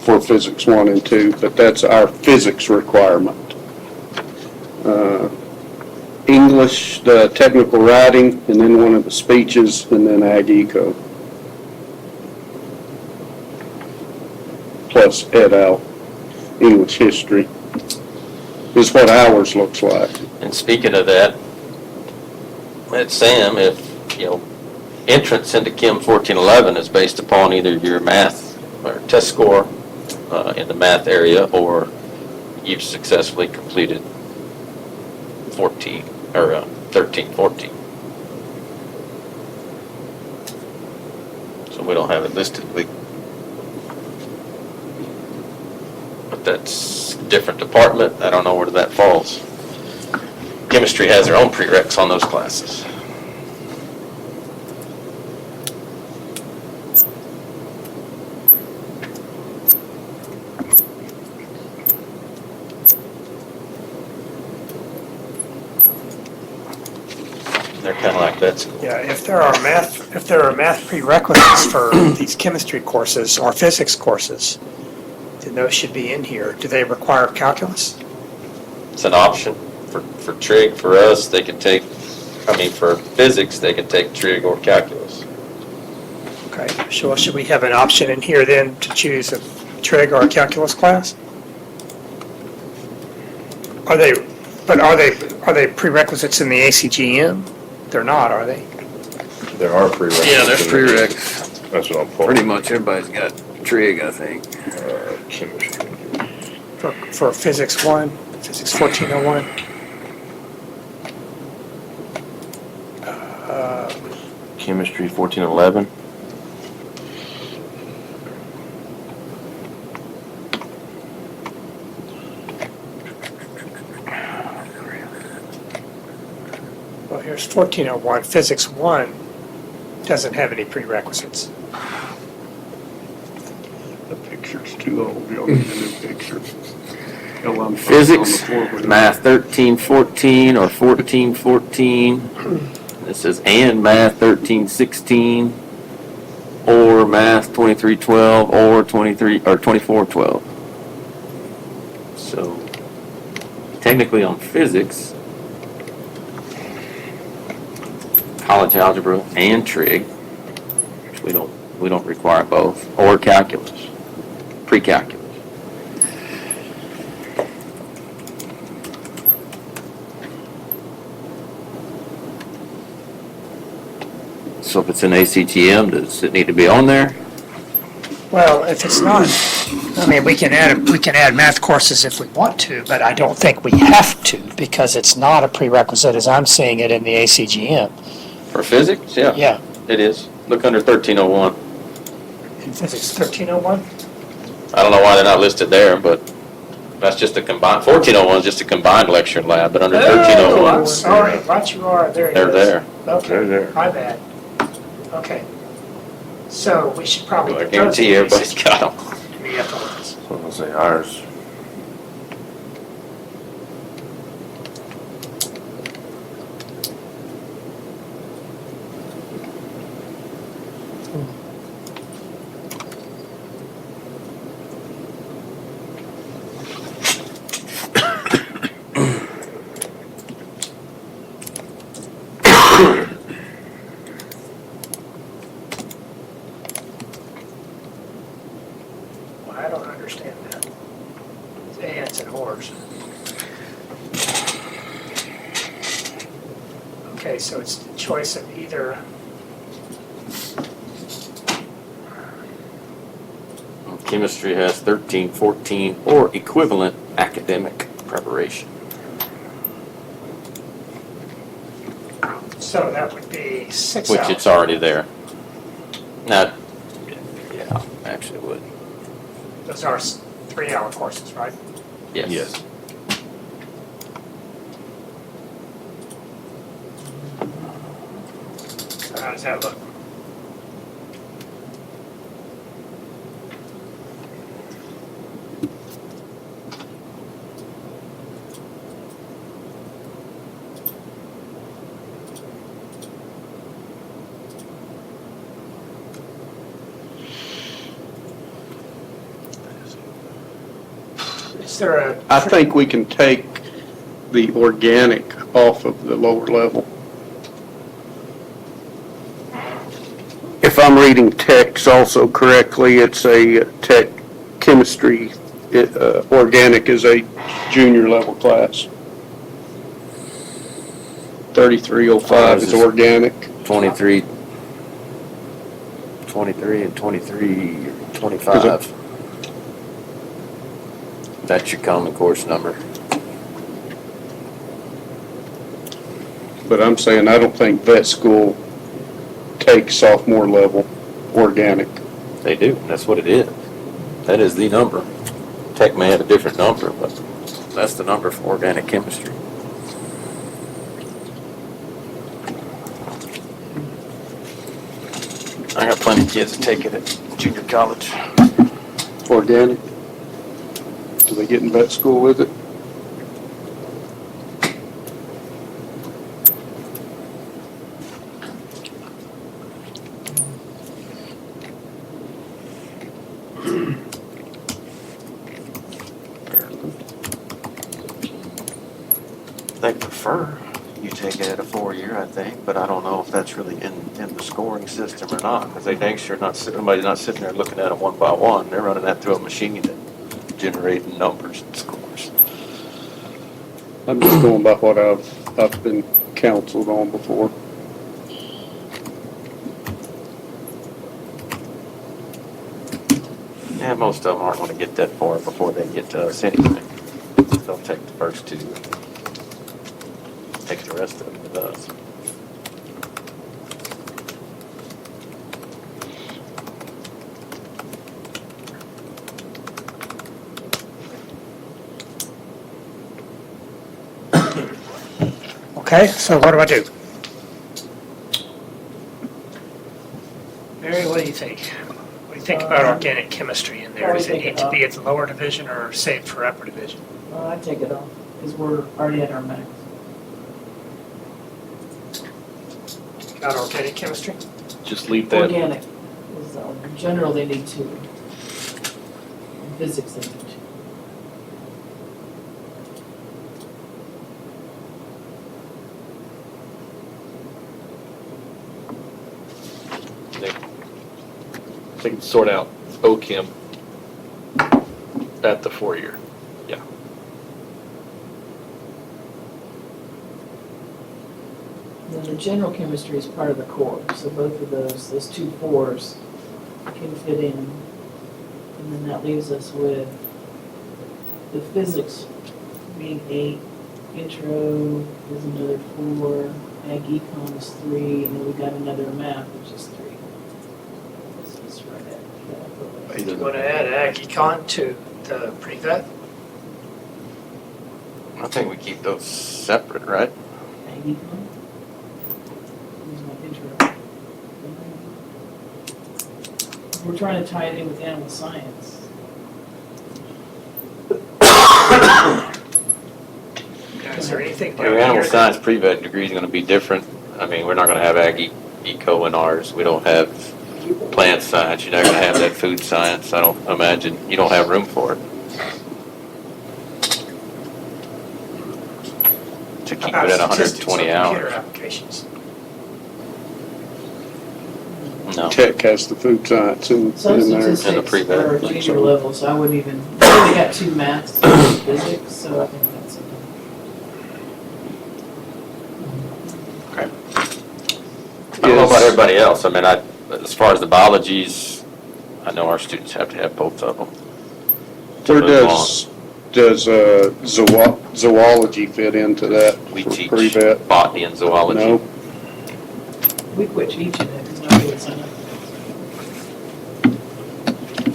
for physics 1 and 2, but that's our physics requirement. English, the technical writing, and then one of the speeches, and then ag eco. Plus ed al, English history, is what ours looks like. And speaking of that, at Sam, if, entrance into Chem 1411 is based upon either your math or test score in the math area, or you've successfully completed 13, 14. So we don't have it listed. But that's a different department. I don't know where that falls. Chemistry has their own prereqs on those classes. They're kind of like that school. Yeah, if there are math prerequisites for these chemistry courses or physics courses, then those should be in here. Do they require calculus? It's an option for trig. For us, they can take, for physics, they can take trig or calculus. Okay, so should we have an option in here then to choose a trig or a calculus class? Are they prerequisites in the ACGM? They're not, are they? There are prereqs. Yeah, there's prereqs. That's what I'm pulling. Pretty much everybody's got trig, I think. Chemistry. For physics 1, physics 1401. Chemistry 1411. Well, here's 1401. Physics 1 doesn't have any prerequisites. The picture's too old, y'all need a new picture. Hell, I'm Physics, on the floor with it. math 1314 or 1414. This says and math 1316 or math 2312 or 2412. So technically on physics, college algebra and trig, which we don't require both, or calculus, pre-calculus. So if it's an ACTM, does it need to be on there? Well, if it's not, I mean, we can add math courses if we want to, but I don't think we have to because it's not a prerequisite as I'm seeing it in the ACGM. For physics? Yeah. Yeah. It is. Look under 1301. In physics 1301? I don't know why they're not listed there, but that's just a combined, 1401 is just a combined lecture and lab, but under Oh, 1301, I'm sorry, right you are, there it is. they're there. Okay, They're there. my bad. Okay. So we should probably. I get those guarantee things. everybody's got them. We have to look this. So I'm gonna say ours. Well, I don't understand that. It's ants and whores. Okay, so it's the choice of either, Chemistry has 13, 14, or equivalent academic preparation. so that would be 6 Which hours. it's already there. Not, yeah, actually would. Those are 3-hour courses, right? Yes. Yes. So how does that look? Is there a? I think we can take the organic off of the lower level. If I'm reading text also correctly, it's a tech chemistry, organic is a junior level class. 3305 is organic. 23 and 23, 25. That's your common course number. But I'm saying I don't think vet school takes sophomore level organic. They do, that's what it is. That is the number. Tech may have a different number, but that's the number for organic chemistry. I got plenty of kids that take it at junior college. Organic? Do they get in vet school with it? They prefer you take it at a 4-year, I think, but I don't know if that's really in the scoring system or not, because they make sure somebody's not sitting there looking at them one by one. They're running that through a machine and generating numbers and scores. I'm just going by what I've been counseled on before. Yeah, most of them aren't going to get that far before they get to us anyway. They'll take the first 2, take the rest of them with us. Okay, so what do I do? Mary, what do you think? What do you think about organic chemistry in there? Does it need to be at the lower division or saved for upper division? I'd take it off, because we're already at our max. About organic chemistry? Just leave that. Organic is, in general, they need 2. In physics, they need 2. They can sort out OChem at the 4-year. then the general chemistry is part of the core, so both of those 2 fours can fit in. And then that leaves us with the physics being 8, intro is another 4, ag econ is 3, and then we got another math, which is 3. Let's write that. You want to add ag econ to the pre-vet? I think we keep those separate, right? Ag econ? Here's my intro. We're trying to tie it in with animal science. Is there anything down Your here? animal that- science pre-vet degree is gonna be different. I mean, we're not gonna have ag eco in ours. We don't have plant science. You're not gonna have that food science. I don't imagine, you don't have room for it. To keep it at Statistics 120 on computer hours. applications. No. Tech has the food science in Some there. statistics pre-vet, are like junior so. level, so I wouldn't even, we only got 2 maths, 2 physics, so I think that's okay. I don't know about everybody else. I mean, as far as the biologies, I know our students have to have both of them. to Where move does zoology fit into that? on. We for teach pre-vet? botany and zoology. No? We quit teaching it because nobody would sign up.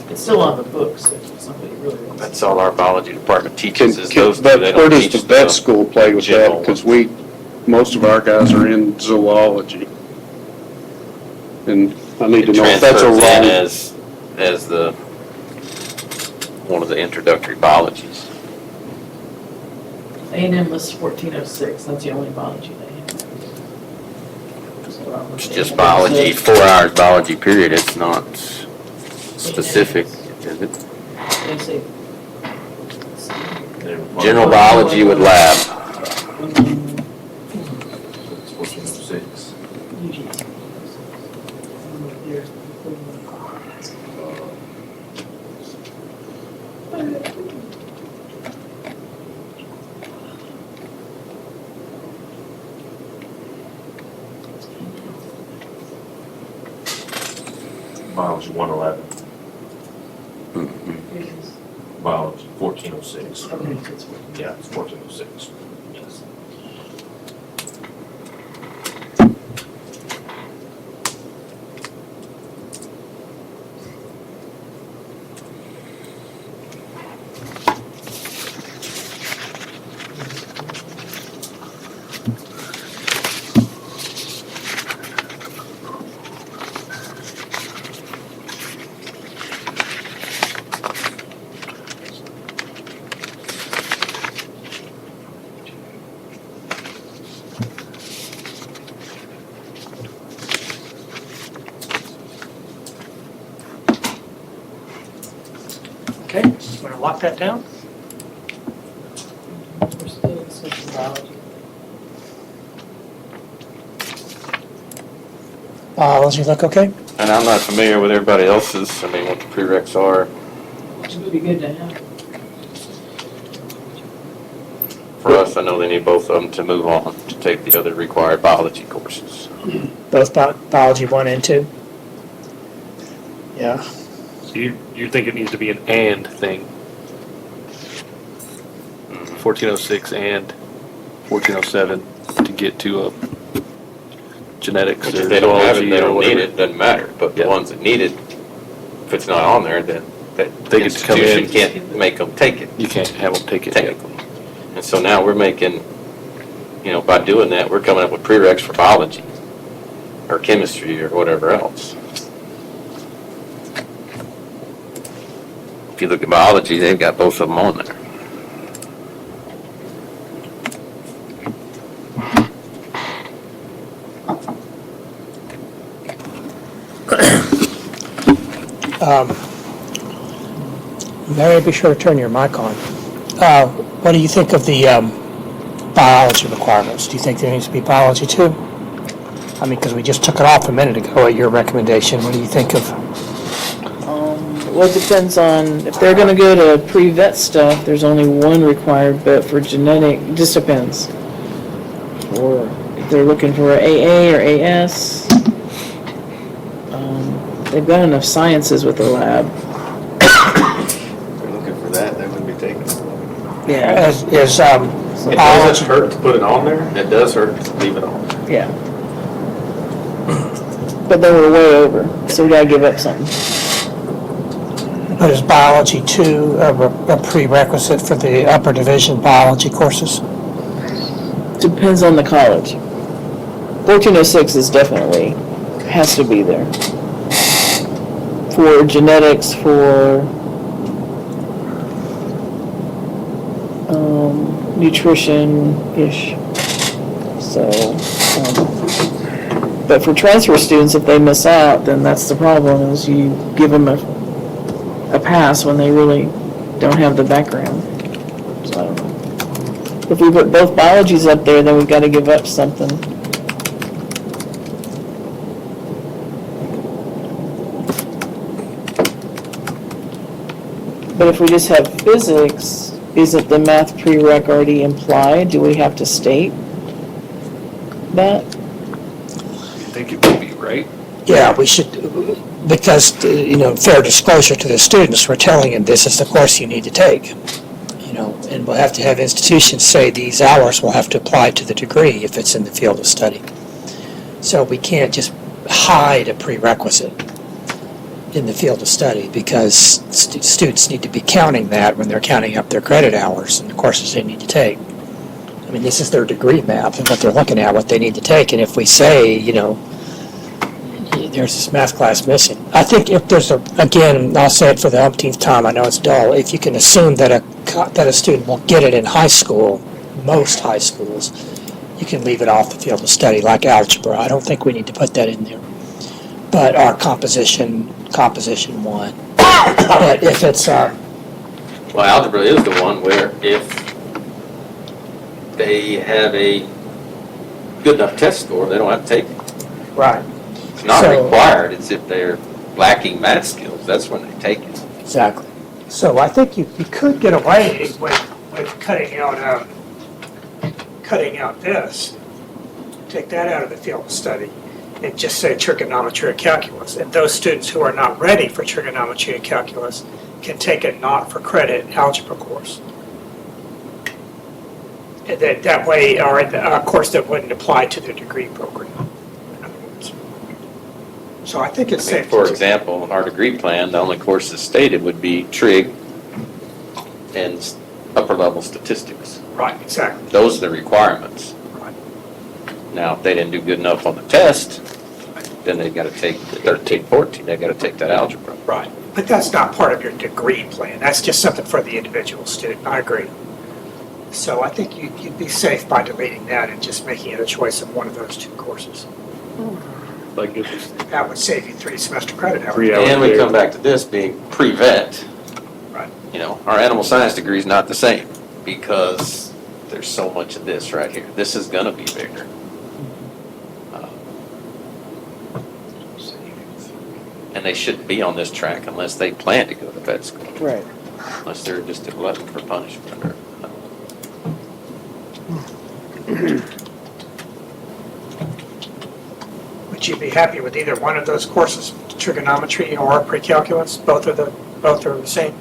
It's still on the books if somebody really wants. That's all our biology department teaches is those two. But They where don't does teach the vet school play with that? general Because most of our guys are in zoology. And I need to It know if that's a transfers in wrong. as one of the introductory biologies. A&M lists 1406, that's the only biology they have. So, It's just biology, 4 hours biology period. It's not specific, is it? They say. General biology with lab. Usually. There's- Biology 111, there's- biology 1406. okay, it's- Yeah, it's 1406. Yes. Okay, want to lock that down? We're still in social biology. Biology look okay? And I'm not familiar with everybody else's, I mean, what the prereqs are. Which would be good to have. For us, I know they need both of them to move on, to take the other required biology courses. Both biology 1 and 2? Yeah. So you think it needs to be an and thing? 1406 and 1407 to get to a genetics Which or if they don't have it, zoology they or don't need whatever. it, doesn't matter. But the Yeah. ones that need it, if it's not on there, then that They get to come in. institution can't make them take it, You can't have them take it yet. technically. And so now we're making, by doing that, we're coming up with prereqs for biology or chemistry or whatever else. If you look at biology, they've got both of them on there. Mary, be sure to turn your mic on. What do you think of the biology requirements? Do you think there needs to be biology too? I mean, because we just took it off a minute ago at your recommendation. What do you think of? Well, it depends on, if they're gonna go to pre-vet stuff, there's only one required, but for genetic, it just depends. Or if they're looking for a AA or AS. They've got enough sciences with the lab. If they're looking for that, they wouldn't be taking it. Yeah. Is It doesn't biology, hurt to put it on there. It does hurt to leave it on there. Yeah. But then we're way over, so we gotta give up something. but is biology 2 a prerequisite for the upper division biology courses? Depends on the college. 1406 is definitely, has to be there. For genetics, for nutrition-ish. So, but for transfer students, if they miss out, then that's the problem, is you give them a pass when they really don't have the background. So I don't know. If we put both biologies up there, then we've got to give up something. But if we just have physics, isn't the math prereq already implied? Do we have to state that? I think it would be, right? Yeah, we should, because, fair disclosure to the students, we're telling them this is the course you need to take. And we'll have to have institutions say these hours will have to apply to the degree if it's in the field of study. So we can't just hide a prerequisite in the field of study, because students need to be counting that when they're counting up their credit hours and the courses they need to take. I mean, this is their degree map and what they're looking at, what they need to take. And if we say, there's this math class missing, I think if there's again, I'll say it for the umpteenth time, I know it's dull, if you can assume that a student will get it in high school, most high schools, you can leave it off the field of study, like algebra. I don't think we need to put that in there. But our composition 1. But if it's Well, algebra is the one where if they have a good enough test score, they don't have to take it. right, It's not So- required, it's if they're lacking math skills, that's when they take it. exactly. So I think you could get away with cutting out this, take that out of the field of study, and just say trigonometry or calculus. And those students who are not ready for trigonometry and calculus can take a not for credit algebra course. And that way, or a course that wouldn't apply to their degree program. in other words. So I think it's safe. For example, in our degree plan, the only courses stated would be trig and upper level statistics. Right, exactly. Those are the requirements. Right. Now, if they didn't do good enough on the test, then they've got to take the 13, 14, they've got to take that algebra. Right. But that's not part of your degree plan. That's just something for the individual student. I agree. So I think you'd be safe by deleting that and just making it a choice of one of those two courses. Like it's That would save you 3 semester credit hours. 3 hours. And we there. come back to this being pre-vet. Right. Our animal science degree is not the same because there's so much of this right here. This is going to be bigger. And they shouldn't be on this track unless they plan to go to vet school. Right. Unless they're just a glutton for punishment or. Would you be happy with either one of those courses, trigonometry or pre-calculus? Both are the same?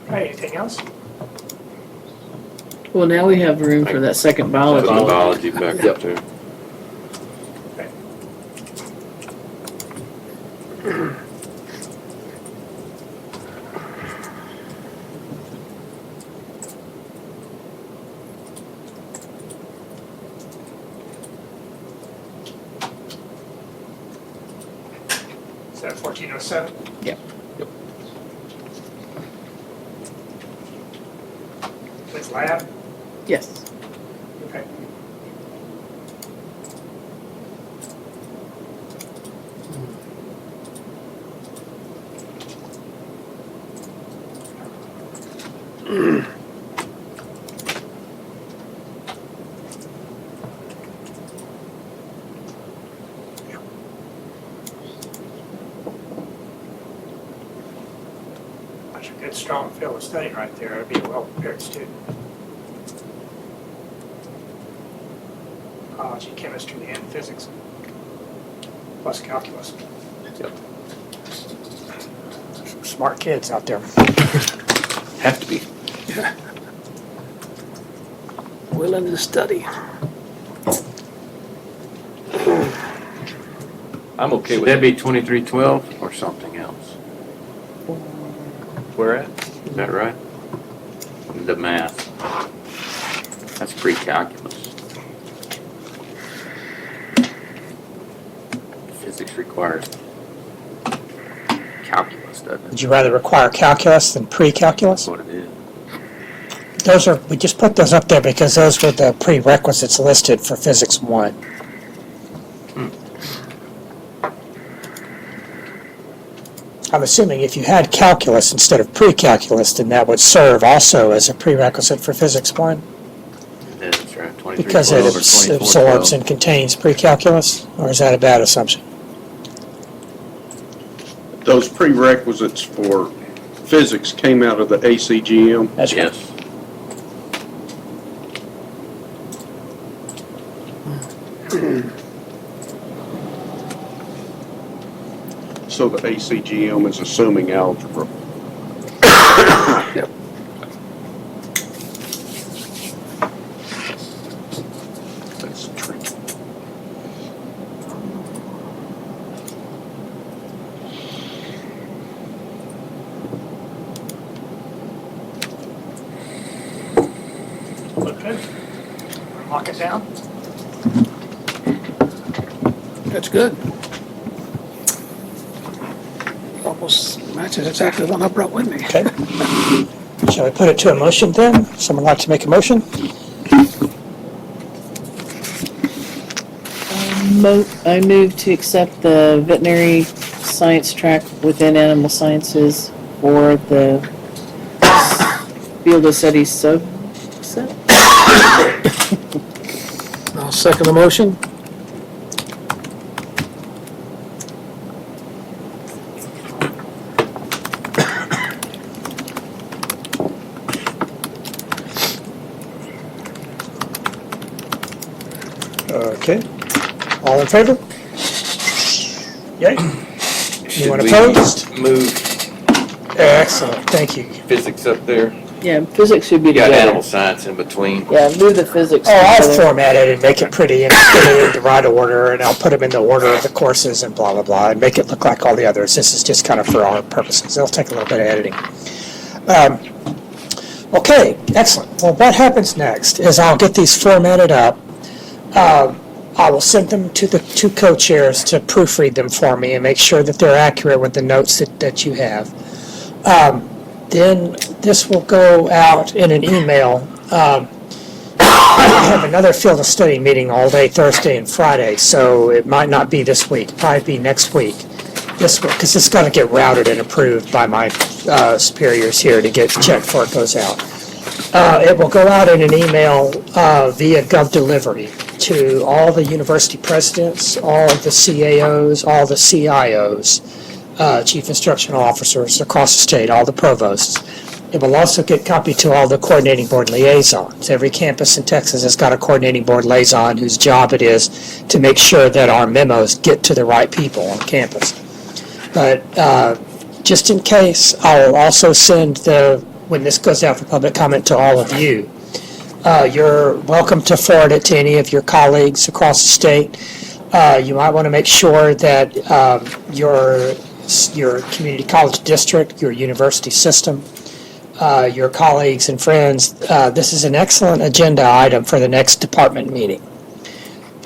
All right, anything else? Well, now we have room for that second biology. Biology back up to. Is that 1407? Yep. With lab? Yes. Okay. That's a good, strong field of study right there. It'd be a well-prepared student. Biology, chemistry, and physics, plus calculus. Some smart kids out there. Have to be. Willing to study. I'm okay Should with that it. be 2312 or something else? Where at? Is that right? The math. That's pre-calculus. Physics requires calculus, doesn't it? Would you rather require calculus than pre-calculus? That's what it is. Those are, we just put those up there because those were the prerequisites listed for Physics 1. I'm assuming if you had calculus instead of pre-calculus, then that would serve also as a prerequisite for Physics 1? That's right, 2312 Because it or absorbs 2412. and contains pre-calculus? Or is that a bad assumption? Those prerequisites for physics came out of the ACGM. That's right. Yes. So the ACGM is assuming algebra. Yep. That's tricky. Look good. Lock it down. That's good. Almost matches exactly the one I brought with me. Okay. Shall we put it to a motion then? Someone like to make a motion? I move to accept the veterinary science track within animal sciences for the field of studies subset. I'll second the motion. Okay. All in favor? Yay. Anyone Should we opposed? Move Excellent, thank you. physics up there. Yeah, physics should be You got together. animal science in between. Yeah, move the physics Oh, I'll together. format it and make it pretty and put it in the right order, and I'll put them in the order of the courses and blah, blah, blah, and make it look like all the others. This is just kind of for our purposes. It'll take a little bit of editing. Okay, excellent. Well, what happens next is I'll get these formatted up. I will send them to the two co-chairs to proofread them for me and make sure that they're accurate with the notes that you have. Then this will go out in an email. I have another field of study meeting all day Thursday and Friday, so it might not be this week, it'll probably be next week. This week, because it's got to get routed and approved by my superiors here to get checked before it goes out. It will go out in an email via GovDelivery to all the university presidents, all the CAOs, all the CIOs, chief instructional officers across the state, all the provosts. It will also get copied to all the coordinating board liaisons. Every campus in Texas has got a coordinating board liaison whose job it is to make sure that our memos get to the right people on campus. But just in case, I'll also send when this goes out for public comment to all of you. You're welcome to forward it to any of your colleagues across the state. You might want to make sure that your community college district, your university system, your colleagues and friends, this is an excellent agenda item for the next department meeting,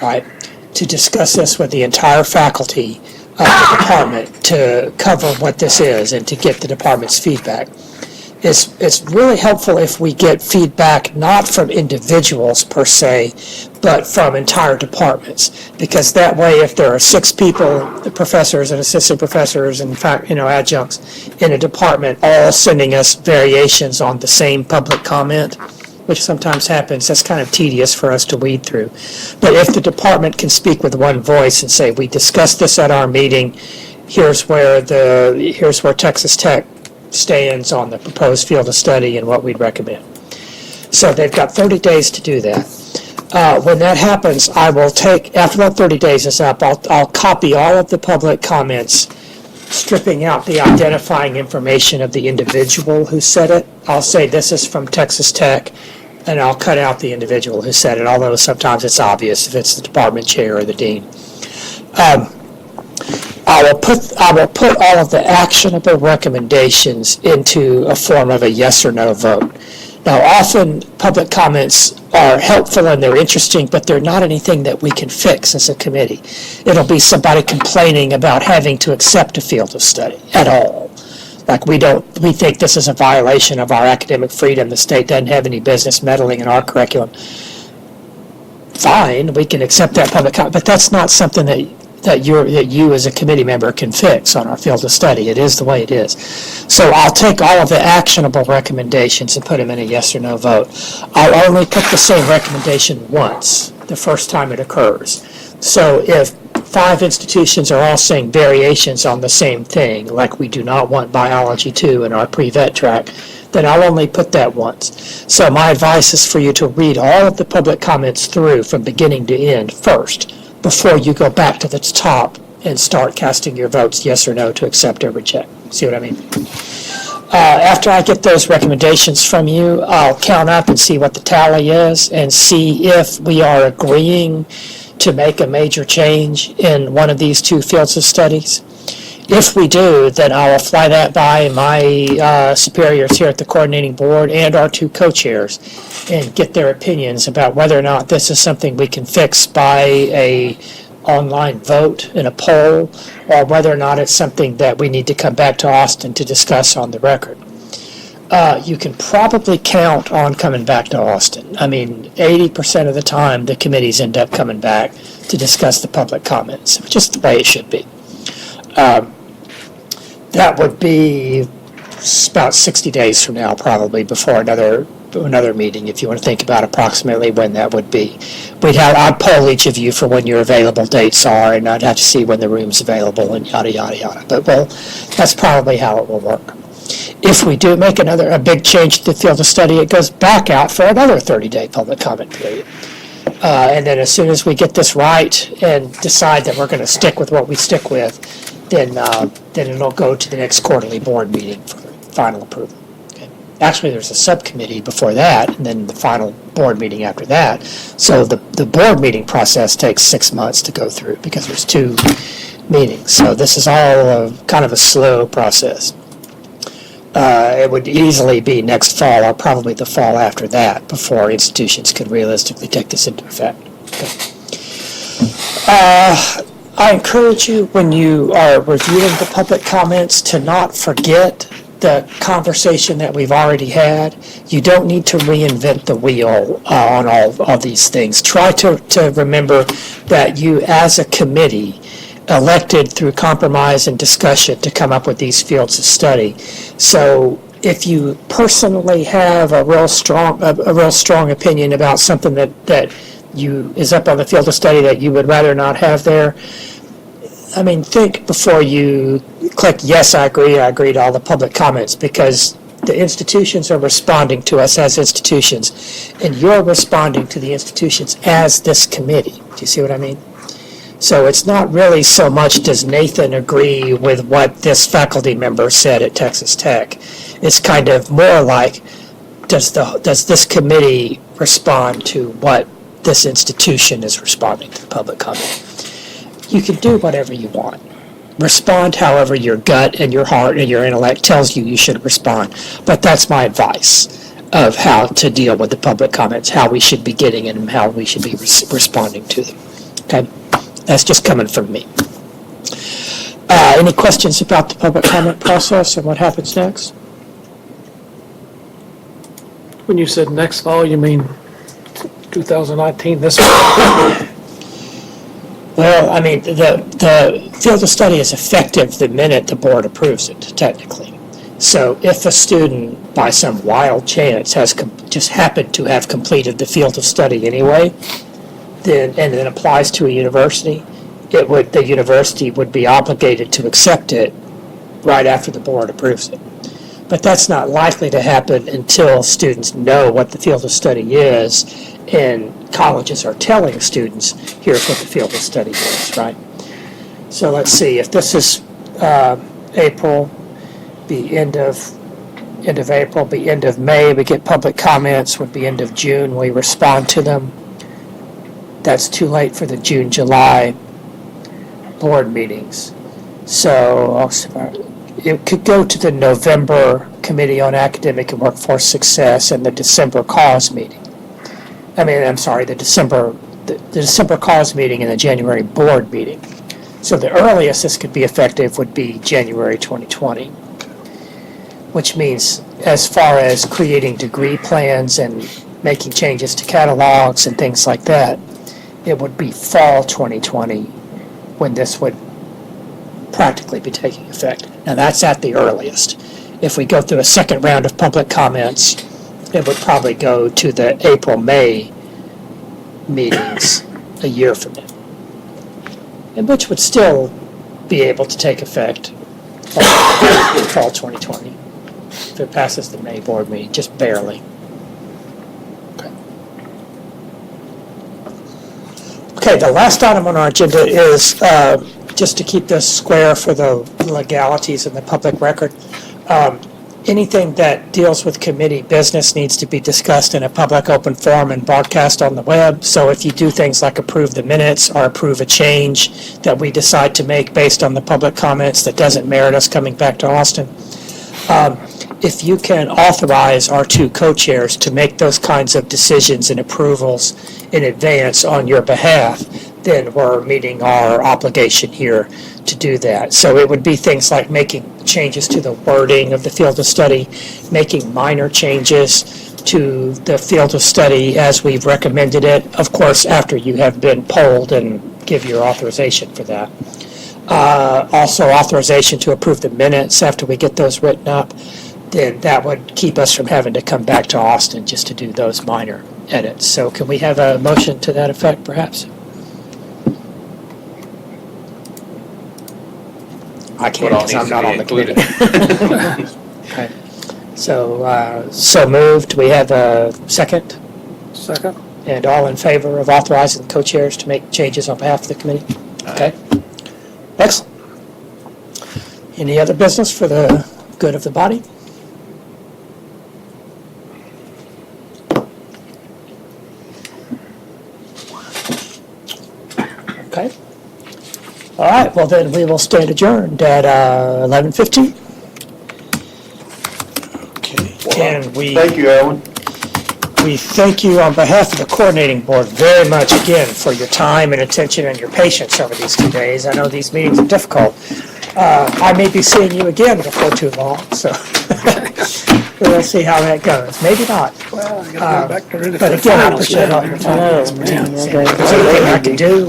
right? To discuss this with the entire faculty of the department to cover what this is and to get the department's feedback. it's really helpful if we get feedback not from individuals per se, but from entire departments. Because that way, if there are 6 people, the professors and assistant professors and adjuncts in a department all sending us variations on the same public comment, which sometimes happens, that's kind of tedious for us to weed through. But if the department can speak with one voice and say, we discussed this at our meeting, here's where Texas Tech stands on the proposed field of study and what we'd recommend. So they've got 30 days to do that. When that happens, I will after that 30 days is up, I'll copy all of the public comments, stripping out the identifying information of the individual who said it. I'll say this is from Texas Tech, and I'll cut out the individual who said it, although sometimes it's obvious if it's the department chair or the dean. I will put all of the actionable recommendations into a form of a yes or no vote. Now, often public comments are helpful and they're interesting, but they're not anything that we can fix as a committee. It'll be somebody complaining about having to accept a field of study at all. Like we think this is a violation of our academic freedom. The state doesn't have any business meddling in our curriculum. Fine, we can accept that public comment, but that's not something that you as a committee member can fix on our field of study. It is the way it is. So I'll take all of the actionable recommendations and put them in a yes or no vote. I'll only put the same recommendation once, the first time it occurs. So if 5 institutions are all saying variations on the same thing, like we do not want biology 2 in our pre-vet track, then I'll only put that once. So my advice is for you to read all of the public comments through from beginning to end first, before you go back to the top and start casting your votes yes or no to accept or reject. See what I mean? After I get those recommendations from you, I'll count up and see what the tally is and see if we are agreeing to make a major change in one of these 2 fields of studies. If we do, then I will fly that by my superiors here at the coordinating board and our 2 co-chairs and get their opinions about whether or not this is something we can fix by a online vote in a poll, or whether or not it's something that we need to come back to Austin to discuss on the record. You can probably count on coming back to Austin. I mean, 80% of the time, the committees end up coming back to discuss the public comments, which is the way it should be. That would be about 60 days from now, probably, before another meeting, if you want to think about approximately when that would be. I'd poll each of you for when your available dates are, and I'd have to see when the room's available and yada, yada, yada. But, well, that's probably how it will work. If we do make a big change to the field of study, it goes back out for another 30-day public comment period. And then as soon as we get this right and decide that we're going to stick with what we stick with, then it'll go to the next quarterly board meeting for final approval. Okay. Actually, there's a subcommittee before that, and then the final board meeting after that. So the board meeting process takes 6 months to go through because there's 2 meetings. So this is all kind of a slow process. It would easily be next fall, or probably the fall after that, before institutions could realistically take this into effect. Okay. I encourage you, when you are reviewing the public comments, to not forget the conversation that we've already had. You don't need to reinvent the wheel on all of these things. Try to remember that you, as a committee, elected through compromise and discussion to come up with these fields of study. So if you personally have a real strong opinion about something that is up on the field of study that you would rather not have there, I mean, think before you click yes, I agree to all the public comments, because the institutions are responding to us as institutions, and you're responding to the institutions as this committee. Do you see what I mean? So it's not really so much does Nathan agree with what this faculty member said at Texas Tech. It's kind of more like, does this committee respond to what this institution is responding to the public comment? You can do whatever you want. Respond however your gut and your heart and your intellect tells you should respond. But that's my advice of how to deal with the public comments, how we should be getting them, and how we should be responding to them. Okay? That's just coming from me. Any questions about the public comment process and what happens next? When you said next fall, you mean 2019, this fall? Well, I mean, the field of study is effective the minute the board approves it, technically. So if a student, by some wild chance, has just happened to have completed the field of study anyway, then applies to a university, the university would be obligated to accept it right after the board approves it. But that's not likely to happen until students know what the field of study is, and colleges are telling students, here's what the field of study is, right? So let's see, if this is April, be end of April, be end of May, we get public comments, would be end of June, we respond to them. That's too late for the June, July board meetings. So it could go to the November Committee on Academic and Workforce Success and the December cause meeting. The December cause meeting and the January board meeting. So the earliest this could be effective would be January 2020, which means as far as creating degree plans and making changes to catalogs and things like that, it would be fall 2020 when this would practically be taking effect. Now that's at the earliest. If we go through a second round of public comments, it would probably go to the April-May meetings a year from now, and which would still be able to take effect fall 2020 if it passes the May board meeting, just barely. Okay, the last item on our agenda is just to keep this square for the legalities and the public record. Anything that deals with committee business needs to be discussed in a public open forum and broadcast on the web. So if you do things like approve the minutes or approve a change that we decide to make based on the public comments that doesn't merit us coming back to Austin, if you can authorize our two co-chairs to make those kinds of decisions and approvals in advance on your behalf, then we're meeting our obligation here to do that. So it would be things like making changes to the wording of the field of study, making minor changes to the field of study as we've recommended it, of course, after you have been polled and give your authorization for that. Also authorization to approve the minutes after we get those written up, then that would keep us from having to come back to Austin just to do those minor edits. So can we have a motion to that effect, perhaps? I can't because I'm not on the committee. Okay. So moved. We have a second? Second. And all in favor of authorizing the co-chairs to make changes on behalf of the committee? Okay. Excellent. Any other business for the good of the body? Okay. All right, well then we will stand adjourned at 11:15. Okay. And Thank you, Alan. we thank you on behalf of the coordinating board very much again for your time and attention and your patience over these 2 days. I know these meetings are difficult. I may be seeing you again before too long, so we'll see how that goes. Maybe not. Well, I gotta go back to ready for But the again, I finals. appreciate all your time. Oh, If man, there's okay. anything I can do,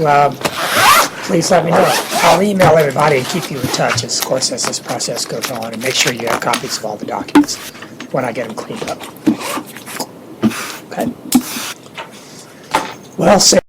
please let me know. I'll email everybody and keep you in touch as, of course, as this process goes on, and make sure you have copies of all the documents when I get them cleaned up. Okay? Well said.